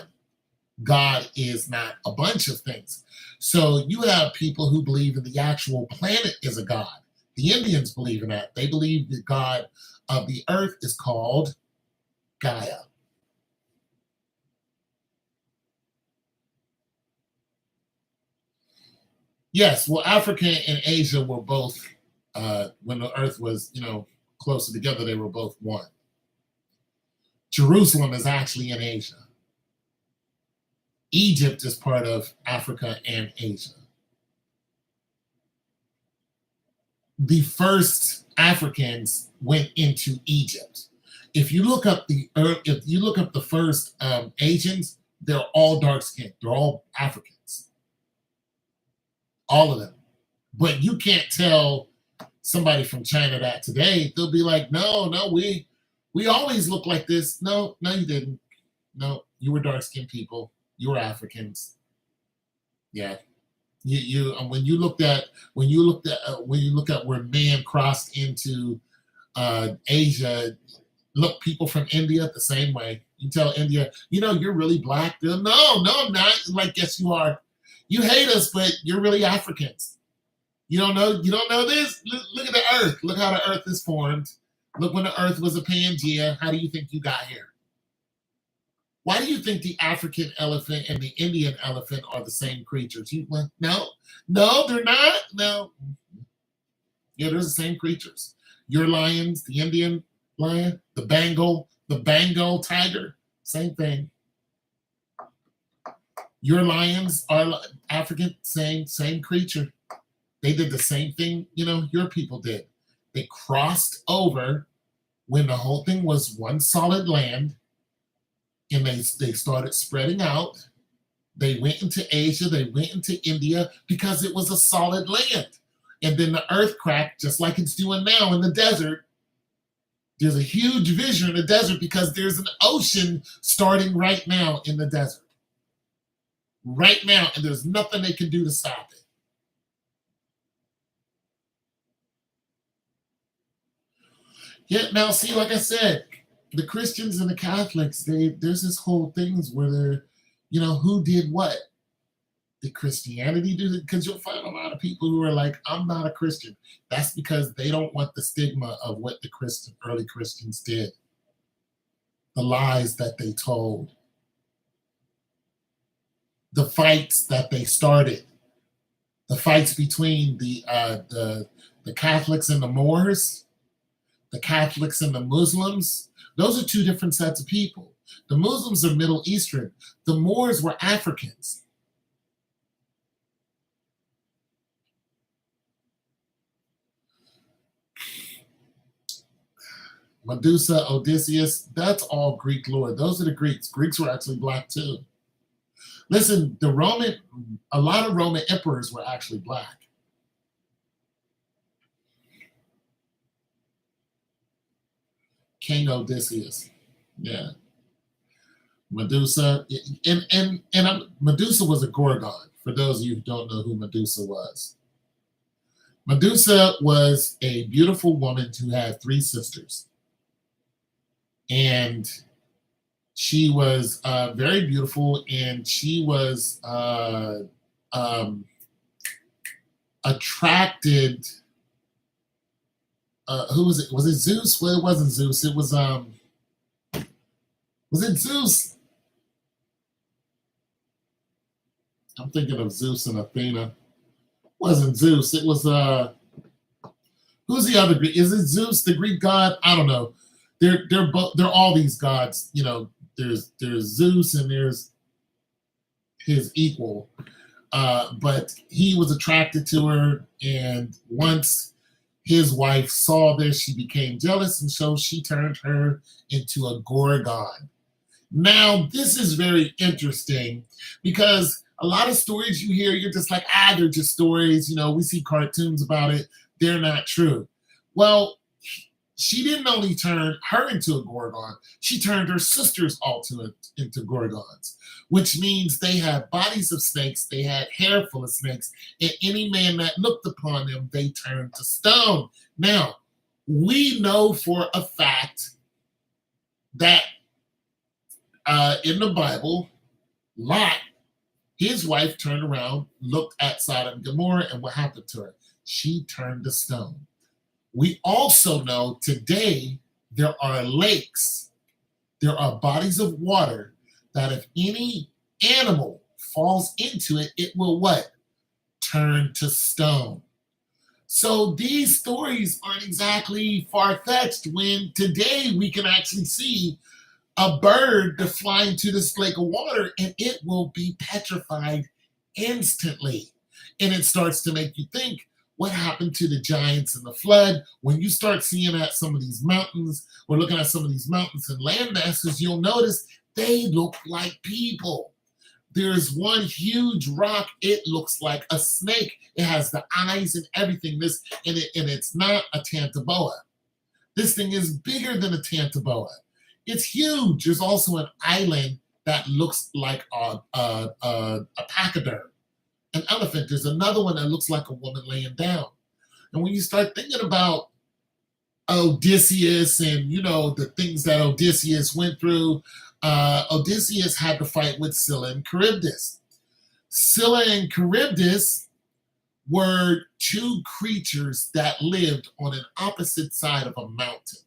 God is not a bunch of things. So you have people who believe in the actual planet is a god. The Indians believe in that. They believe the god of the earth is called Gaia. Yes, well, Africa and Asia were both, when the earth was, closer together, they were both one. Jerusalem is actually in Asia. Egypt is part of Africa and Asia. The first Africans went into Egypt. If you look up the first Asians, they're all dark skinned. They're all Africans, all of them. But you can't tell somebody from China that today. They'll be like, no, we always look like this. No, you didn't. No, you were dark skinned people. You were Africans. Yeah. When you look at where man crossed into Asia, look, people from India the same way. You tell India, you're really black. They'll, no, I'm not. Like, yes, you are. You hate us, but you're really Africans. You don't know this? Look at the earth. Look how the earth is formed. Look, when the earth was a Pangea, how do you think you got here? Why do you think the African elephant and the Indian elephant are the same creatures? No, they're not. No. Yeah, they're the same creatures. Your lions, the Indian lion, the Bengal tiger, same thing. Your lions are African, same creature. They did the same thing, your people did. They crossed over when the whole thing was one solid land, and they started spreading out. They went into Asia, they went into India because it was a solid land. And then the earth cracked just like it's doing now in the desert. There's a huge fissure in the desert because there's an ocean starting right now in the desert. Right now, and there's nothing they can do to stop it. Yeah, now see, like I said, the Christians and the Catholics, there's this whole things where they're, who did what? Did Christianity do it? Because you'll find a lot of people who are like, I'm not a Christian. That's because they don't want the stigma of what the early Christians did. The lies that they told. The fights that they started. The fights between the Catholics and the Moors. The Catholics and the Muslims. Those are two different sets of people. The Muslims are Middle Eastern. The Moors were Africans. Medusa, Odysseus, that's all Greek lore. Those are the Greeks. Greeks were actually black too. Listen, a lot of Roman emperors were actually black. King Odysseus. Yeah. Medusa. And Medusa was a Gorgon, for those of you who don't know who Medusa was. Medusa was a beautiful woman who had 3 sisters. And she was very beautiful, and she was attracted. Who was it? Was it Zeus? Well, it wasn't Zeus. It was it Zeus? I'm thinking of Zeus and Athena. Wasn't Zeus. It was who's the other Greek? Is it Zeus, the Greek god? I don't know. They're all these gods. You know, there's Zeus and there's his equal. But he was attracted to her, and once his wife saw this, she became jealous, and so she turned her into a gorgon. Now, this is very interesting because a lot of stories you hear, you're just like, they're just stories. You know, we see cartoons about it. They're not true. Well, she didn't only turn her into a gorgon, she turned her sisters also into gorgons, which means they had bodies of snakes, they had hair full of snakes, and any man that looked upon them, they turned to stone. Now, we know for a fact that in the Bible, Lot, his wife turned around, looked at Sodom and Gomorrah, and what happened to her? She turned to stone. We also know today there are lakes, there are bodies of water that if any animal falls into it, it will what? Turn to stone. So these stories aren't exactly far-fetched when today we can actually see a bird to fly into this lake of water and it will be petrified instantly. And it starts to make you think, what happened to the giants in the flood? When you start seeing at some of these mountains, or looking at some of these mountains and land masses, you'll notice they look like people. There's one huge rock. It looks like a snake. It has the eyes and everything. And it's not a Tantaboa. This thing is bigger than a Tantaboa. It's huge. There's also an island that looks like a pachyderm, an elephant. There's another one that looks like a woman laying down. And when you start thinking about Odysseus and, you know, the things that Odysseus went through, Odysseus had to fight with Scylla and Charybdis. Scylla and Charybdis were two creatures that lived on an opposite side of a mountain.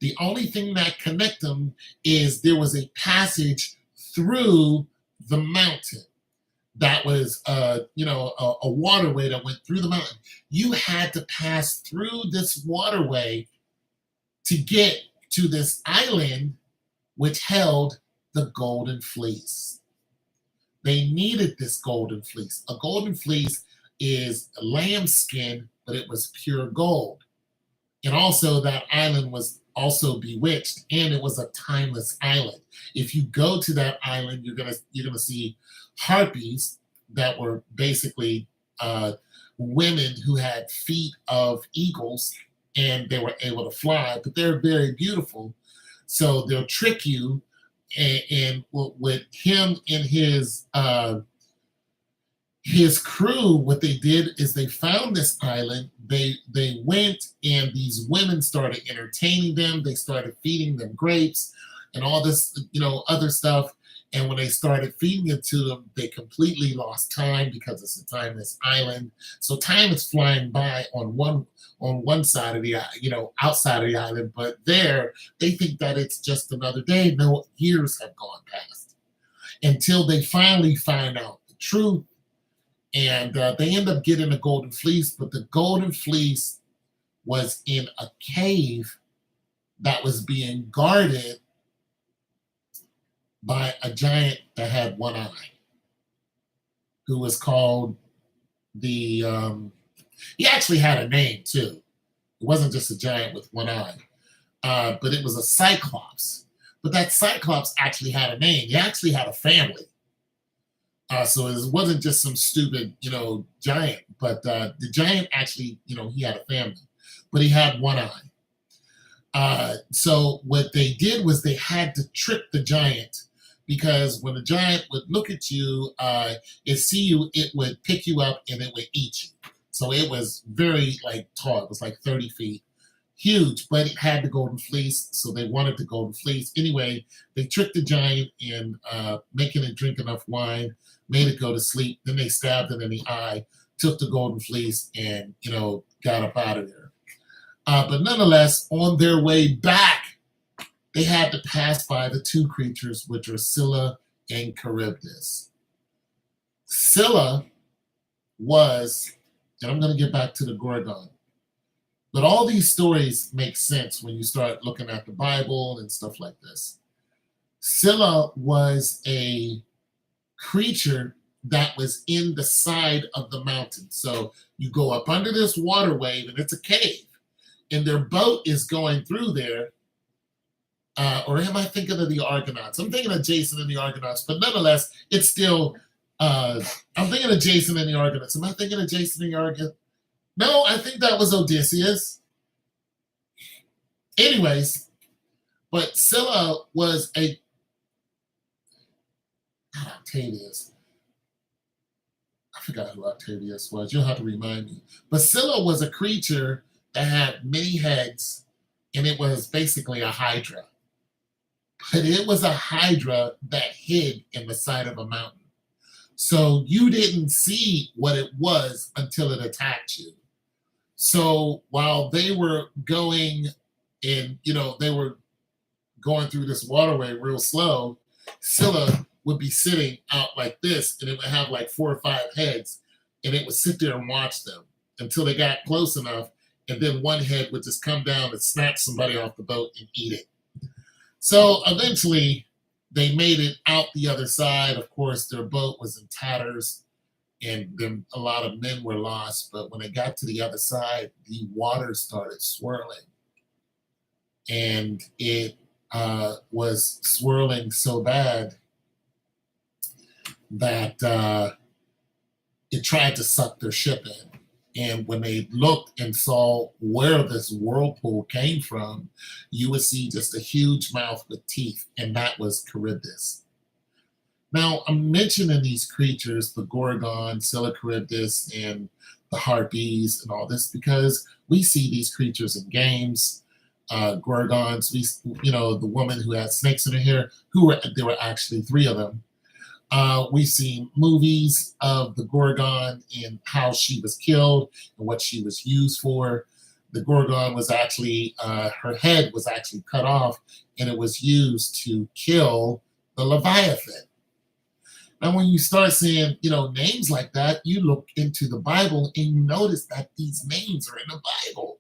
The only thing that connect them is there was a passage through the mountain. That was, a waterway that went through the mountain. You had to pass through this waterway to get to this island, which held the golden fleece. They needed this golden fleece. A golden fleece is lambskin, but it was pure gold. And also that island was also bewitched, and it was a timeless island. If you go to that island, you're gonna see harpies that were basically women who had feet of eagles, and they were able to fly, but they're very beautiful. So they'll trick you, and with him and his crew, what they did is they found this island. They went, and these women started entertaining them. They started feeding them grapes and all this, other stuff. And when they started feeding it to them, they completely lost time because it's a timeless island. So time is flying by on one side of the, outside of the island, but there they think that it's just another day. No, years have gone past until they finally find out the truth. And they end up getting a golden fleece, but the golden fleece was in a cave that was being guarded by a giant that had one eye, who was called he actually had a name too. It wasn't just a giant with one eye, but it was a cyclops. But that cyclops actually had a name. He actually had a family. So it wasn't just some stupid, giant, but the giant actually, he had a family, but he had one eye. So what they did was they had to trick the giant, because when the giant would look at you and see you, it would pick you up and it would eat you. So it was very tall. It was like 30 feet. Huge, but it had the golden fleece, so they wanted the golden fleece. Anyway, they tricked the giant in making it drink enough wine, made it go to sleep. Then they stabbed it in the eye, took the golden fleece, and got up out of there. But nonetheless, on their way back, they had to pass by the two creatures, which are Scylla and Charybdis. Scylla was And I'm going to get back to the Gorgon. But all these stories make sense when you start looking at the Bible and stuff like this. Scylla was a creature that was in the side of the mountain. So you go up under this water wave and it's a cave, and their boat is going through there. Or am I thinking of the Argonauts? I'm thinking of Jason and the Argonauts, but nonetheless, it's still. I'm thinking of Jason and the Argonauts. Am I thinking of Jason and the Argonauts? No, I think that was Odysseus. Anyways, but Scylla was a Octavius. I forgot who Octavius was. You'll have to remind me. But Scylla was a creature that had many heads, and it was basically a hydra. But it was a hydra that hid in the side of a mountain. So you didn't see what it was until it attacked you. So while they were going and, they were going through this waterway real slow, Scylla would be sitting out like this, and it would have like 4 or 5 heads, and it would sit there and watch them until they got close enough, and then one head would just come down and snatch somebody off the boat and eat it. So eventually they made it out the other side. Of course, their boat was in tatters, and then a lot of men were lost. But when they got to the other side, the water started swirling, and it was swirling so bad that it tried to suck their ship in. And when they looked and saw where this whirlpool came from, you would see just a huge mouth with teeth, and that was Charybdis. Now, I'm mentioning these creatures, the Gorgon, Scylla, Charybdis, and the Harpies, and all this because we see these creatures in games. Gorgons, the woman who had snakes in her hair, there were actually 3 of them. We've seen movies of the Gorgon and how she was killed and what she was used for. The Gorgon was actually, her head was actually cut off, and it was used to kill the Leviathan. Now, when you start seeing, names like that, you look into the Bible and you notice that these names are in the Bible.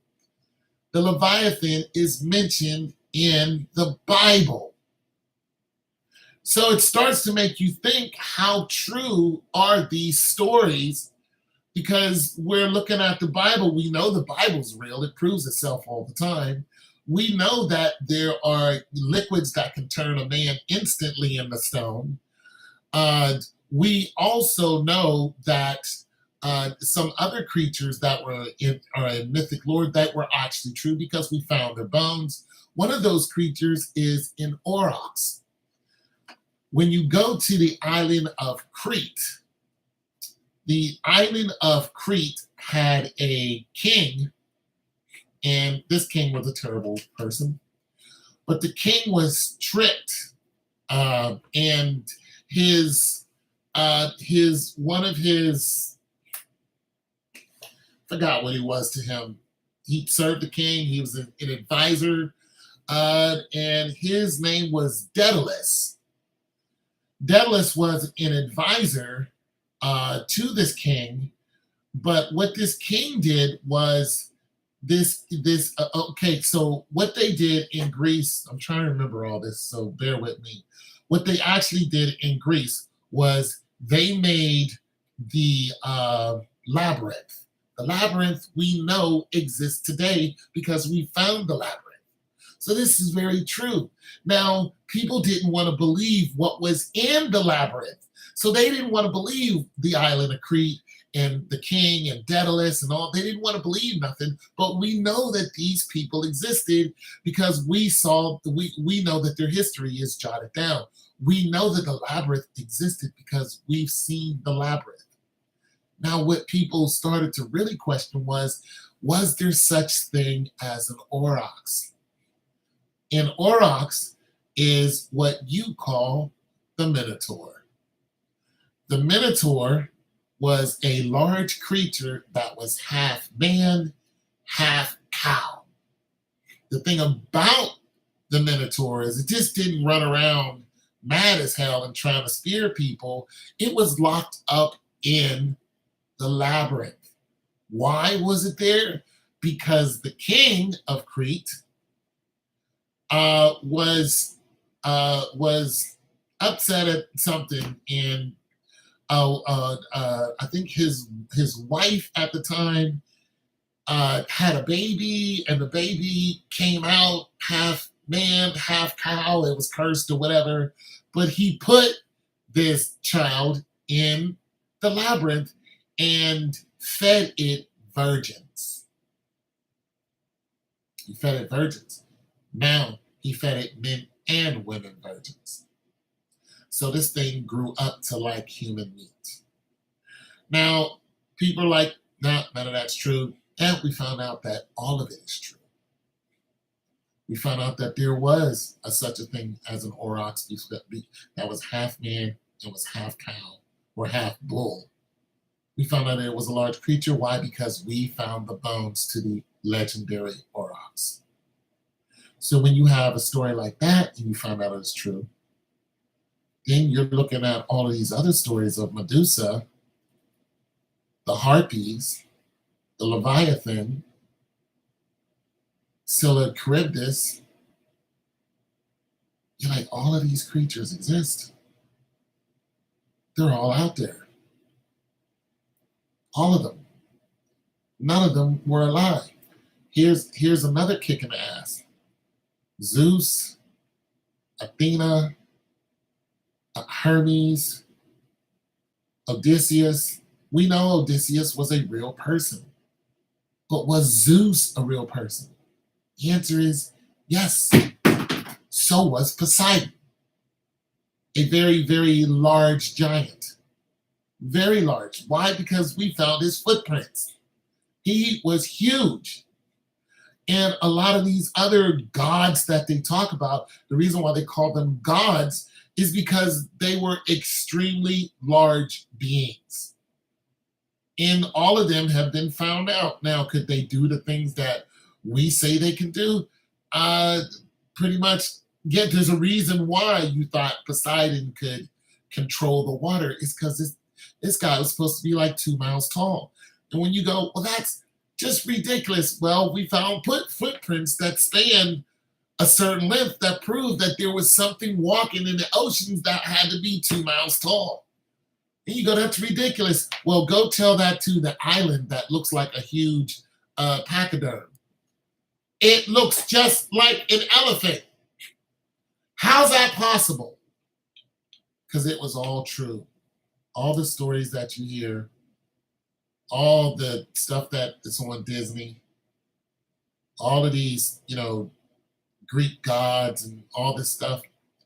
The Leviathan is mentioned in the Bible. So it starts to make you think, how true are these stories? Because we're looking at the Bible. We know the Bible's real. It proves itself all the time. We know that there are liquids that can turn a man instantly into stone. We also know that some other creatures that are in mythic lore that were actually true because we found their bones. One of those creatures is in Aurochs. When you go to the island of Crete, the island of Crete had a king, and this king was a terrible person, but the king was tricked, and forgot what he was to him. He served the king. He was an advisor, and his name was Daedalus. Daedalus was an advisor to this king, but what this king did was okay, so what they did in Greece, I'm trying to remember all this, so bear with me. What they actually did in Greece was they made the labyrinth. The labyrinth we know exists today because we found the labyrinth. So this is very true. Now, people didn't want to believe what was in the labyrinth. So they didn't want to believe the island of Crete and the king and Daedalus and all. They didn't want to believe nothing. But we know that these people existed because we know that their history is jotted down. We know that the labyrinth existed because we've seen the labyrinth. Now, what people started to really question was there such thing as an aurochs? An aurochs is what you call the Minotaur. The Minotaur was a large creature that was half man, half cow. The thing about the Minotaur is it just didn't run around mad as hell and trying to spear people. It was locked up in the labyrinth. Why was it there? Because the king of Crete was upset at something, and I think his wife at the time had a baby, and the baby came out half man, half cow. It was cursed or whatever, but he put this child in the labyrinth and fed it virgins. He fed it virgins. Now he fed it men and women virgins. So this thing grew up to like human meat. Now, people are like, nah, none of that's true. And we found out that all of it is true. We found out that there was such a thing as an aurochs that was half man and was half cow or half bull. We found out that it was a large creature. Why? Because we found the bones to the legendary aurochs. So when you have a story like that and you find out it's true, then you're looking at all of these other stories of Medusa, the harpies, the Leviathan, Scylla Charybdis. You're like, all of these creatures exist. They're all out there. All of them. None of them were alive. Here's another kick in the ass. Zeus, Athena, Hermes, Odysseus. We know Odysseus was a real person. But was Zeus a real person? The answer is yes. So was Poseidon. A very, very large giant. Very large. Why? Because we found his footprints. He was huge. And a lot of these other gods that they talk about, the reason why they call them gods is because they were extremely large beings. And all of them have been found out. Now, could they do the things that we say they can do? Pretty much, yeah, there's a reason why you thought Poseidon could control the water. It's because this guy was supposed to be like 2 miles tall. And when you go, well, that's just ridiculous. Well, we found footprints that span a certain length that prove that there was something walking in the oceans that had to be 2 miles tall. And you go, that's ridiculous. Well, go tell that to the island that looks like a huge pachyderm. It looks just like an elephant. How's that possible? Because it was all true. All the stories that you hear, all the stuff that is on Disney, all of these, Greek gods and all this stuff,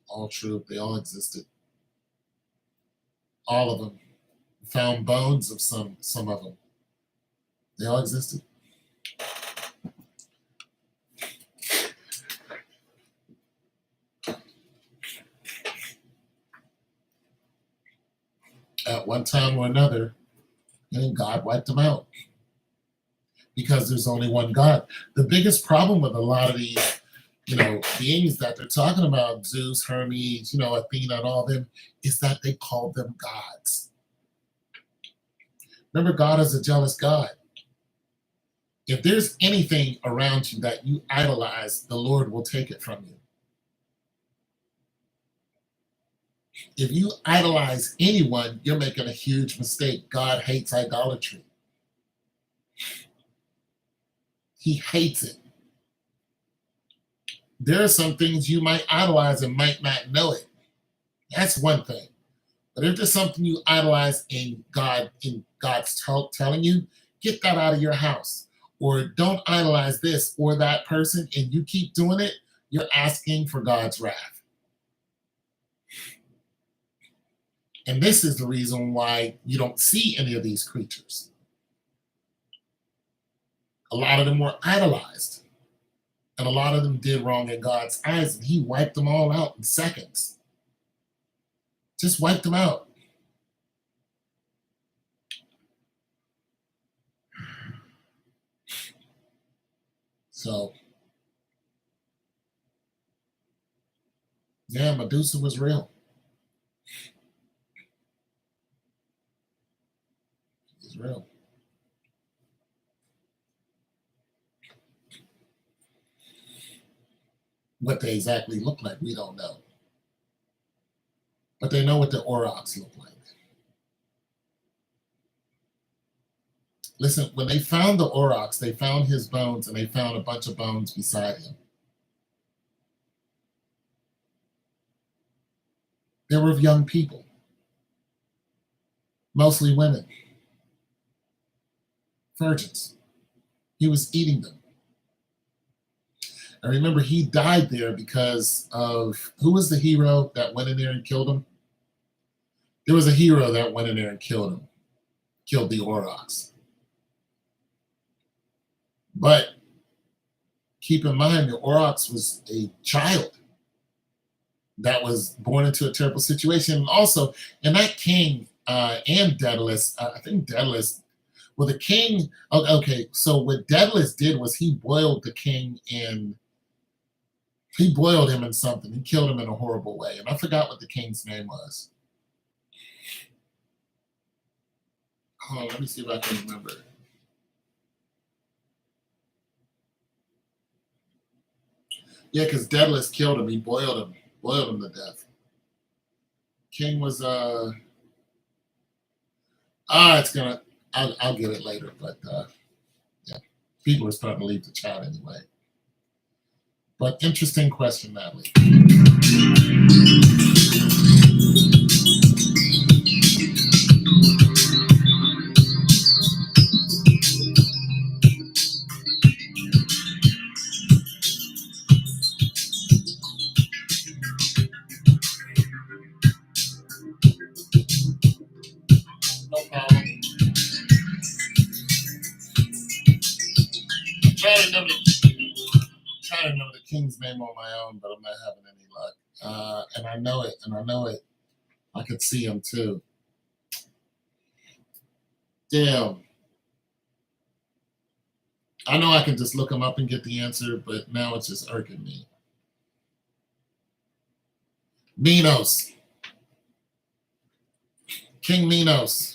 all true. They all existed. All of them. Found bones of some of them. They all existed. At one time or another, and God wiped them out. Because there's only one God. The biggest problem with a lot of these, beings that they're talking about, Zeus, Hermes, Athena, and all them, is that they call them gods. Remember, God is a jealous God. If there's anything around you that you idolize, the Lord will take it from you. If you idolize anyone, you're making a huge mistake. God hates idolatry. He hates it. There are some things you might idolize and might not know it. That's one thing. But if there's something you idolize and God's telling you, get that out of your house. Or don't idolize this or that person, and you keep doing it, you're asking for God's wrath. And this is the reason why you don't see any of these creatures. A lot of them were idolized. And a lot of them did wrong in God's eyes, and he wiped them all out in seconds. Just wiped them out. So, yeah, Medusa was real. It was real. What they exactly look like, we don't know. But they know what the aurochs look like. Listen, when they found the aurochs, they found his bones and they found a bunch of bones beside him. They were of young people, mostly women, virgins. He was eating them. And remember, he died there because of who was the hero that went in there and killed him? There was a hero that went in there and killed him, killed the aurochs. But keep in mind, the aurochs was a child that was born into a terrible situation. And also, and that king and Daedalus, I think Daedalus, well, the king, okay, so what Daedalus did was he boiled the king he boiled him in something. He killed him in a horrible way. And I forgot what the king's name was. Hold on, let me see if I can remember. Yeah, because Daedalus killed him. He boiled him to death. King was it's gonna I'll get it later, but yeah, people are starting to leave the chat anyway. But interesting question, Natalie. No problem. I'm trying to remember the king's name on my own, but I'm not having any luck. And I know it. I could see him too. Damn. I know I can just look him up and get the answer, but now it's just irking me. Minos. King Minos.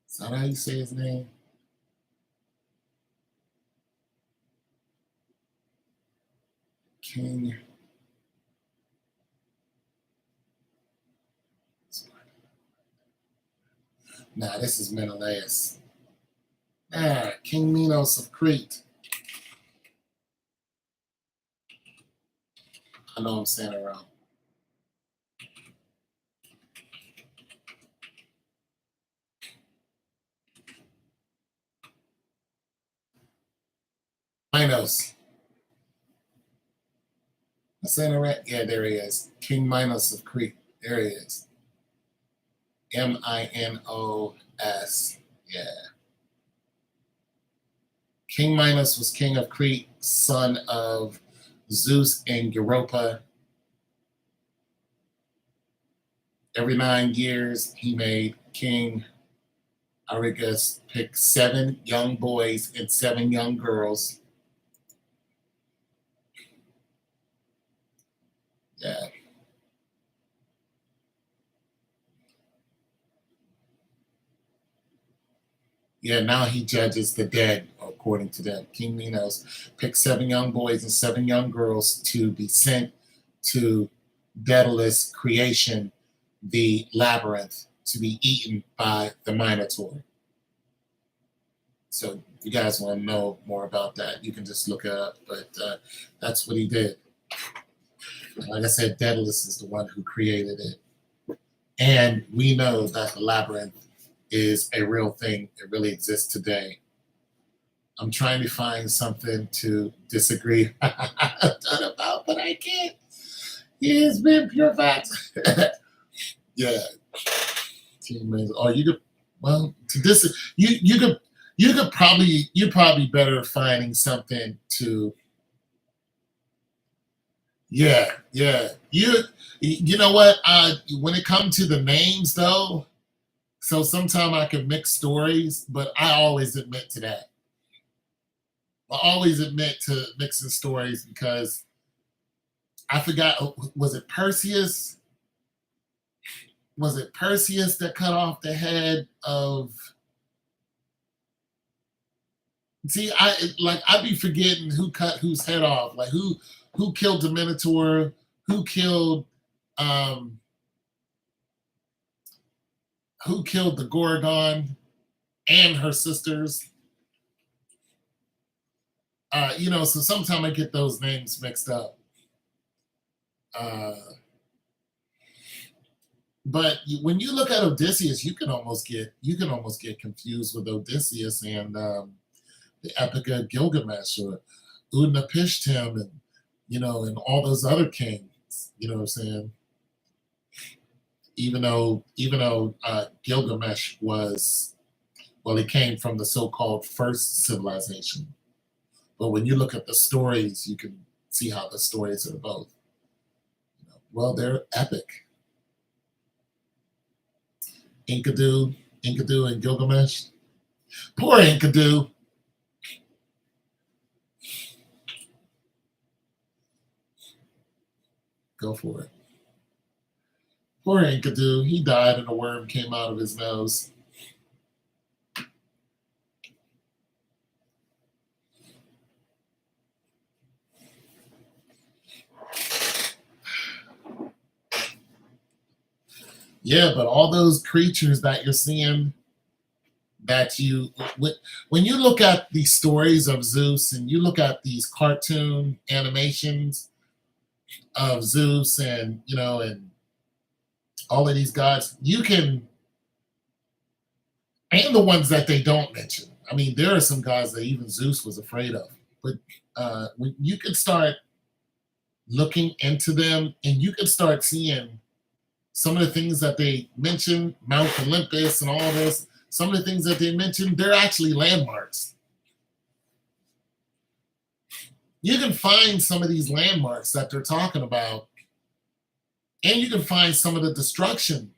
Is that how you say his name? King. Nah, this is Menelaus. King Minos of Crete. I know I'm saying it wrong. Minos. I'm saying it right? Yeah, there he is. King Minos of Crete. There he is. Minos. Yeah. King Minos was king of Crete, son of Zeus and Europa. Every 9 years, he made King Arigus pick 7 young boys and 7 young girls. Yeah. Yeah, now he judges the dead, according to them. King Minos picked 7 young boys and 7 young girls to be sent to Daedalus' creation, the labyrinth, to be eaten by the Minotaur. So if you guys want to know more about that, you can just look it up. But that's what he did. Like I said, Daedalus is the one who created it. And we know that the labyrinth is a real thing. It really exists today. I'm trying to find something to disagree about, but I can't. It has been pure facts. Yeah. Oh, you could. Well, to you're probably better finding something to. Yeah, yeah. You know what? When it comes to the names though, so sometimes I can mix stories, but I always admit to that. I always admit to mixing stories because I forgot. Was it Perseus? Was it Perseus that cut off the head of? See, I be forgetting who cut whose head off. Like who killed the Minotaur? Who killed um who killed the Gorgon and her sisters? So sometimes I get those names mixed up. Uh, but when you look at Odysseus, you can almost get confused with Odysseus and the Epic of Gilgamesh or Utnapishtim and and all those other kings. You know what I'm saying? Even though Gilgamesh was well, he came from the so-called first civilization. But when you look at the stories, you can see how the stories are both. Well, they're epic. Enkidu, and Gilgamesh. Poor Enkidu. Go for it. Poor Enkidu. He died and a worm came out of his nose. Yeah, but all those creatures that you're seeing, that when you look at these stories of Zeus and you look at these cartoon animations of Zeus and all of these gods, you can and the ones that they don't mention. I mean, there are some gods that even Zeus was afraid of. But when you could start looking into them and you could start seeing some of the things that they mentioned, Mount Olympus and all this, some of the things that they mentioned, they're actually landmarks. You can find some of these landmarks that they're talking about, and you can find some of the destruction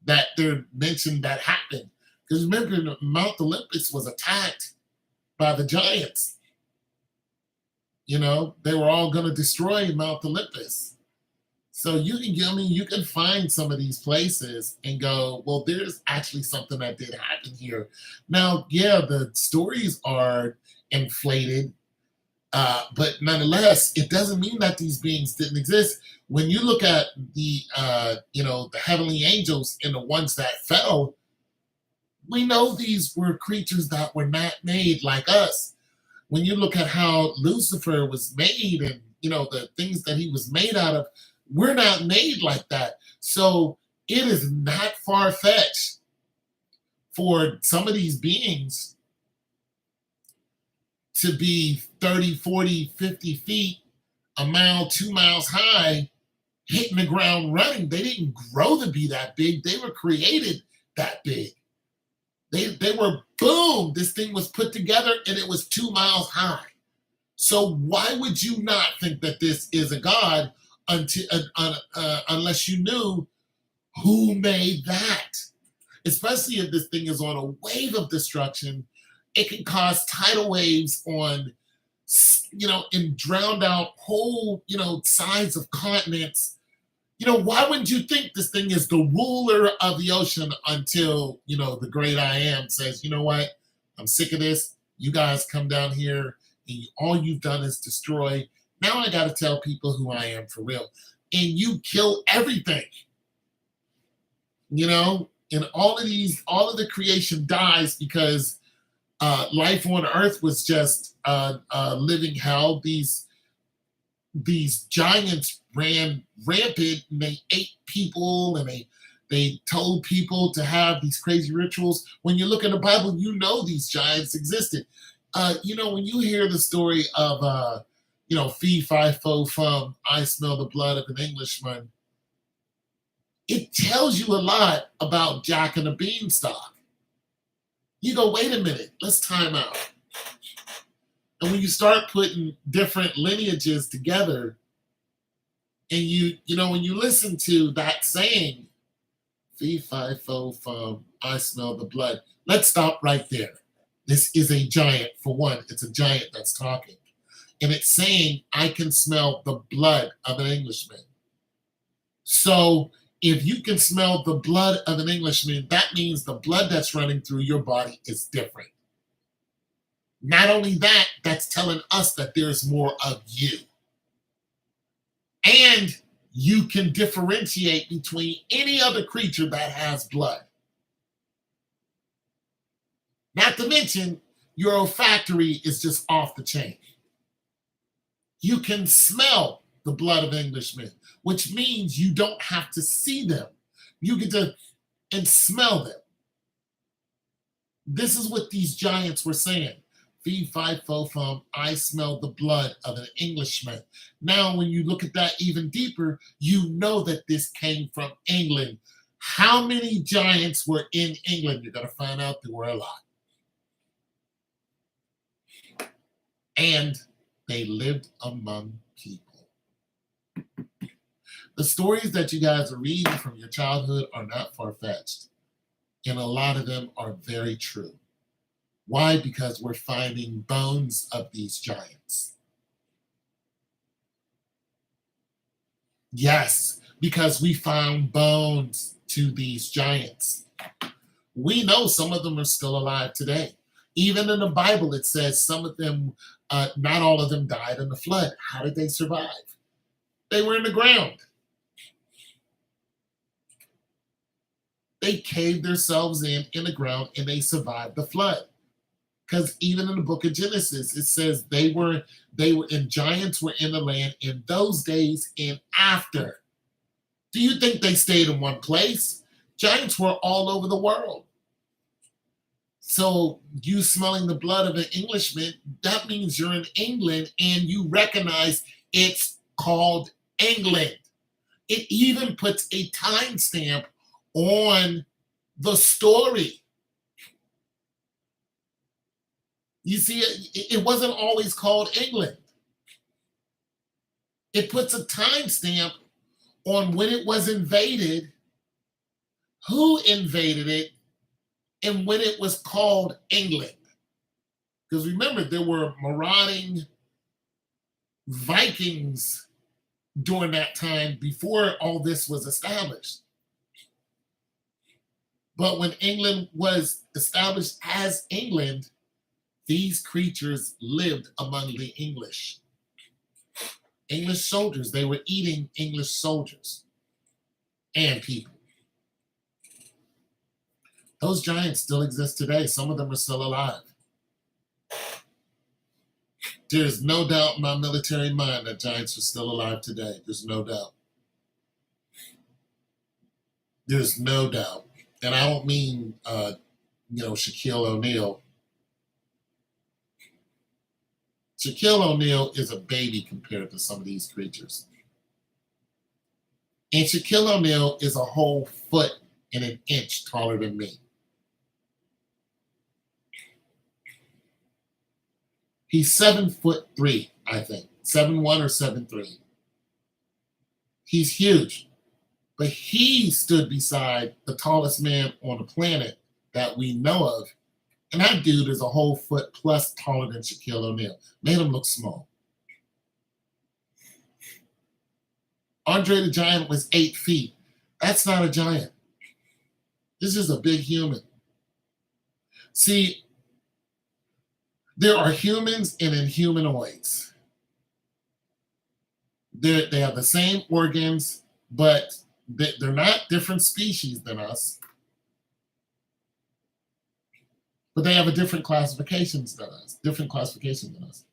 that they're mentioned that happened. Because remember, Mount Olympus was attacked by the giants. They were all going to destroy Mount Olympus. So you can find some of these places and go, well, there's actually something that did happen here. Now, yeah, the stories are inflated, but nonetheless, it doesn't mean that these beings didn't exist. When you look at the heavenly angels and the ones that fell, we know these were creatures that were not made like us. When you look at how Lucifer was made and the things that he was made out of, we're not made like that. So it is not far fetched for some of these beings to be 30, 40, 50 feet, a mile, 2 miles high, hitting the ground running. They didn't grow to be that big. They were created that big. They were boom. This thing was put together and it was 2 miles high. So why would you not think that this is a god unless you knew who made that? Especially if this thing is on a wave of destruction, it can cause tidal waves on, and drown out whole, sides of continents. Why wouldn't you think this thing is the ruler of the ocean until, the great I am says, you know what? I'm sick of this. You guys come down here and all you've done is destroy. Now I got to tell people who I am for real. And you kill everything, and all of the creation dies because life on earth was just living hell. These giants ran rampant and they ate people and they told people to have these crazy rituals. When you look in the Bible, these giants existed. When you hear the story of fee fi fo fum, I smell the blood of an Englishman, it tells you a lot about Jack and the Beanstalk. You go, wait a minute, let's time out. And when you start putting different lineages together, And you know, when you listen to that saying, fee, fi, fo, fum, I smell the blood. Let's stop right there. This is a giant. For one, it's a giant that's talking. And it's saying, I can smell the blood of an Englishman. So if you can smell the blood of an Englishman, that means the blood that's running through your body is different. Not only that, that's telling us that there's more of you. And you can differentiate between any other creature that has blood. Not to mention, your olfactory is just off the chain. You can smell the blood of Englishmen, which means you don't have to see them. You get to and smell them. This is what these giants were saying. Fee, fi, fo, fum, I smell the blood of an Englishman. Now, when you look at that even deeper, you know that this came from England. How many giants were in England? You're going to find out there were a lot. And they lived among people. The stories that you guys are reading from your childhood are not far-fetched. And a lot of them are very true. Why? Because we're finding bones of these giants. Yes, because we found bones to these giants. We know some of them are still alive today. Even in the Bible, it says some of them, not all of them died in the flood. How did they survive? They were in the ground. They caved themselves in the ground and they survived the flood. Because even in the book of Genesis, it says they were and giants were in the land in those days and after. Do you think they stayed in one place? Giants were all over the world. So you smelling the blood of an Englishman, that means you're in England and you recognize it's called England. It even puts a timestamp on the story. You see, it wasn't always called England. It puts a timestamp on when it was invaded, who invaded it, and when it was called England. Because remember, there were marauding Vikings during that time before all this was established. But when England was established as England, these creatures lived among the English. English soldiers, they were eating English soldiers and people. Those giants still exist today. Some of them are still alive. There's no doubt in my military mind that giants are still alive today. There's no doubt. There's no doubt. And I don't mean, Shaquille O'Neal. Shaquille O'Neal is a baby compared to some of these creatures. And Shaquille O'Neal is a whole foot and an inch taller than me. He's 7'3", I think. 7'1" or 7'3". He's huge. But he stood beside the tallest man on the planet that we know of. And that dude is a whole foot plus taller than Shaquille O'Neal. Made him look small. Andre the Giant was 8 feet. That's not a giant. This is a big human. See, there are humans and inhumanoids. They have the same organs, but they're not different species than us. But they have a different classifications than us.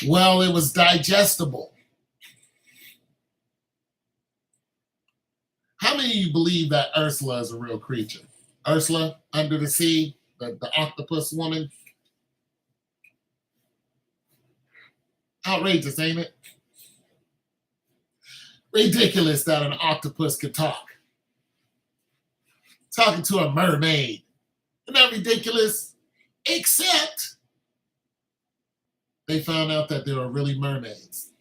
Well, it was digestible. How many of you believe that Ursula is a real creature? Ursula, under the sea, the octopus woman? Outrageous, ain't it? Ridiculous that an octopus could talk. Talking to a mermaid. Isn't that ridiculous? except they found out that they were really mermaids.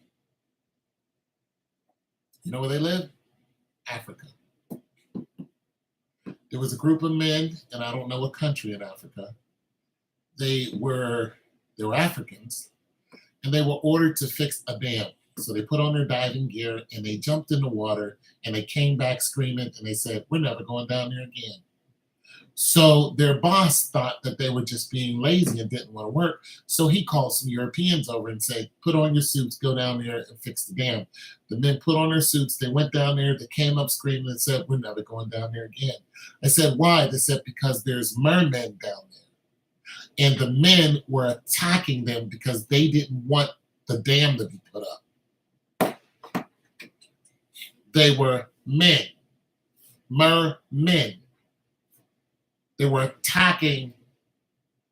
You know where they live? Africa. There was a group of men, and I don't know what country in Africa. They were Africans, and they were ordered to fix a dam. So they put on their diving gear and they jumped in the water and they came back screaming and they said, "We're never going down there again." So their boss thought that they were just being lazy and didn't want to work. So he called some Europeans over and said, "Put on your suits, go down there and fix the dam." The men put on their suits, they went down there, they came up screaming and said, "We're never going down there again." I said, "Why?" They said, "Because there's mermen down there." And the men were attacking them because they didn't want the dam to be put up. They were men, mermen. They were attacking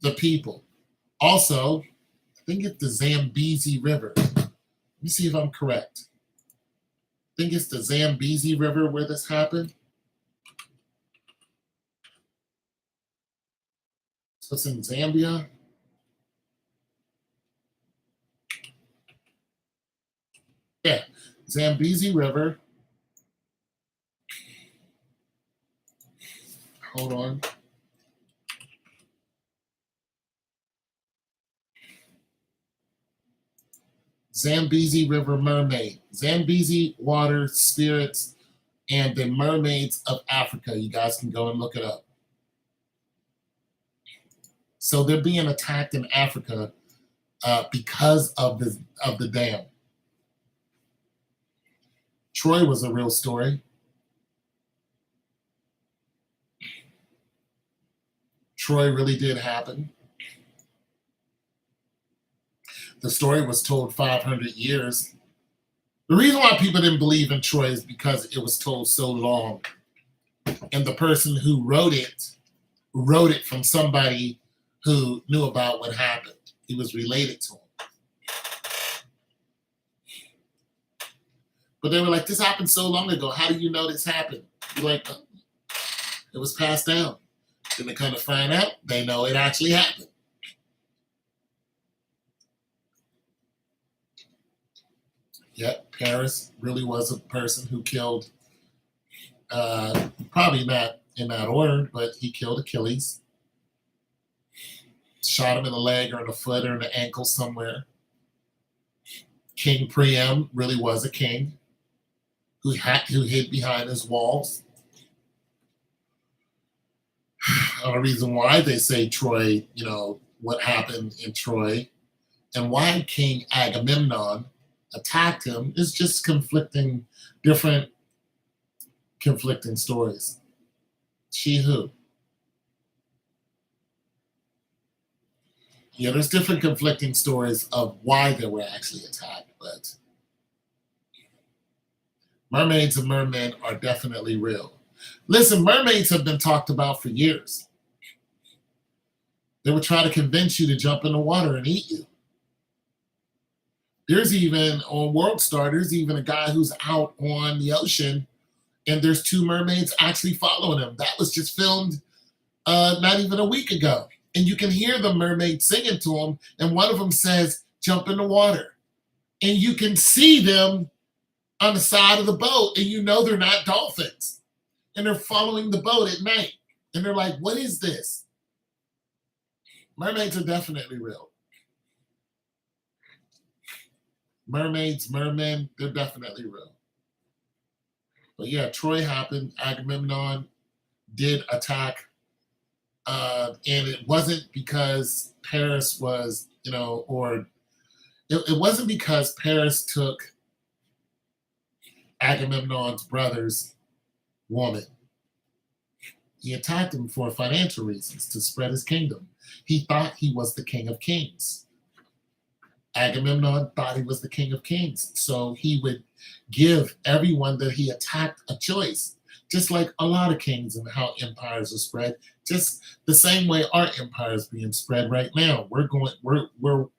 the people. Also, I think it's the Zambezi River. Let me see if I'm correct. I think it's the Zambezi River where this happened. So it's in Zambia. Yeah, Zambezi River. Hold on. Zambezi River Mermaid. Zambezi water spirits and the mermaids of Africa. You guys can go and look it up. So they're being attacked in Africa because of the dam. Troy was a real story. Troy really did happen. The story was told 500 years. The reason why people didn't believe in Troy is because it was told so long. And the person who wrote it from somebody who knew about what happened. He was related to him. But they were like, "This happened so long ago. How do you know this happened?" You're like, "It was passed down." Then they kind of find out, they know it actually happened. Yep, Paris really was a person who killed, probably not in that order, but he killed Achilles, shot him in the leg or in the foot or in the ankle somewhere. King Priam really was a king who hid behind his walls. The reason why they say Troy, what happened in Troy, and why King Agamemnon attacked him is just different conflicting stories. She who? Yeah, there's different conflicting stories of why they were actually attacked, but mermaids and mermen are definitely real. Listen, mermaids have been talked about for years. They would try to convince you to jump in the water and eat you. There's even, on World Star, there's even a guy who's out on the ocean and there's two mermaids actually following him. That was just filmed not even a week ago. And you can hear the mermaid singing to him, and one of them says, "Jump in the water." And you can see them on the side of the boat, and you know they're not dolphins. And they're following the boat at night. And they're like, "What is this?" Mermaids are definitely real. Mermaids, mermen, they're definitely real. But yeah, Troy happened. Agamemnon did attack. And it wasn't because Paris was, or it wasn't because Paris took Agamemnon's brother's woman. He attacked him for financial reasons, to spread his kingdom. He thought he was the king of kings. Agamemnon thought he was the king of kings. So he would give everyone that he attacked a choice, just like a lot of kings and how empires are spread. Just the same way our empire is being spread right now. Where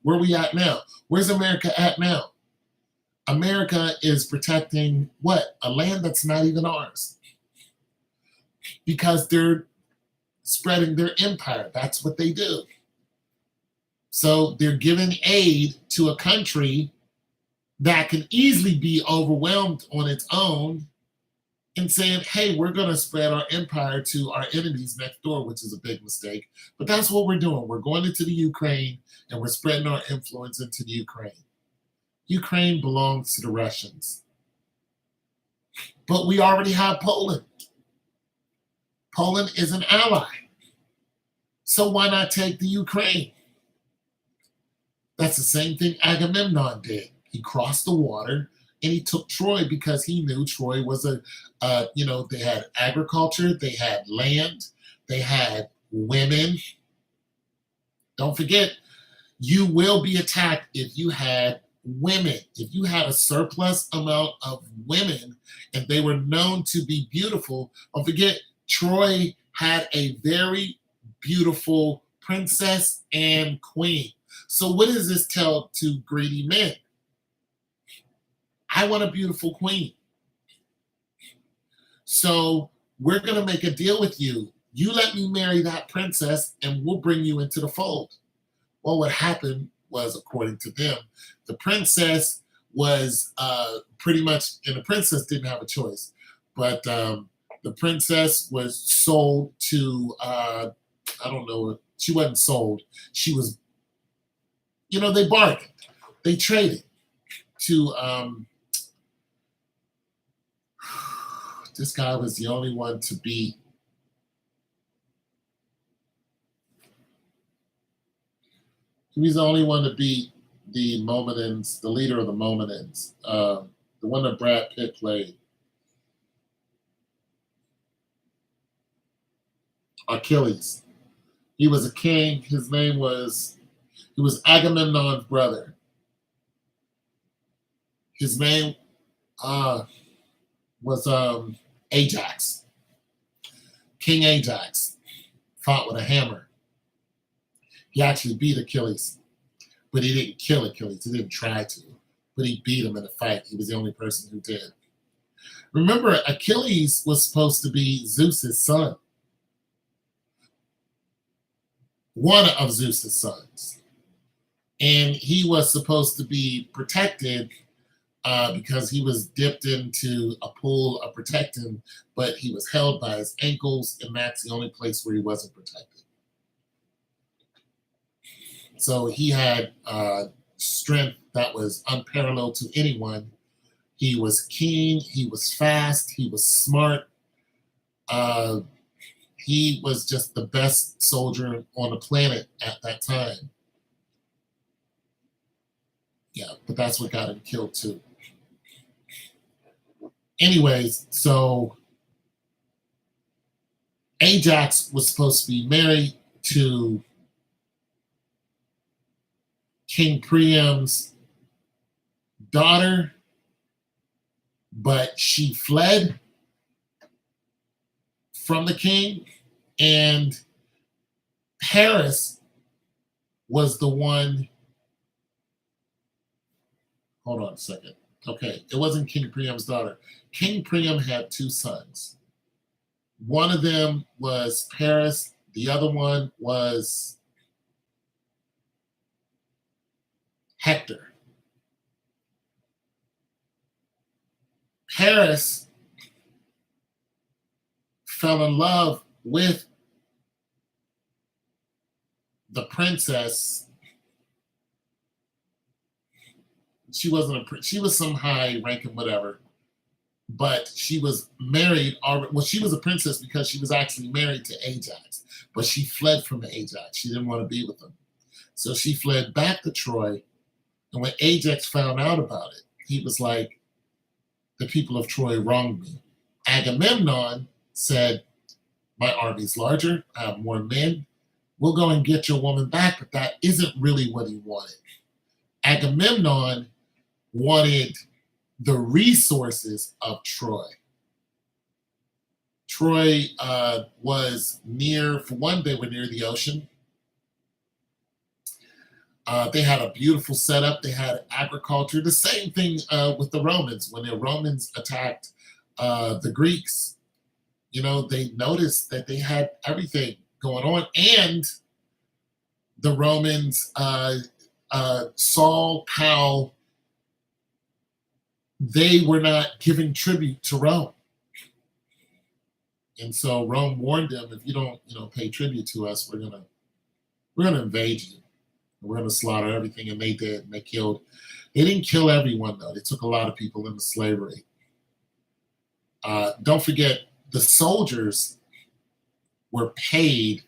we at now? Where's America at now? America is protecting what? A land that's not even ours. Because they're spreading their empire. That's what they do. So they're giving aid to a country that can easily be overwhelmed on its own and saying, hey, we're going to spread our empire to our enemies next door, which is a big mistake. But that's what we're doing. We're going into the Ukraine and we're spreading our influence into the Ukraine. Ukraine belongs to the Russians. But we already have Poland. Poland is an ally. So why not take the Ukraine? That's the same thing Agamemnon did. He crossed the water and he took Troy because he knew Troy was they had agriculture, they had land, they had women. Don't forget, you will be attacked if you had women. If you had a surplus amount of women and they were known to be beautiful, don't forget, Troy had a very beautiful princess and queen. So what does this tell to greedy men? I want a beautiful queen. So we're going to make a deal with you. You let me marry that princess and we'll bring you into the fold. Well, what happened was, according to them, the princess was pretty much, and the princess didn't have a choice, but the princess was sold to, I don't know, she wasn't sold. She was, they bargained. They traded to, this guy was the only one to beat. He was the only one to beat the Mohammedans, the leader of the Mohammedans, the one that Brad Pitt played. Achilles. He was a king. He was Agamemnon's brother. His name was Ajax. King Ajax fought with a hammer. He actually beat Achilles, but he didn't kill Achilles. He didn't try to, but he beat him in a fight. He was the only person who did. Remember, Achilles was supposed to be Zeus's son. One of Zeus's sons. And he was supposed to be protected because he was dipped into a pool of protecting, but he was held by his ankles, and that's the only place where he wasn't protected. So he had strength that was unparalleled to anyone. He was keen, he was fast, he was smart. He was just the best soldier on the planet at that time. Yeah, but that's what got him killed too. Anyways, so Ajax was supposed to be married to King Priam's daughter, but she fled from the king, and Paris was the one. Hold on a second. Okay, it wasn't King Priam's daughter. King Priam had two sons. One of them was Paris. The other one was Hector. Paris fell in love with the princess. She was some high ranking whatever, but she was married already. Well, she was a princess because she was actually married to Ajax, but she fled from Ajax. She didn't want to be with him. So she fled back to Troy. And when Ajax found out about it, he was like, the people of Troy wronged me. Agamemnon said, my army's larger, I have more men. We'll go and get your woman back, but that isn't really what he wanted. Agamemnon wanted the resources of Troy. Troy was near, for one, they were near the ocean. They had a beautiful setup. They had agriculture. The same thing with the Romans. When the Romans attacked the Greeks, they noticed that they had everything going on. And the Romans saw how they were not giving tribute to Rome. And so Rome warned them, if you don't, pay tribute to us, we're gonna invade you. We're gonna slaughter everything. And they did. And they killed. They didn't kill everyone though. They took a lot of people into slavery. Don't forget, the soldiers were paid,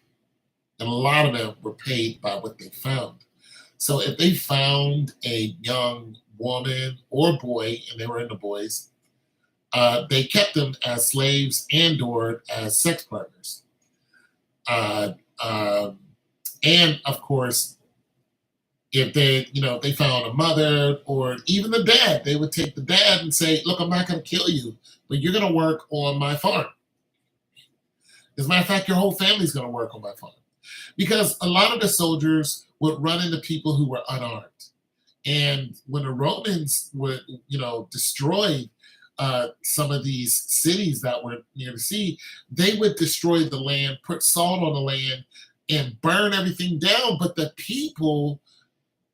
and a lot of them were paid by what they found. So if they found a young woman or boy, and they were into boys, they kept them as slaves and/or as sex partners. Uh, um, and of course, if they found a mother or even the dad, they would take the dad and say, "Look, I'm not going to kill you, but you're going to work on my farm. As a matter of fact, your whole family's going to work on my farm." Because a lot of the soldiers would run into people who were unarmed. And when the Romans would, destroy some of these cities that were near the sea, they would destroy the land, put salt on the land, and burn everything down. But the people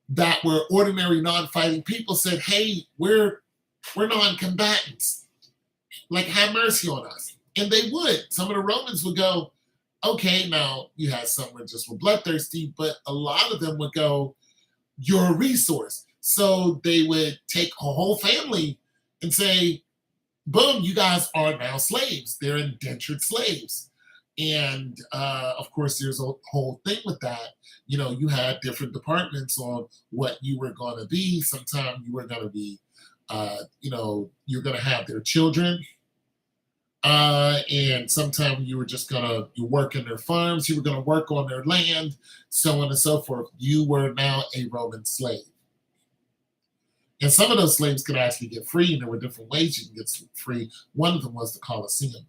that were ordinary non-fighting people said, "Hey, we're non-combatants. Like, have mercy on us." And they would. Some of the Romans would go, "Okay, now you had some that just were bloodthirsty," but a lot of them would go, "You're a resource." So they would take a whole family and say, "Boom, you guys are now slaves." They're indentured slaves. And of course, there's a whole thing with that. You had different departments on what you were going to be. Sometimes you were going to be, you're going to have their children. And sometimes you were just you work in their farms, you were gonna work on their land, so on and so forth. You were now a Roman slave. And some of those slaves could actually get free, and there were different ways you can get free. One of them was the Colosseum.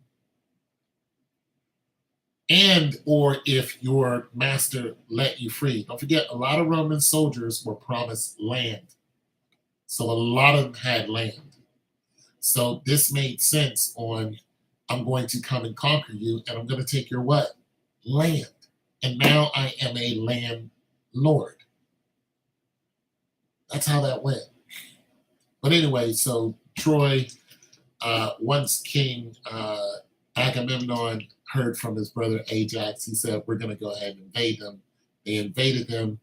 And or if your master let you free. Don't forget, a lot of Roman soldiers were promised land. So a lot of them had land. So this made sense on, I'm going to come and conquer you, and I'm going to take your what? Land. And now I am a landlord. That's how that went. But anyway, so Troy, once King Agamemnon heard from his brother Ajax, he said, "We're going to go ahead and invade them." They invaded them,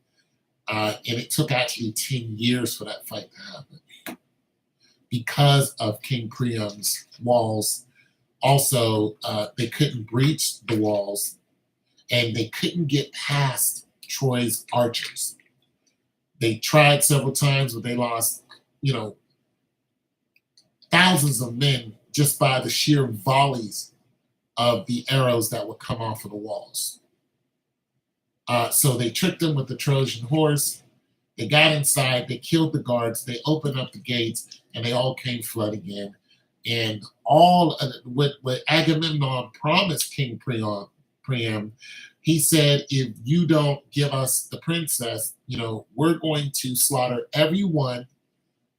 and it took actually 10 years for that fight to happen because of King Priam's walls. Also, they couldn't breach the walls, and they couldn't get past Troy's archers. They tried several times, but they lost, thousands of men just by the sheer volleys of the arrows that would come off of the walls. So they tricked them with the Trojan horse. They got inside, they killed the guards, they opened up the gates, and they all came flooding in. And all of what Agamemnon promised King Priam, he said, "If you don't give us the princess, we're going to slaughter everyone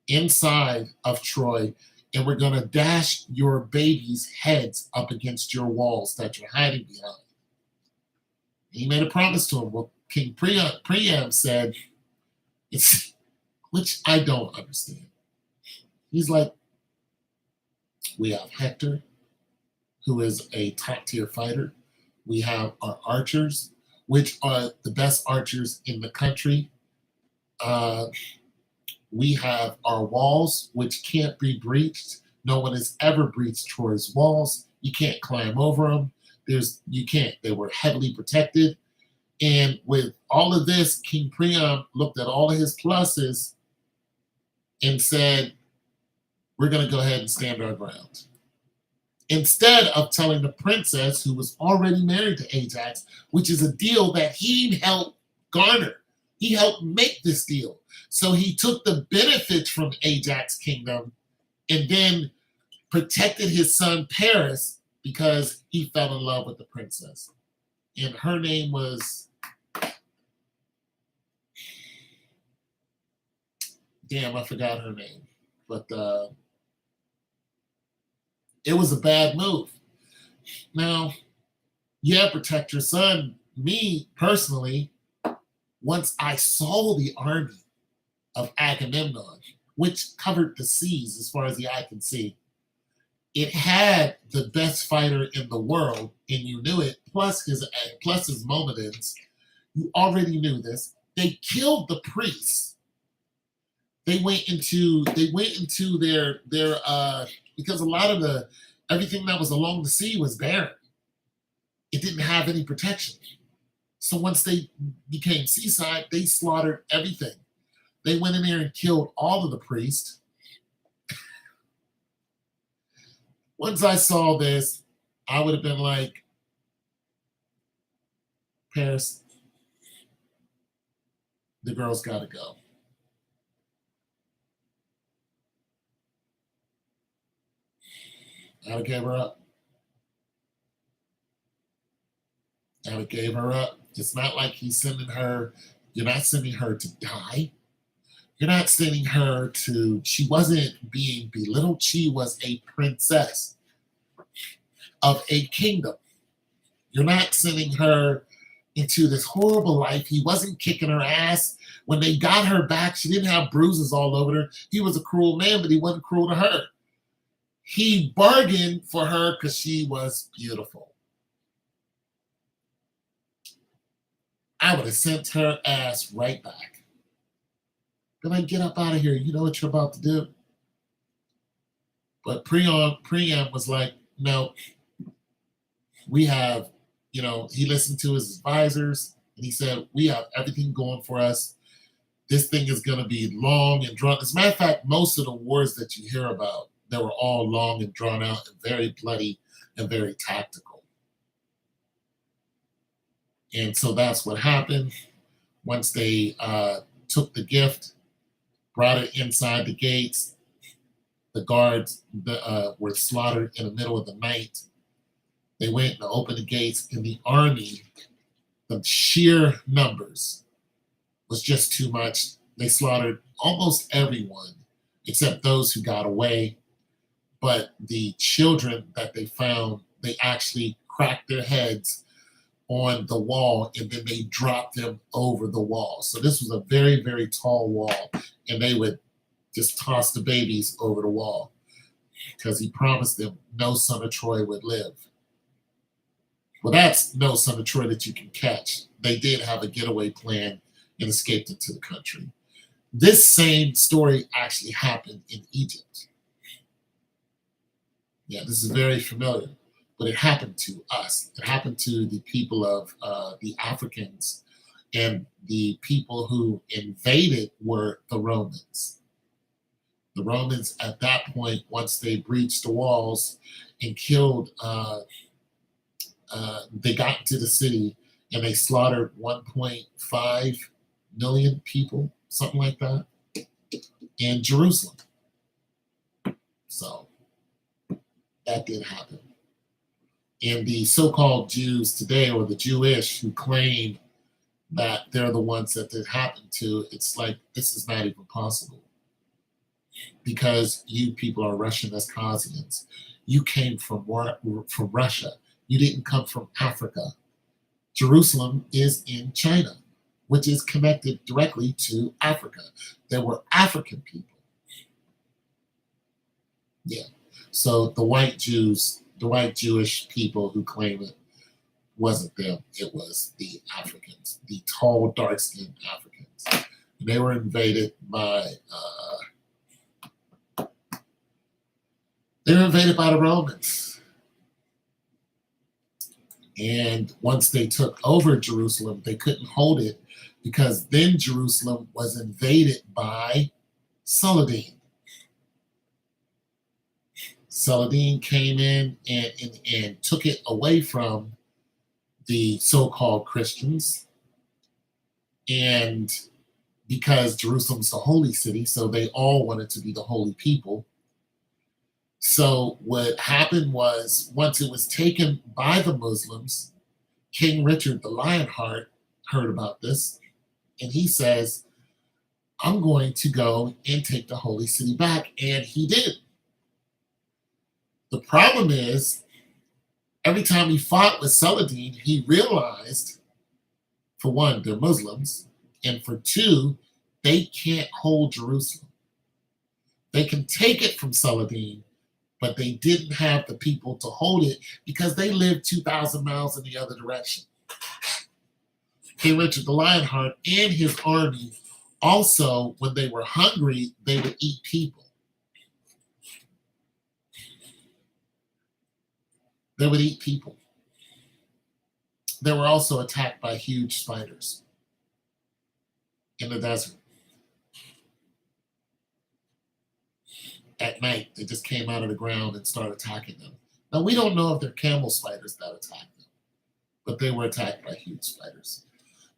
inside of Troy, and we're going to dash your babies' heads up against your walls that you're hiding behind." He made a promise to him. Well, King Priam said, which I don't understand. He's like, "We have Hector, who is a top tier fighter. We have our archers, which are the best archers in the country. We have our walls, which can't be breached. No one has ever breached Troy's walls. You can't climb over them. You can't. They were heavily protected." And with all of this, King Priam looked at all of his pluses and said, "We're going to go ahead and stand our ground." Instead of telling the princess, who was already married to Ajax, which is a deal that he helped garner. He helped make this deal. So he took the benefits from Ajax's kingdom and then protected his son Paris because he fell in love with the princess. And her name was, damn, I forgot her name. But it was a bad move. Now, yeah, protect your son. Me, personally, Once I saw the army of Agamemnon, which covered the seas as far as the eye can see, it had the best fighter in the world, and you knew it. Plus his Myrmidons. You already knew this. They killed the priests. They went into their because a lot of the everything that was along the sea was barren. It didn't have any protection. So once they became seaside, they slaughtered everything. They went in there and killed all of the priests. Once I saw this, I would have been like, Paris, the girl's got to go. I would have gave her up. I would have gave her up. It's not like he's sending her. You're not sending her to die. You're not sending her to. She wasn't being belittled. She was a princess of a kingdom. You're not sending her into this horrible life. He wasn't kicking her ass. When they got her back, she didn't have bruises all over her. He was a cruel man, but he wasn't cruel to her. He bargained for her because she was beautiful. I would have sent her ass right back. Be like, get up out of here. You know what you're about to do. But Priam was like, no, we have, he listened to his advisors and he said, we have everything going for us. This thing is going to be long and drawn. As a matter of fact, most of the wars that you hear about, they were all long and drawn out and very bloody and very tactical. And so that's what happened. Once they took the gift, brought it inside the gates, the guards were slaughtered in the middle of the night. They went and opened the gates, and the army, the sheer numbers was just too much. They slaughtered almost everyone except those who got away. But the children that they found, they actually cracked their heads on the wall and then they dropped them over the wall. So this was a very, very tall wall, and they would just toss the babies over the wall because he promised them no son of Troy would live. Well, that's no son of Troy that you can catch. They did have a getaway plan and escaped into the country. This same story actually happened in Egypt. Yeah, this is very familiar, but it happened to us. It happened to the people of the Africans, and the people who invaded were the Romans. The Romans at that point, once they breached the walls and killed, they got into the city and they slaughtered 1.5 million people, something like that, in Jerusalem. So that did happen. And the so-called Jews today, or the Jewish, who claim that they're the ones that it happened to, it's like, this is not even possible. Because you people are Russian Caucasians. You came from Russia. You didn't come from Africa. Jerusalem is in China, which is connected directly to Africa. There were African people. Yeah. So the white Jews, the white Jewish people who claim it, wasn't them. It was the Africans, the tall, dark-skinned Africans. And they were invaded by the Romans. And once they took over Jerusalem, they couldn't hold it because then Jerusalem was invaded by Saladin. Saladin came in and took it away from the so-called Christians. And because Jerusalem's the holy city, so they all wanted to be the holy people. So what happened was, once it was taken by the Muslims, King Richard the Lionheart heard about this, and he says, I'm going to go and take the holy city back. And he did. The problem is, every time he fought with Saladin, he realized, for one, they're Muslims, And for two, they can't hold Jerusalem. They can take it from Saladin, but they didn't have the people to hold it because they lived 2,000 miles in the other direction. King Richard the Lionheart and his army also, when they were hungry, they would eat people. They would eat people. They were also attacked by huge spiders in the desert. At night, they just came out of the ground and started attacking them. Now, we don't know if they're camel spiders that attacked them, but they were attacked by huge spiders.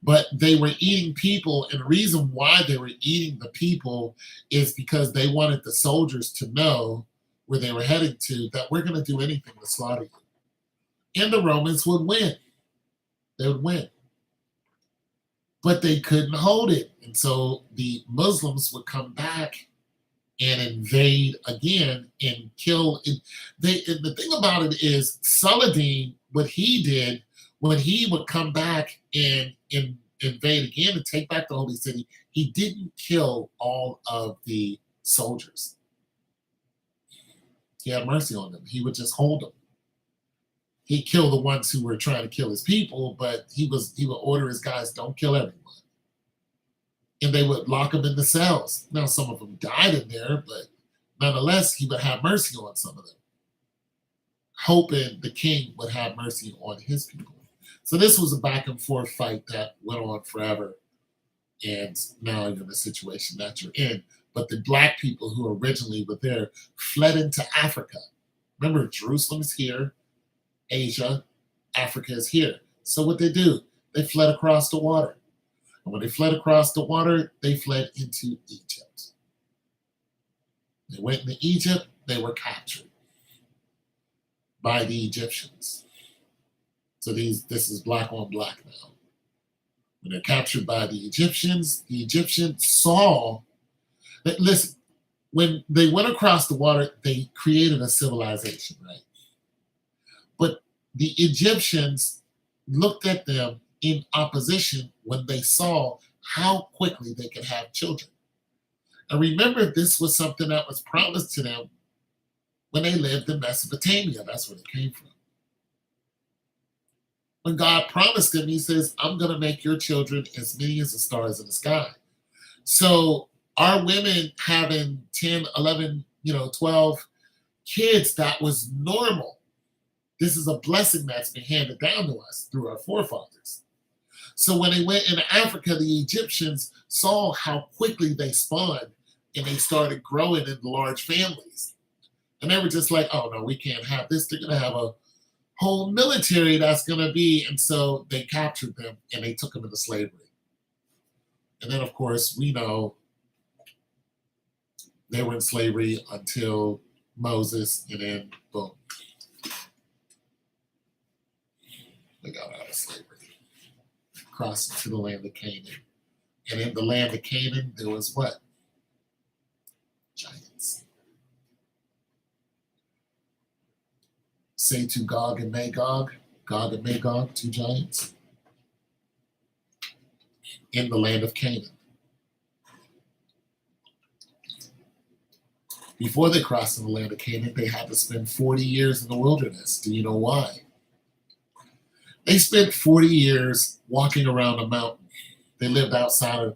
But they were eating people, and the reason why they were eating the people is because they wanted the soldiers to know where they were headed to, that we're going to do anything to slaughter you. And the Romans would win. They would win. But they couldn't hold it. And so the Muslims would come back and invade again and kill. And the thing about it is, Saladin, what he did when he would come back and invade again and take back the holy city, he didn't kill all of the soldiers. He had mercy on them. He would just hold them. He'd kill the ones who were trying to kill his people, but he would order his guys, don't kill everyone. And they would lock them in the cells. Now, some of them died in there, but nonetheless, he would have mercy on some of them, hoping the king would have mercy on his people. So this was a back and forth fight that went on forever. And now you're in the situation that you're in. But the black people who originally were there fled into Africa. Remember, Jerusalem is here, Asia, Africa is here. So what they do, they fled across the water. And when they fled across the water, they fled into Egypt. They went into Egypt, they were captured by the Egyptians. So this is black on black now. When they're captured by the Egyptians saw that, listen, when they went across the water, they created a civilization, right? But the Egyptians looked at them in opposition when they saw how quickly they could have children. And remember, this was something that was promised to them when they lived in Mesopotamia. That's where they came from. When God promised them, he says, I'm going to make your children as many as the stars in the sky. So our women having 10, 11, 12 kids, that was normal. This is a blessing that's been handed down to us through our forefathers. So when they went into Africa, the Egyptians saw how quickly they spawned and they started growing into large families. And they were just like, oh no, we can't have this. They're going to have a whole military that's going to be. And so they captured them and they took them into slavery. And then, of course, we know they were in slavery until Moses, and then boom, they got out of slavery, crossed into the land of Canaan. And in the land of Canaan, there was what? Giants. Say to Gog and Magog, two giants in the land of Canaan. Before they crossed in the land of Canaan, they had to spend 40 years in the wilderness. Do you know why? They spent 40 years walking around a mountain. They lived outside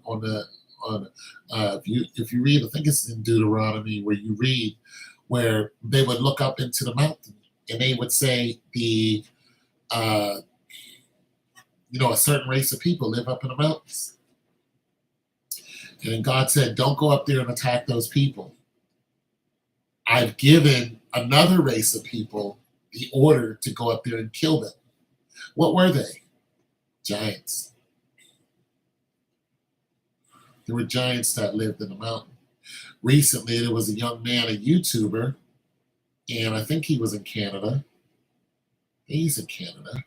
if you read, I think it's in Deuteronomy, where you read where they would look up into the mountain and they would say a certain race of people live up in the mountains. And then God said, don't go up there and attack those people. I've given another race of people the order to go up there and kill them. What were they? Giants. There were giants that lived in the mountain. Recently, there was a young man, a YouTuber, and I think he was in Canada. He's in Canada.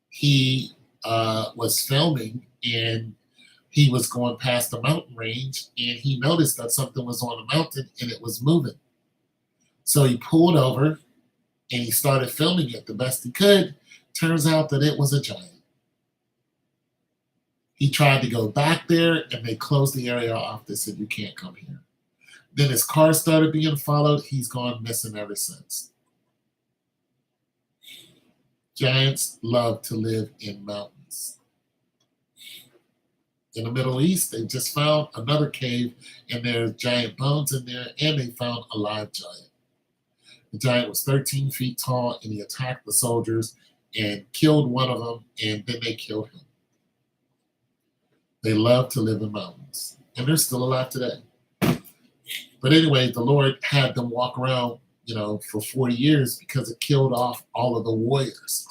He was filming, and he was going past the mountain range, and he noticed that something was on the mountain, and it was moving. So he pulled over, and he started filming it the best he could. Turns out that it was a giant. He tried to go back there, and they closed the area off. They said, "You can't come here." Then his car started being followed. He's gone missing ever since. Giants love to live in mountains. In the Middle East, they just found another cave, and there's giant bones in there, and they found a live giant. The giant was 13 feet tall, and he attacked the soldiers and killed one of them, and then they killed him. They love to live in mountains, and they're still alive today. But anyway, the Lord had them walk around, for 40 years because it killed off all of the warriors.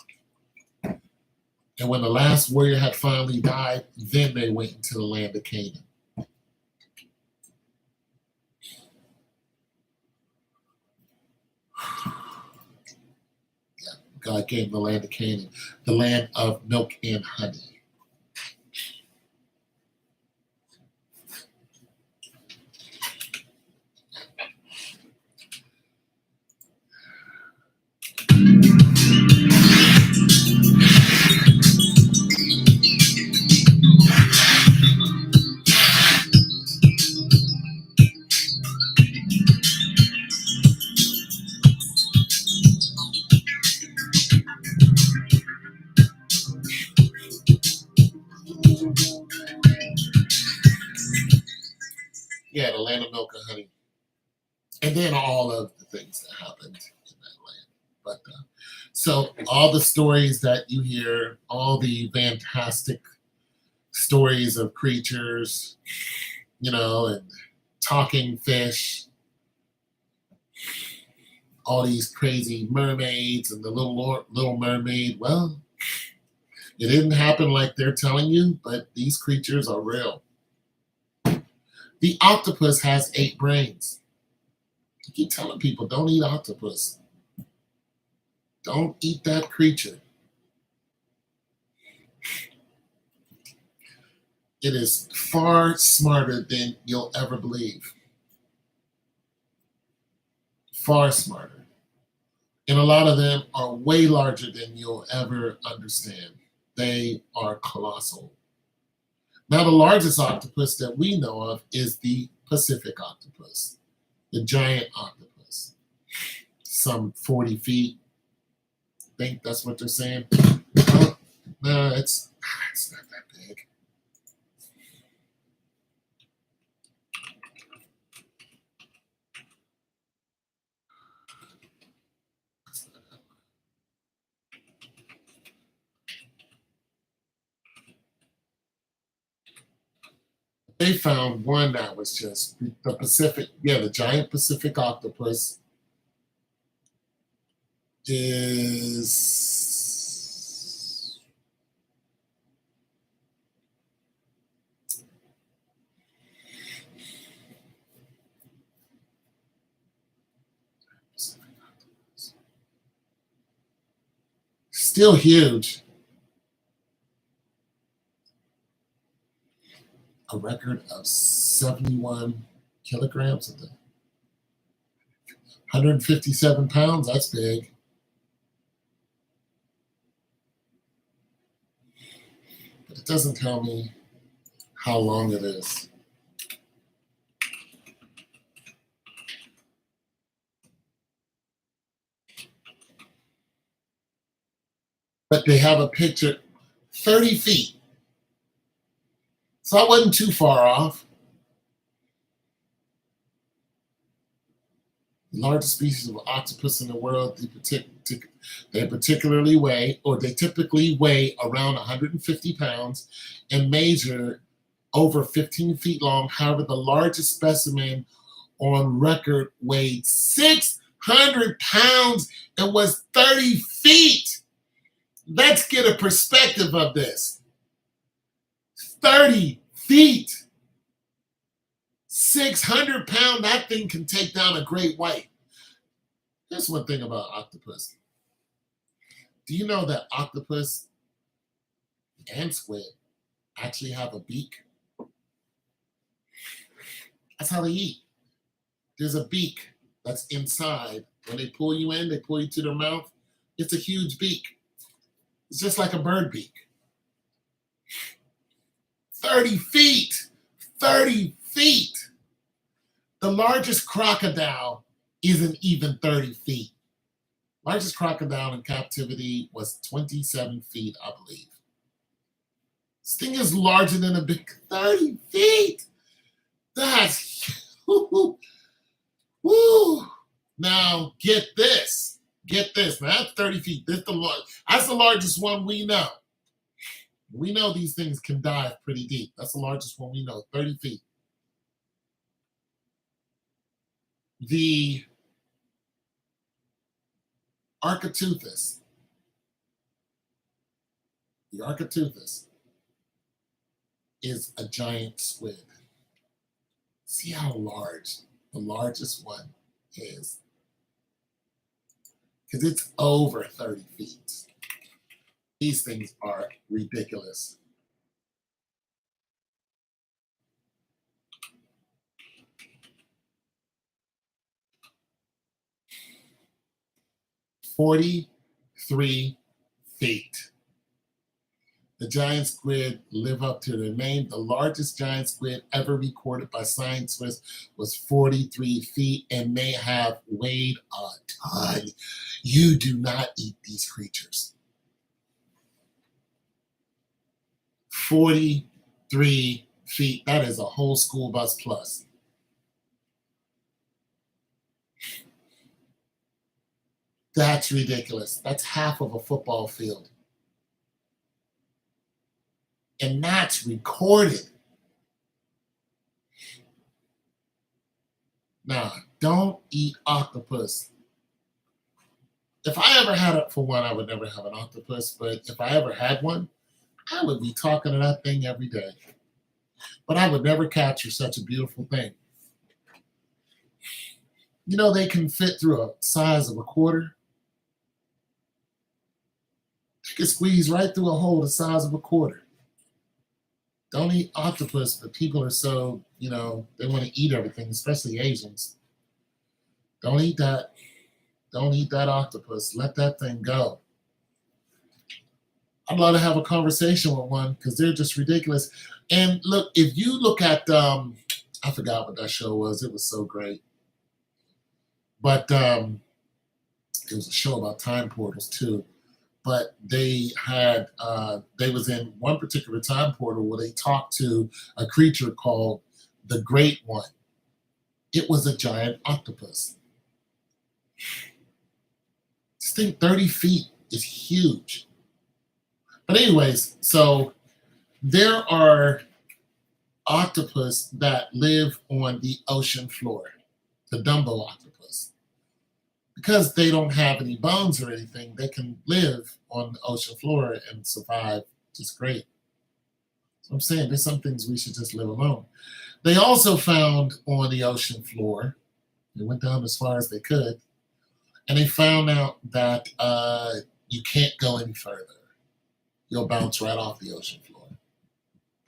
And when the last warrior had finally died, then they went into the land of Canaan. Yeah, God gave them the land of Canaan, the land of milk and honey. Yeah, the land of milk and honey. And then all of the things that happened in that land. But so all the stories that you hear, all the fantastic stories of creatures, and talking fish, all these crazy mermaids and the little mermaid. Well, it didn't happen like they're telling you, but these creatures are real. The octopus has 8 brains. I keep telling people, don't eat octopus. Don't eat that creature. It is far smarter than you'll ever believe. Far smarter. And a lot of them are way larger than you'll ever understand. They are colossal. Now, the largest octopus that we know of is the Pacific octopus, the giant octopus. Some 40 feet. I think that's what they're saying. No, it's not that big. They found one that was just the Pacific, the giant Pacific octopus is still huge. A record of 71 kilograms of them. 157 pounds, that's big. But it doesn't tell me how long it is. But they have a picture, 30 feet. So I wasn't too far off. The largest species of octopus in the world, they typically weigh around 150 pounds and measure over 15 feet long. However, the largest specimen on record weighed 600 pounds and was 30 feet. Let's get a perspective of this. 30 feet. 600 pound, that thing can take down a great white. Here's one thing about octopus. Do you know that octopus and squid actually have a beak? That's how they eat. There's a beak that's inside. When they pull you in, they pull you to their mouth. It's a huge beak. It's just like a bird beak. 30 feet. 30 feet. The largest crocodile isn't even 30 feet. Largest crocodile in captivity was 27 feet, I believe. This thing is larger than a big 30 feet. That's woo. Now get this. Get this. Now that's 30 feet. That's the largest one we know. We know these things can dive pretty deep. That's the largest one we know, 30 feet. The Architeuthis. The Architeuthis is a giant squid. See how large the largest one is? Because it's over 30 feet. These things are ridiculous. "43 feet. The giant squid live up to their name. The largest giant squid ever recorded by scientists was 43 feet, and they have weighed a ton. You do not eat these creatures. 43 feet. That is a whole school bus plus. That's ridiculous. That's half of a football field. And that's recorded. Now, don't eat octopus. If I ever had it, for one, I would never have an octopus, but if I ever had one, I would be talking to that thing every day. But I would never capture such a beautiful thing. You know, they can fit through a size of a quarter. They can squeeze right through a hole the size of a quarter. Don't eat octopus, but people are so, they want to eat everything, especially Asians. Don't eat that. Don't eat that octopus. Let that thing go. I'd love to have a conversation with one because they're just ridiculous. And look, if you look at, I forgot what that show was. It was so great. But it was a show about time portals too. But they was in one particular time portal where they talked to a creature called the Great One. It was a giant octopus. This thing, 30 feet, is huge. But anyways, so there are octopus that live on the ocean floor, the Dumbo octopus. Because they don't have any bones or anything, they can live on the ocean floor and survive just great. So I'm saying there's some things we should just live alone. They also found on the ocean floor, they went down as far as they could, and they found out that you can't go any further. You'll bounce right off the ocean floor.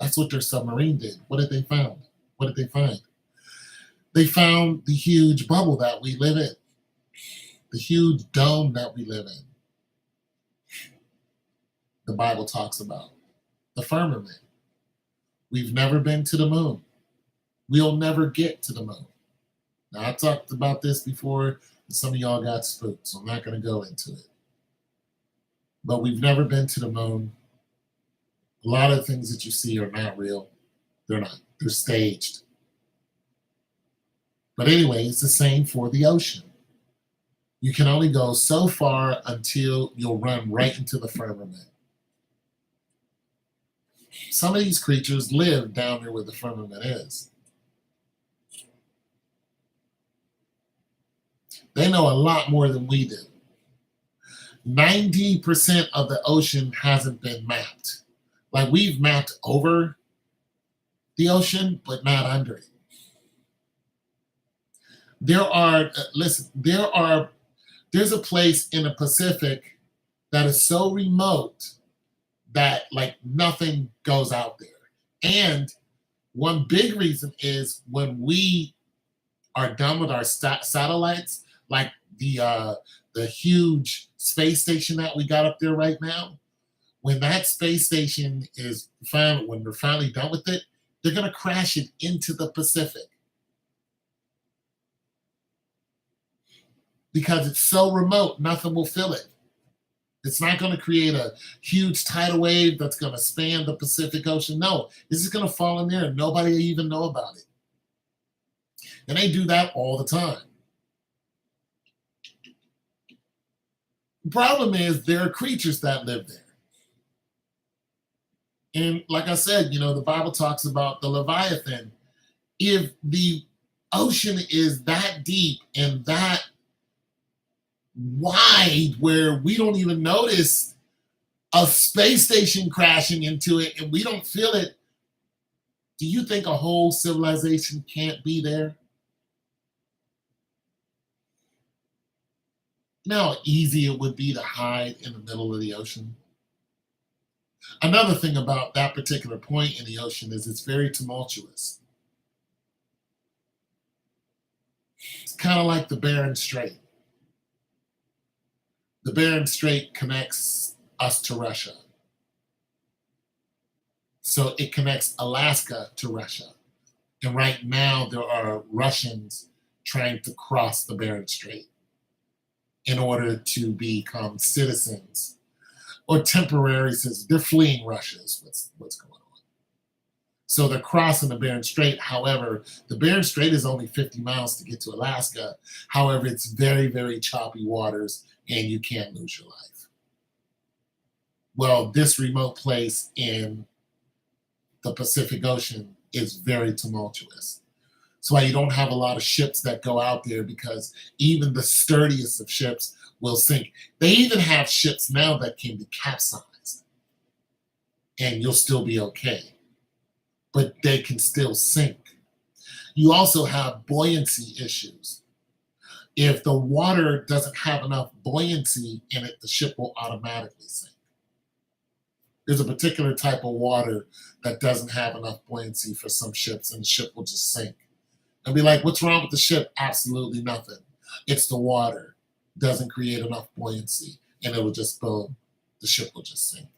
That's what their submarine did. What did they find? What did they find? They found the huge bubble that we live in. The huge dome that we live in. The Bible talks about the firmament. We've never been to the moon. We'll never get to the moon. Now, I talked about this before, and some of y'all got spooked, so I'm not going to go into it. But we've never been to the moon. A lot of things that you see are not real. They're not. They're staged. But anyway, it's the same for the ocean. You can only go so far until you'll run right into the firmament. Some of these creatures live down there where the firmament is. They know a lot more than we do. 90% of the ocean hasn't been mapped. Like, we've mapped over the ocean, but not under it. There's a place in the Pacific that is so remote that like nothing goes out there. And one big reason is when we are done with our satellites, like the huge space station that we got up there right now, When that space station is when they're finally done with it, they're going to crash it into the Pacific because it's so remote, nothing will fill it. It's not going to create a huge tidal wave that's going to span the Pacific Ocean. No, this is going to fall in there and nobody will even know about it. And they do that all the time. The problem is there are creatures that live there. And like I said, the Bible talks about the Leviathan. If the ocean is that deep and that wide where we don't even notice a space station crashing into it and we don't feel it, do you think a whole civilization can't be there? You know how easy it would be to hide in the middle of the ocean? Another thing about that particular point in the ocean is it's very tumultuous. It's kind of like the Bering Strait. The Bering Strait connects us to Russia. So it connects Alaska to Russia. And right now there are Russians trying to cross the Bering Strait in order to become citizens or temporary citizens. They're fleeing Russia is what's going on. So they're crossing the Bering Strait. However, the Bering Strait is only 50 miles to get to Alaska. However, it's very, very choppy waters and you can't lose your life. Well, this remote place in the Pacific Ocean is very tumultuous. That's why you don't have a lot of ships that go out there because even the sturdiest of ships will sink. They even have ships now that can be capsized and you'll still be okay, but they can still sink. You also have buoyancy issues. If the water doesn't have enough buoyancy in it, the ship will automatically sink. There's a particular type of water that doesn't have enough buoyancy for some ships, and the ship will just sink. And be like, what's wrong with the ship? Absolutely nothing. It's the water. Doesn't create enough buoyancy, and it will just boom. The ship will just sink.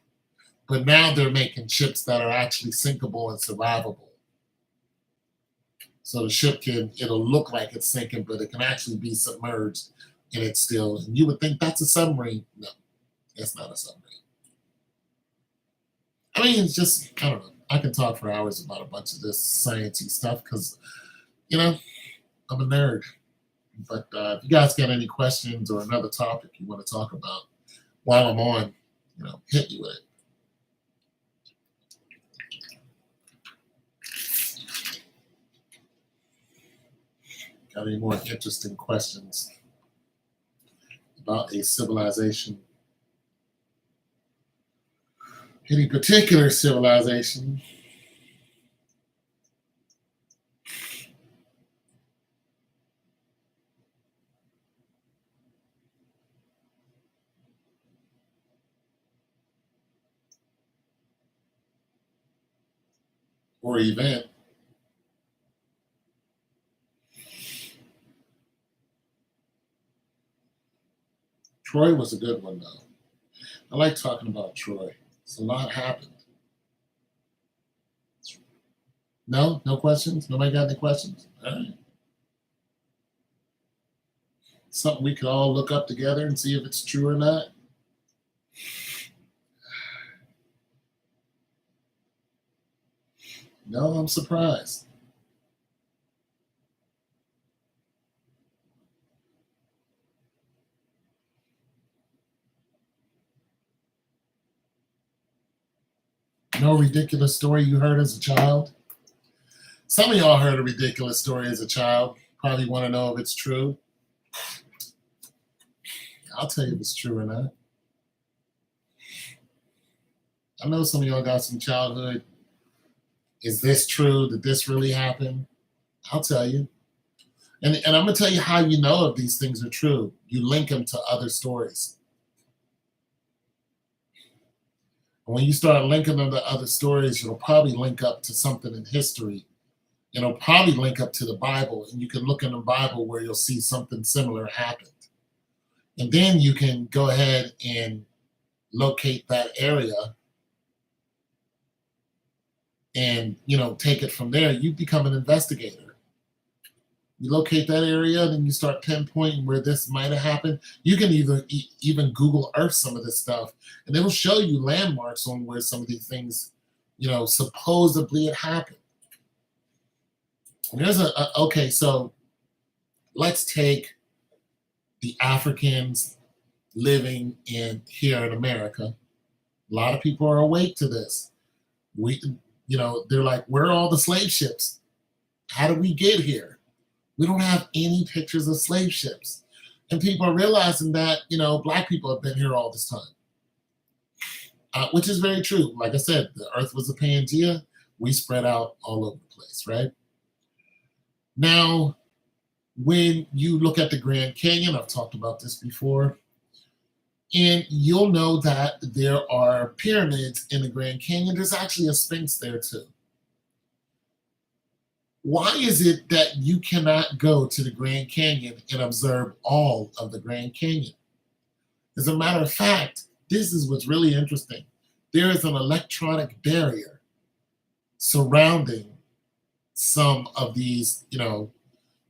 But now they're making ships that are actually sinkable and survivable. So the ship it'll look like it's sinking, but it can actually be submerged and it's still, and you would think that's a submarine. No, it's not a submarine. I mean, it's just, I don't know. I can talk for hours about a bunch of this sciencey stuff because, I'm a nerd. But if you guys got any questions or another topic you want to talk about while I'm on, hit me with it. Got any more interesting questions about a civilization? Any particular civilization? Or event? Troy was a good one, though. I like talking about Troy. A lot happened. No? No questions? Nobody got any questions? All right. Something we could all look up together and see if it's true or not. No, I'm surprised. No ridiculous story you heard as a child? Some of y'all heard a ridiculous story as a child. Probably want to know if it's true. I'll tell you if it's true or not. I know some of y'all got some childhood. Is this true? Did this really happen? I'll tell you. And I'm going to tell you how you know if these things are true. You link them to other stories. When you start linking them to other stories, it'll probably link up to something in history. It'll probably link up to the Bible, and you can look in the Bible where you'll see something similar happened. And then you can go ahead and locate that area and take it from there. You become an investigator. You locate that area, and then you start pinpointing where this might have happened. You can even Google Earth some of this stuff, and it'll show you landmarks on where some of these things, supposedly it happened. And there's okay, so let's take the Africans living here in America. A lot of people are awake to this. They're like, where are all the slave ships? How did we get here? We don't have any pictures of slave ships. And people are realizing that, Black people have been here all this time, which is very true. Like I said, the earth was a Pangea. We spread out all over the place, right? Now, when you look at the Grand Canyon, I've talked about this before, and you'll know that there are pyramids in the Grand Canyon. There's actually a Sphinx there too. Why is it that you cannot go to the Grand Canyon and observe all of the Grand Canyon? As a matter of fact, this is what's really interesting. There is an electronic barrier surrounding some of these,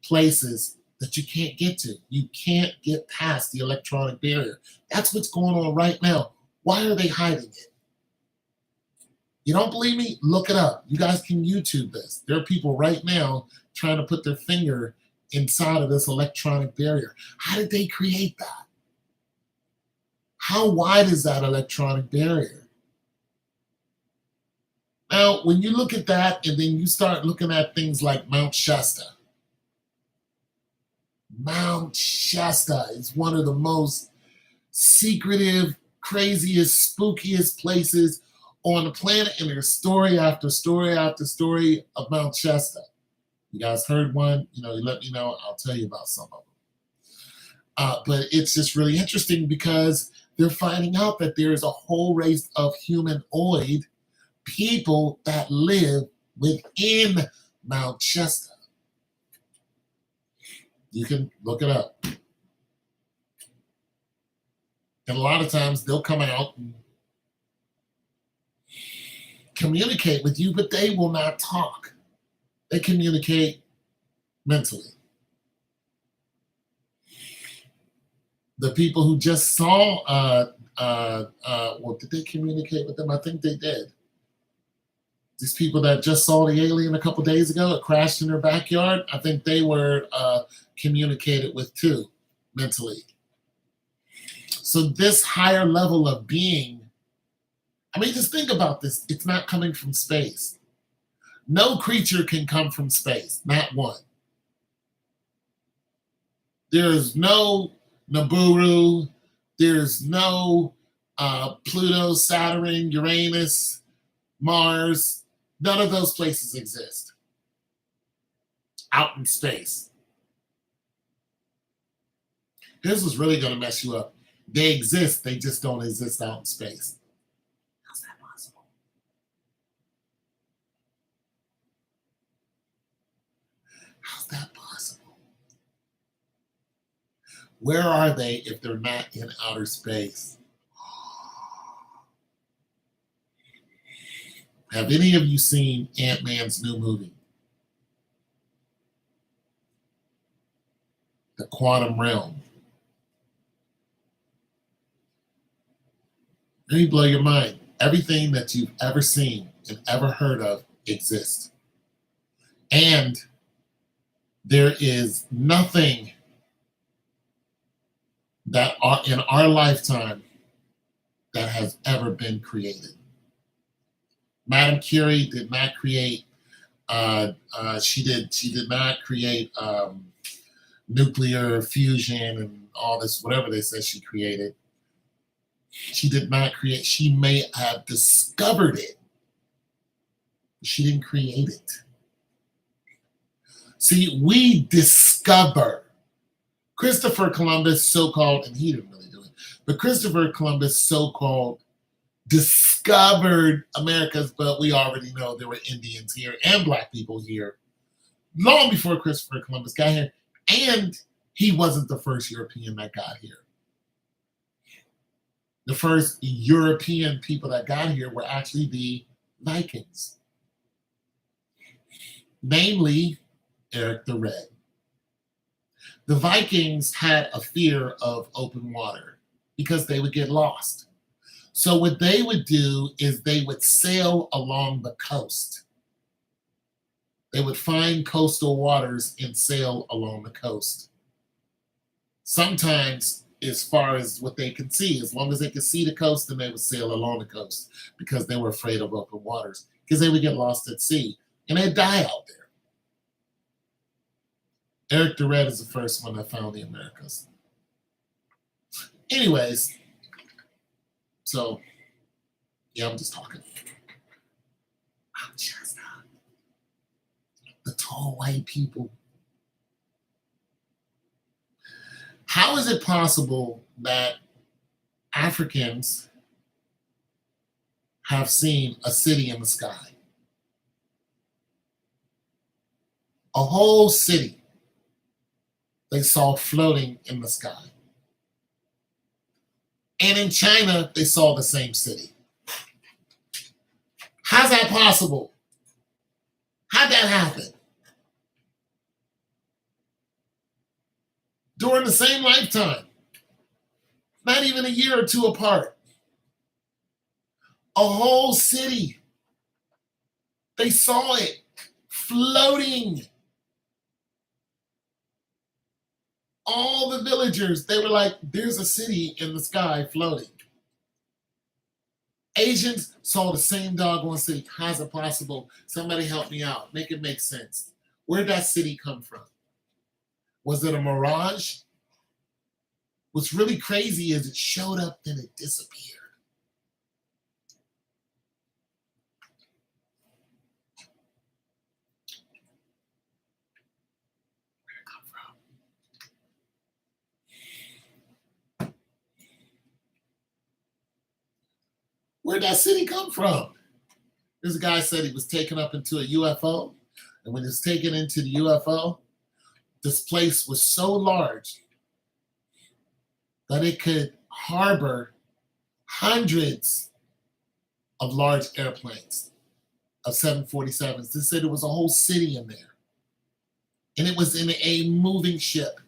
places that you can't get to. You can't get past the electronic barrier. That's what's going on right now. Why are they hiding it? You don't believe me? Look it up. You guys can YouTube this. There are people right now trying to put their finger inside of this electronic barrier. How did they create that? How wide is that electronic barrier? Now, when you look at that and then you start looking at things like Mount Shasta. Mount Shasta is one of the most secretive, craziest, spookiest places on the planet, and there's story after story after story of Mount Shasta. You guys heard one? You let me know. I'll tell you about some of them. But it's just really interesting because they're finding out that there is a whole race of humanoid people that live within Mount Shasta. You can look it up. And a lot of times they'll come out and communicate with you, but they will not talk. They communicate mentally. The people who just saw, did they communicate with them? I think they did. These people that just saw the alien a couple days ago, it crashed in their backyard, I think they were communicated with too, mentally. So this higher level of being, just think about this. It's not coming from space. No creature can come from space, not one. There's no Nibiru. There's no Pluto, Saturn, Uranus, Mars. None of those places exist out in space. Here's what's really going to mess you up. They exist, they just don't exist out in space. How's that possible? How's that possible? Where are they if they're not in outer space? Have any of you seen Ant-Man's new movie? The Quantum Realm. Let me blow your mind. Everything that you've ever seen and ever heard of exists. And there is nothing that in our lifetime that has ever been created. Madame Curie did not create, she did not create nuclear fusion and all this, whatever they said she created. She did not create, she may have discovered it. She didn't create it. See, we discover. Christopher Columbus, so-called, and he didn't really do it, but Christopher Columbus, so-called, discovered Americas, but we already know there were Indians here and Black people here long before Christopher Columbus got here, and he wasn't the first European that got here. The first European people that got here were actually the Vikings. namely Eric the Red. The Vikings had a fear of open water because they would get lost. So what they would do is they would sail along the coast. They would find coastal waters and sail along the coast. Sometimes as far as what they could see, as long as they could see the coast, then they would sail along the coast because they were afraid of open waters because they would get lost at sea and they'd die out there. Eric the Red is the first one that found the Americas. Anyways, so yeah, I'm just talking. I'm just the tall white people. How is it possible that Africans have seen a city in the sky? A whole city they saw floating in the sky. And in China, they saw the same city. How's that possible? How'd that happen? During the same lifetime, not even a year or two apart. A whole city. They saw it floating. All the villagers, they were like, there's a city in the sky floating. Asians saw the same doggone city. How's it possible? Somebody help me out. Make it make sense. Where'd that city come from? Was it a mirage? What's really crazy is it showed up, then it disappeared. Where'd it come from? Where'd that city come from? There's a guy said he was taken up into a UFO, and when he was taken into the UFO, this place was so large that it could harbor hundreds of large airplanes, of 747s. They said there was a whole city in there. And it was in a moving ship.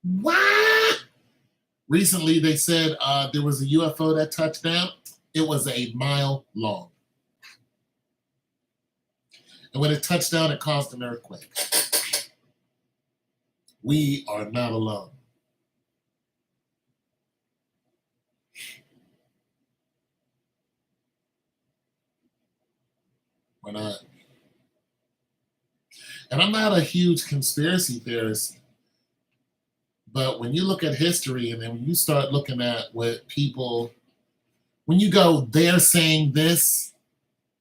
What? Recently, they said there was a UFO that touched down. It was a mile long. And when it touched down, it caused an earthquake. We are not alone. We're not. And I'm not a huge conspiracy theorist, but when you look at history and then when you start looking at what people, when you go, they're saying this,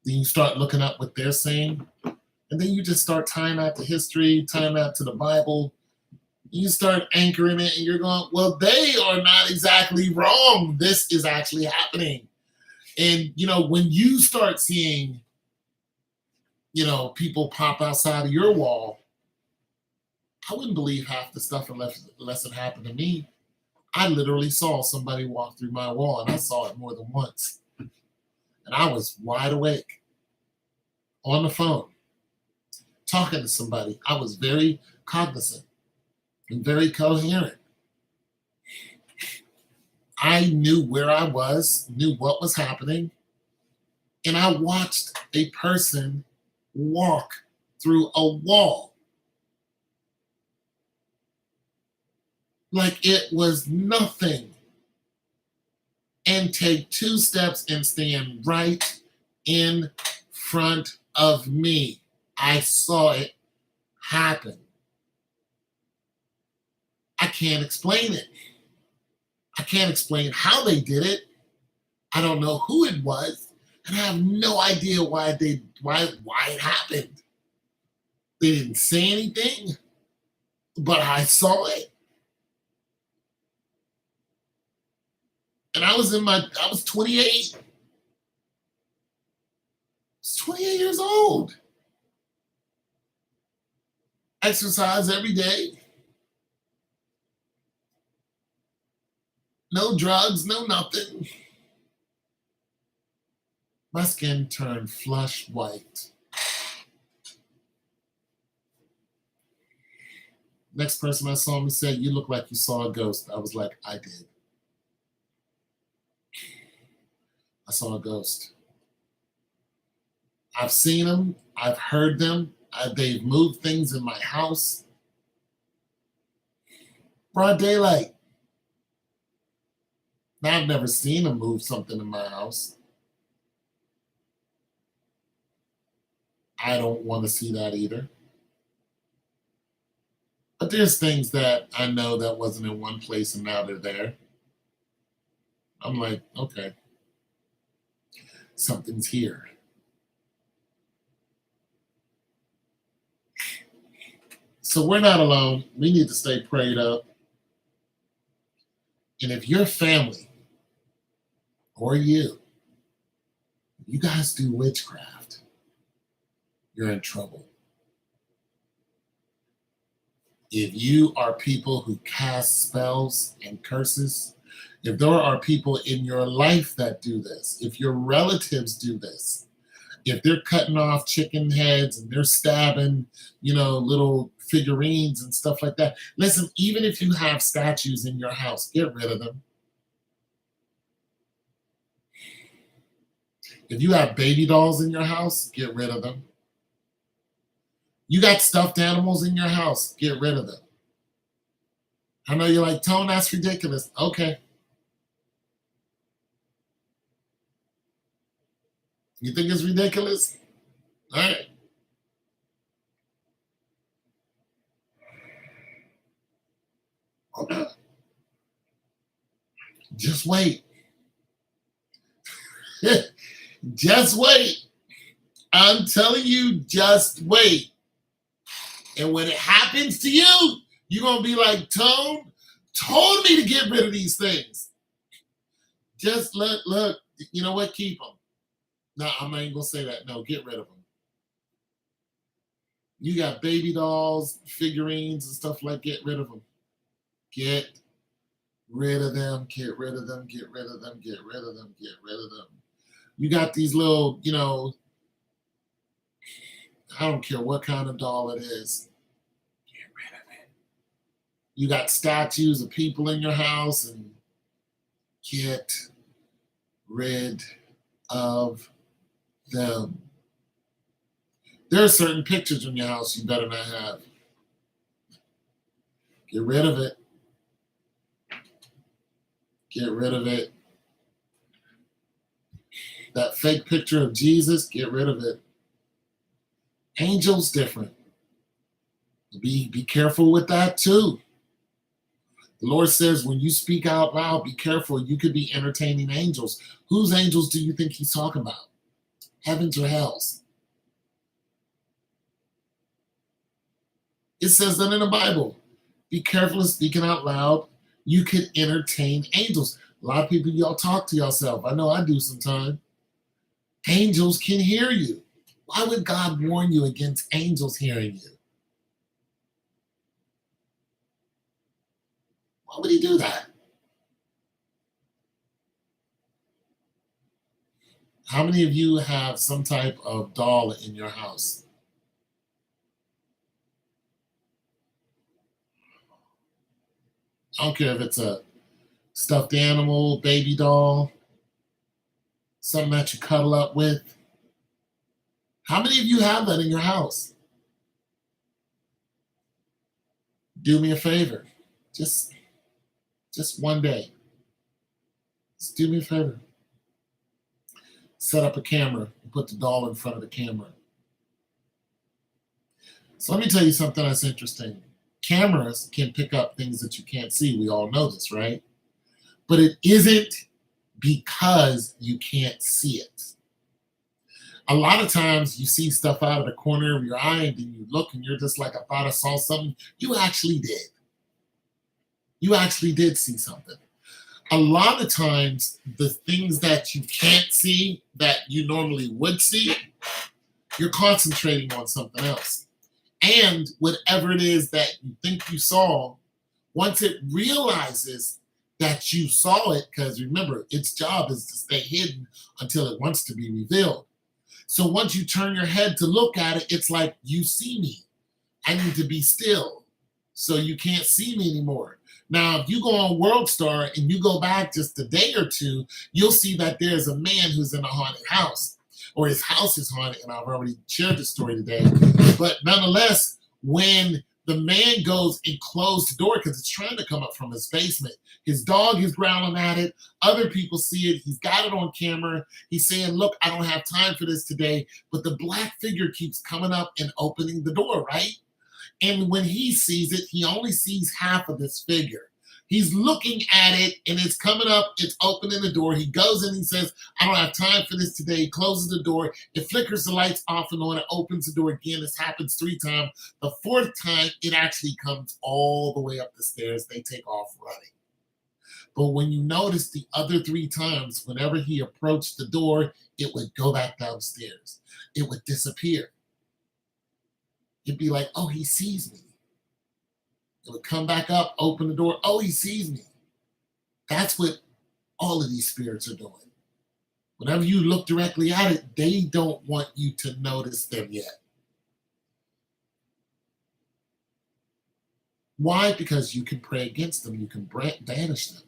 then you start looking up what they're saying, and then you just start tying that to history, tying that to the Bible. You start anchoring it and you're going, well, they are not exactly wrong. This is actually happening. And, when you start seeing, people pop outside of your wall, I wouldn't believe half the stuff unless it happened to me. I literally saw somebody walk through my wall, and I saw it more than once. And I was wide awake on the phone, talking to somebody. I was very cognizant and very coherent. I knew where I was, knew what was happening, and I watched a person walk through a wall like it was nothing and take 2 steps and stand right in front of me. I saw it happen. I can't explain it. I can't explain how they did it. I don't know who it was, and I have no idea why it happened. They didn't say anything, but I saw it. And I was 28. I was 28 years old. Exercise every day. No drugs, no nothing. My skin turned flush white. Next person I saw me said, "You look like you saw a ghost." I was like, "I did. I saw a ghost. I've seen them. I've heard them. They've moved things in my house. Broad daylight. Now, I've never seen them move something in my house. I don't want to see that either. But there's things that I know that wasn't in one place and now they're there. I'm like, okay, something's here. So we're not alone. We need to stay prayed up. And if your family or you guys do witchcraft, you're in trouble. If you are people who cast spells and curses, if there are people in your life that do this, if your relatives do this, if they're cutting off chicken heads and they're stabbing, little figurines and stuff like that. Listen, even if you have statues in your house, get rid of them. If you have baby dolls in your house, get rid of them. You got stuffed animals in your house, get rid of them. I know you're like, Tone, that's ridiculous. Okay. You think it's ridiculous? All right. Okay. Just wait. Just wait. I'm telling you, just wait. And when it happens to you, you're going to be like, Tone told me to get rid of these things. Just look, you know what? Keep them. No, I'm not even going to say that. No, get rid of them. You got baby dolls, figurines, and stuff like get rid of them. Get rid of them, get rid of them, get rid of them, get rid of them, get rid of them. You got these little, I don't care what kind of doll it is. Get rid of it. You got statues of people in your house and get rid of them. There are certain pictures in your house you better not have. Get rid of it. Get rid of it. That fake picture of Jesus, get rid of it. Angels different. Be careful with that too. The Lord says when you speak out loud, be careful. You could be entertaining angels. Whose angels do you think he's talking about? Heavens or hells? It says that in the Bible. Be careful of speaking out loud. You could entertain angels. A lot of people, y'all talk to yourself. I know I do sometimes. Angels can hear you. Why would God warn you against angels hearing you? Why would he do that? How many of you have some type of doll in your house? I don't care if it's a stuffed animal, baby doll, something that you cuddle up with. How many of you have that in your house? Do me a favor. Just one day. Just do me a favor. Set up a camera and put the doll in front of the camera. So let me tell you something that's interesting. Cameras can pick up things that you can't see. We all know this, right? But it isn't because you can't see it. A lot of times you see stuff out of the corner of your eye and then you look and you're just like, I thought I saw something. You actually did. You actually did see something. A lot of times the things that you can't see that you normally would see, you're concentrating on something else. And whatever it is that you think you saw, once it realizes that you saw it, because remember, its job is to stay hidden until it wants to be revealed. So once you turn your head to look at it, it's like, you see me. I need to be still so you can't see me anymore. Now, if you go on World Star and you go back just a day or two, you'll see that there's a man who's in a haunted house, or his house is haunted. And I've already shared the story today. But nonetheless, when the man goes and closes the door because it's trying to come up from his basement, his dog is growling at it. Other people see it. He's got it on camera. He's saying, look, I don't have time for this today. But the black figure keeps coming up and opening the door, right? And when he sees it, he only sees half of this figure. He's looking at it and it's coming up, it's opening the door. He goes in and he says, I don't have time for this today. He closes the door. It flickers the lights off and on. It opens the door again. This happens 3 times. The 4th time, it actually comes all the way up the stairs. They take off running. But when you notice the other 3 times, whenever he approached the door, it would go back downstairs. It would disappear. It'd be like, oh, he sees me. It would come back up, open the door. Oh, he sees me. That's what all of these spirits are doing. Whenever you look directly at it, they don't want you to notice them yet. Why? Because you can pray against them. You can banish them.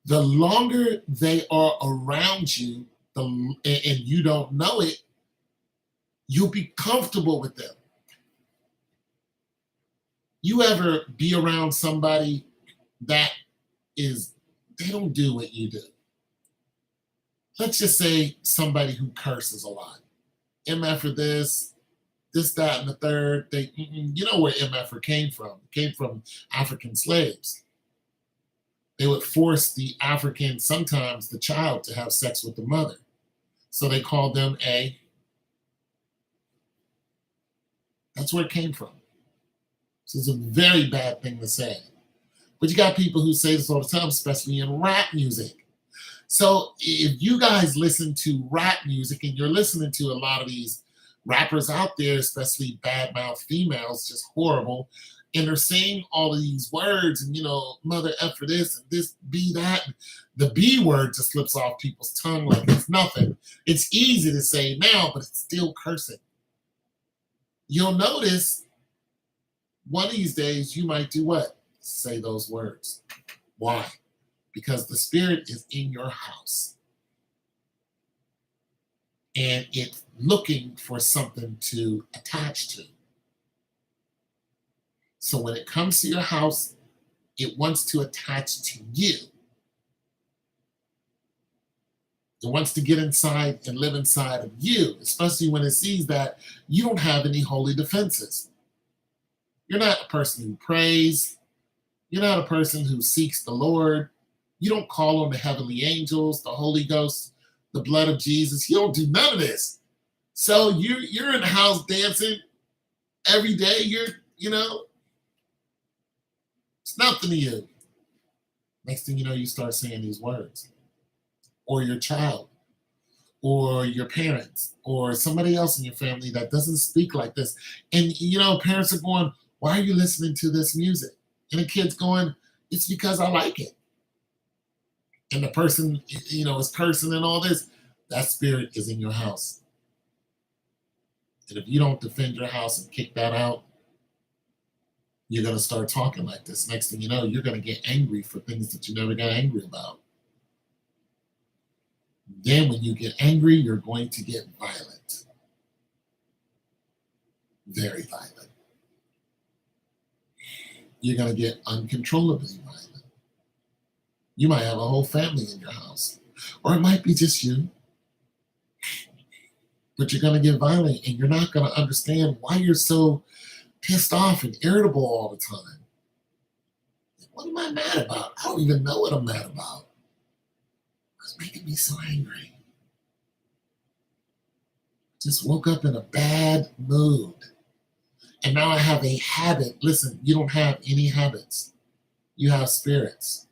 The longer they are around you, and you don't know it, you'll be comfortable with them. You ever be around somebody that they don't do what you do? Let's just say somebody who curses a lot. MF for this, that, and the third. You know where MF came from. It came from African slaves. They would force the African, sometimes the child, to have sex with the mother. So they called them a. That's where it came from. So it's a very bad thing to say. But you got people who say this all the time, especially in rap music. So if you guys listen to rap music and you're listening to a lot of these rappers out there, especially badmouth females, just horrible, and they're saying all of these words and, mother F for this and this, B that, the B word just slips off people's tongue like it's nothing. It's easy to say now, but it's still cursing. You'll notice one of these days you might do what? Say those words. Why? Because the spirit is in your house. And it's looking for something to attach to. So when it comes to your house, it wants to attach to you. It wants to get inside and live inside of you, especially when it sees that you don't have any holy defenses. You're not a person who prays. You're not a person who seeks the Lord. You don't call on the heavenly angels, the Holy Ghost, the blood of Jesus. You don't do none of this. So you're in the house dancing every day. It's nothing to you. Next thing you know, you start saying these words. Or your child, or your parents, or somebody else in your family that doesn't speak like this. And, parents are going, why are you listening to this music? And the kid's going, it's because I like it. And the person, is cursing and all this. That spirit is in your house. And if you don't defend your house and kick that out, you're going to start talking like this. Next thing you know, you're going to get angry for things that you never got angry about. Then when you get angry, you're going to get violent. Very violent. You're going to get uncontrollably violent. You might have a whole family in your house. Or it might be just you. But you're going to get violent and you're not going to understand why you're so pissed off and irritable all the time. What am I mad about? I don't even know what I'm mad about. What's making me so angry? Just woke up in a bad mood. And now I have a habit. Listen, you don't have any habits. You have spirits.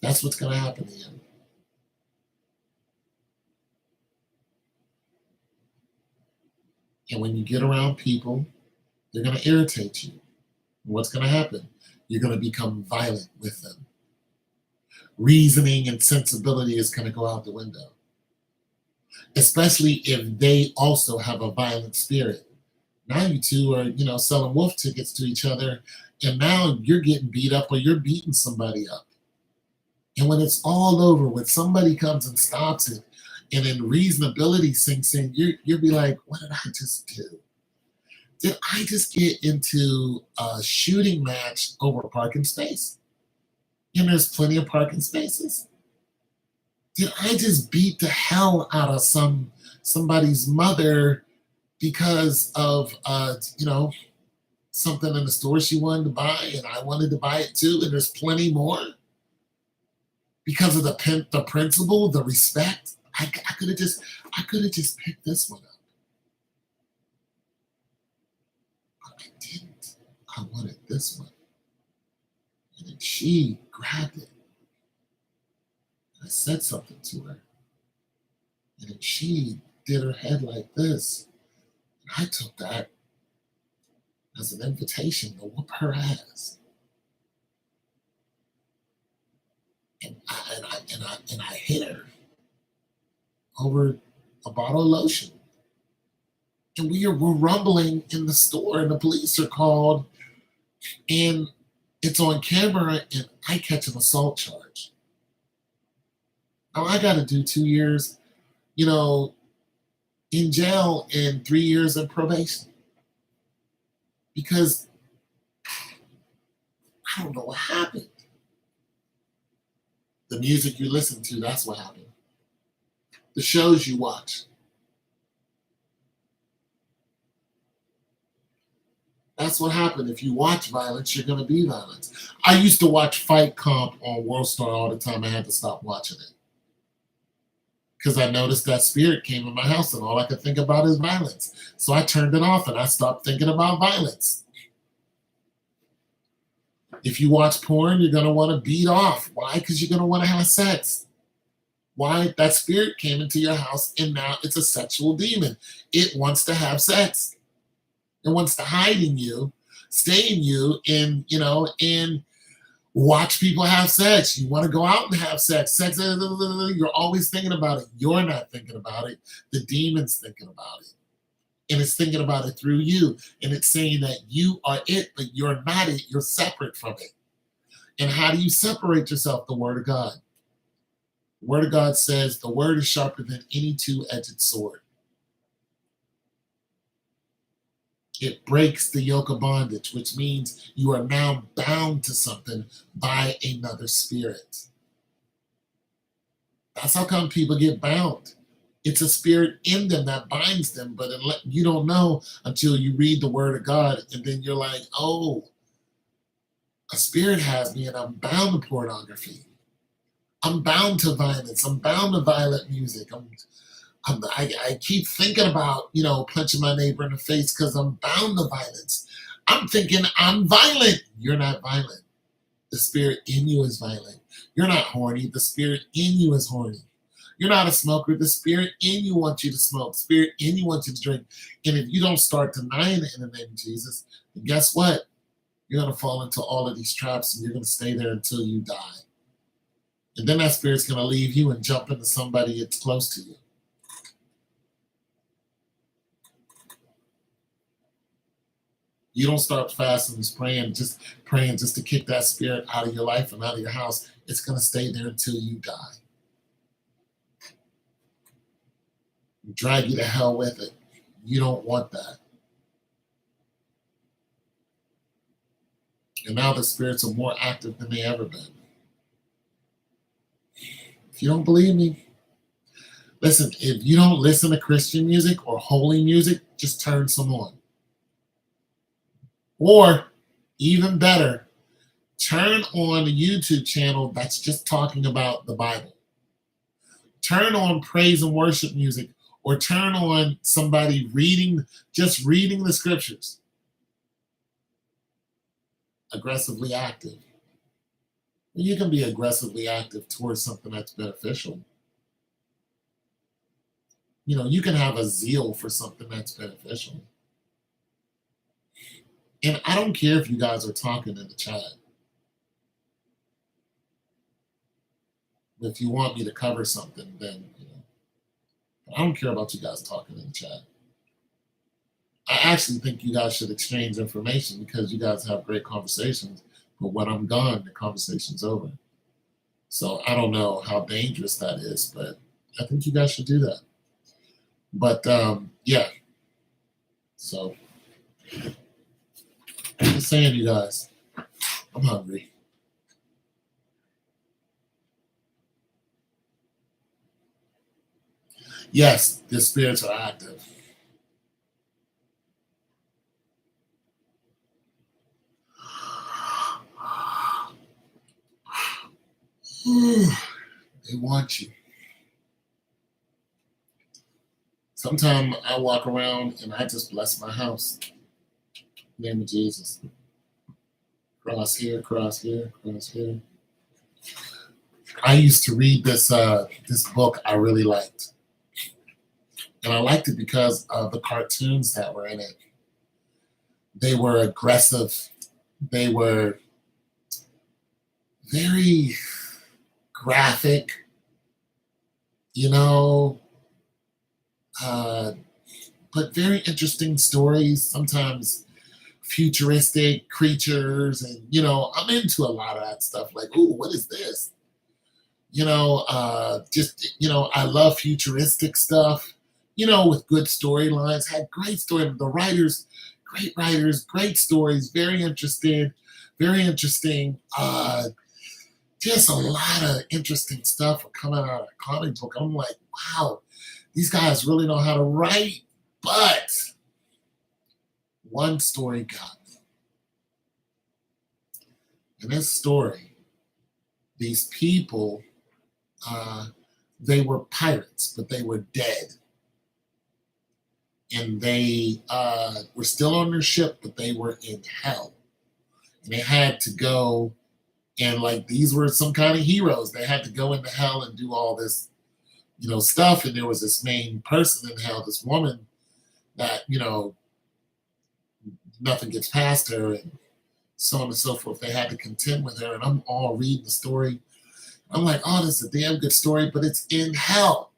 That's what's going to happen to you. And when you get around people, they're going to irritate you. And what's going to happen? You're going to become violent with them. Reasoning and sensibility is going to go out the window. especially if they also have a violent spirit. Now you two are, selling wolf tickets to each other, and now you're getting beat up or you're beating somebody up. And when it's all over, when somebody comes and stops it, and then reasonability sinks in, you'll be like, what did I just do? Did I just get into a shooting match over a parking space? And there's plenty of parking spaces. Did I just beat the hell out of somebody's mother because of something in the store she wanted to buy and I wanted to buy it too, and there's plenty more because of the principle, the respect. I could have just picked this one up, but I didn't. I wanted this one, and then she grabbed it. I said something to her, and then she did her head like this. And I took that as an invitation to whoop her ass. And I hit her over a bottle of lotion. And we're rumbling in the store, and the police are called, and it's on camera, and I catch an assault charge. Now I got to do 2 years, in jail and 3 years in probation because I don't know what happened. The music you listen to, that's what happened. The shows you watch, that's what happened. If you watch violence, you're going to be violent. I used to watch Fight Comp on World Star all the time. I had to stop watching it because I noticed that spirit came in my house and all I could think about is violence. So I turned it off and I stopped thinking about violence. If you watch porn, you're going to want to beat off. Why? Because you're going to want to have sex. Why? That spirit came into your house and now it's a sexual demon. It wants to have sex. It wants to hide in you, stay in you, and watch people have sex. You want to go out and have sex. You're always thinking about it. You're not thinking about it. The demon's thinking about it. And it's thinking about it through you. And it's saying that you are it, but you're not it. You're separate from it. And how do you separate yourself? The Word of God. The Word of God says the Word is sharper than any two-edged sword. It breaks the yoke of bondage, which means you are now bound to something by another spirit. That's how come people get bound. It's a spirit in them that binds them, but you don't know until you read the Word of God, and then you're like, oh, a spirit has me, and I'm bound to pornography. I'm bound to violence. I'm bound to violent music. I keep thinking about, punching my neighbor in the face because I'm bound to violence. I'm thinking I'm violent. You're not violent. The spirit in you is violent. You're not horny. The spirit in you is horny. You're not a smoker. The spirit in you wants you to smoke. Spirit in you wants you to drink. And if you don't start denying it in the name of Jesus, then guess what? You're going to fall into all of these traps and you're going to stay there until you die. And then that spirit's going to leave you and jump into somebody that's close to you. You don't start fasting and praying just to kick that spirit out of your life and out of your house. It's going to stay there until you die. Drag you to hell with it. You don't want that. And now the spirits are more active than they ever been. If you don't believe me, listen, if you don't listen to Christian music or holy music, just turn some on. Or, even better, turn on a YouTube channel that's just talking about the Bible. Turn on praise and worship music, or turn on somebody reading the scriptures. Aggressively active. You can be aggressively active towards something that's beneficial. You can have a zeal for something that's beneficial. And I don't care if you guys are talking in the chat. If you want me to cover something, then I don't care about you guys talking in the chat. I actually think you guys should exchange information because you guys have great conversations. But when I'm gone, the conversation's over. So I don't know how dangerous that is, but I think you guys should do that. But yeah. So I'm just saying, you guys, I'm hungry. Yes, the spirits are active. They want you. Sometimes I walk around and I just bless my house. In the name of Jesus. Cross here, cross here, cross here. I used to read this book I really liked. And I liked it because of the cartoons that were in it. They were aggressive. They were very graphic, you know, but very interesting stories, sometimes futuristic creatures. And, I'm into a lot of that stuff. Like, ooh, what is this? I love futuristic stuff, with good storylines, had great story. The writers, great stories, very interesting. Just a lot of interesting stuff coming out of a comic book. I'm like, wow, these guys really know how to write. But one story got me. In this story, these people, they were pirates, but they were dead. And they were still on their ship, but they were in hell. And they had to go, and like these were some kind of heroes. They had to go into hell and do all this, stuff. And there was this main person in hell, this woman that, nothing gets past her, and so on and so forth. They had to contend with her. And I'm all reading the story. I'm like, oh, this is a damn good story, but it's in hell.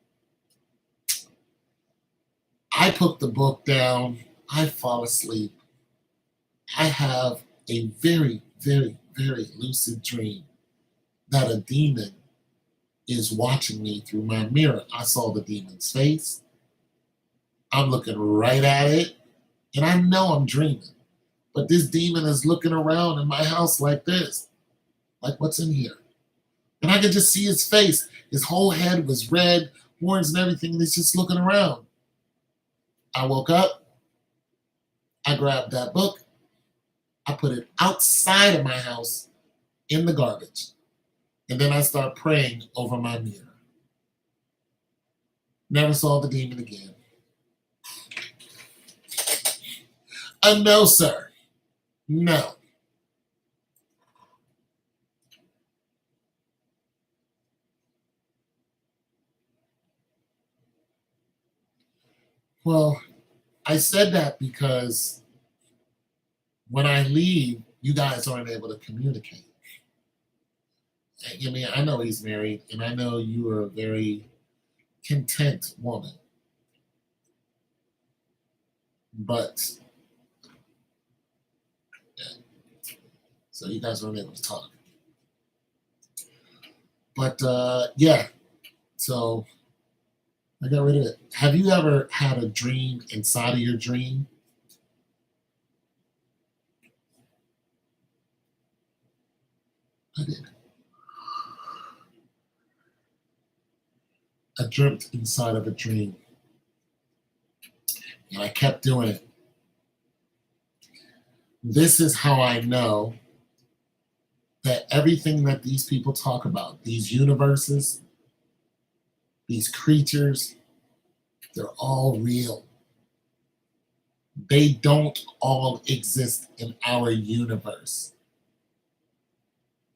I put the book down. I fall asleep. I have a very, very, very lucid dream that a demon is watching me through my mirror. I saw the demon's face. I'm looking right at it, and I know I'm dreaming. But this demon is looking around in my house like this. Like, what's in here? And I could just see his face. His whole head was red, horns and everything, and he's just looking around. I woke up. I grabbed that book. I put it outside of my house in the garbage. And then I start praying over my mirror. Never saw the demon again. No, sir. No. Well, I said that because when I leave, you guys aren't able to communicate. I mean, I know he's married, and I know you are a very content woman. But, yeah. So you guys aren't able to talk. But, yeah. So I got rid of it. Have you ever had a dream inside of your dream? I did. I dreamt inside of a dream. And I kept doing it. This is how I know that everything that these people talk about, these universes, these creatures, they're all real. They don't all exist in our universe.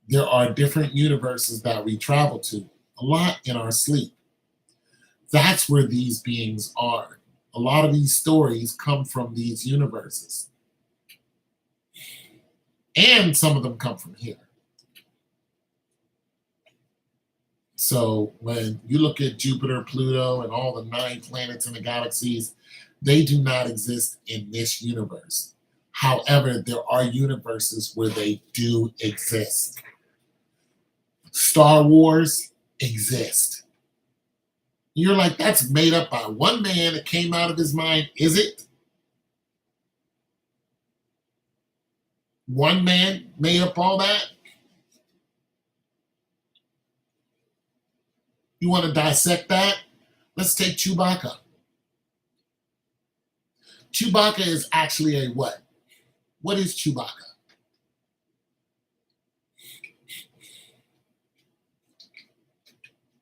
There are different universes that we travel to, a lot in our sleep. That's where these beings are. A lot of these stories come from these universes. And some of them come from here. So when you look at Jupiter, Pluto, and all the 9 planets in the galaxies, they do not exist in this universe. However, there are universes where they do exist. Star Wars exists. You're like, that's made up by one man that came out of his mind. Is it? One man made up all that? You want to dissect that? Let's take Chewbacca. Chewbacca is actually a what? What is Chewbacca?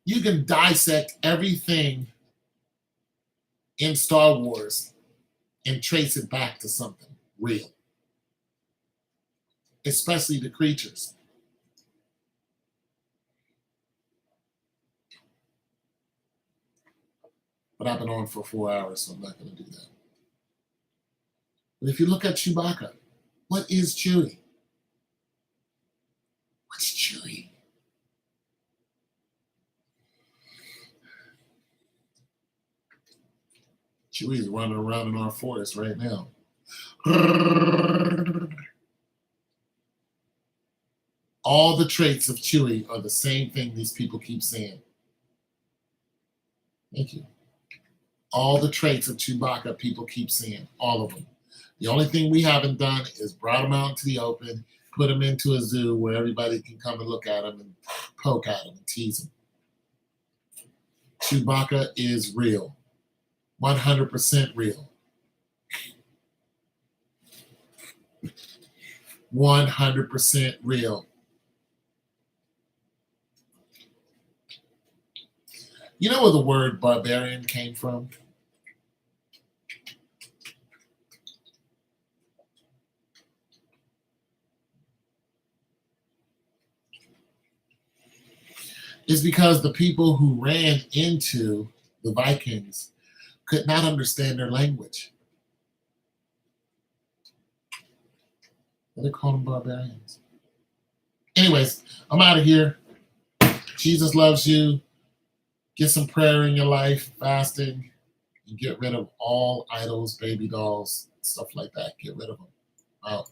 You can dissect everything in Star Wars and trace it back to something real, especially the creatures. But I've been on for 4 hours, so I'm not going to do that. But if you look at Chewbacca, what is Chewie? What's Chewie? Chewie is running around in our forest right now. All the traits of Chewie are the same thing these people keep saying. Thank you. All the traits of Chewbacca people keep saying, all of them. The only thing we haven't done is brought them out into the open, put them into a zoo where everybody can come and look at them and poke at them and tease them. Chewbacca is real. 100% real. 100% real. You know where the word barbarian came from? It's because the people who ran into the Vikings could not understand their language. They call them barbarians. Anyways, I'm out of here. Jesus loves you. Get some prayer in your life, fasting, and get rid of all idols, baby dolls, stuff like that. Get rid of them. Out.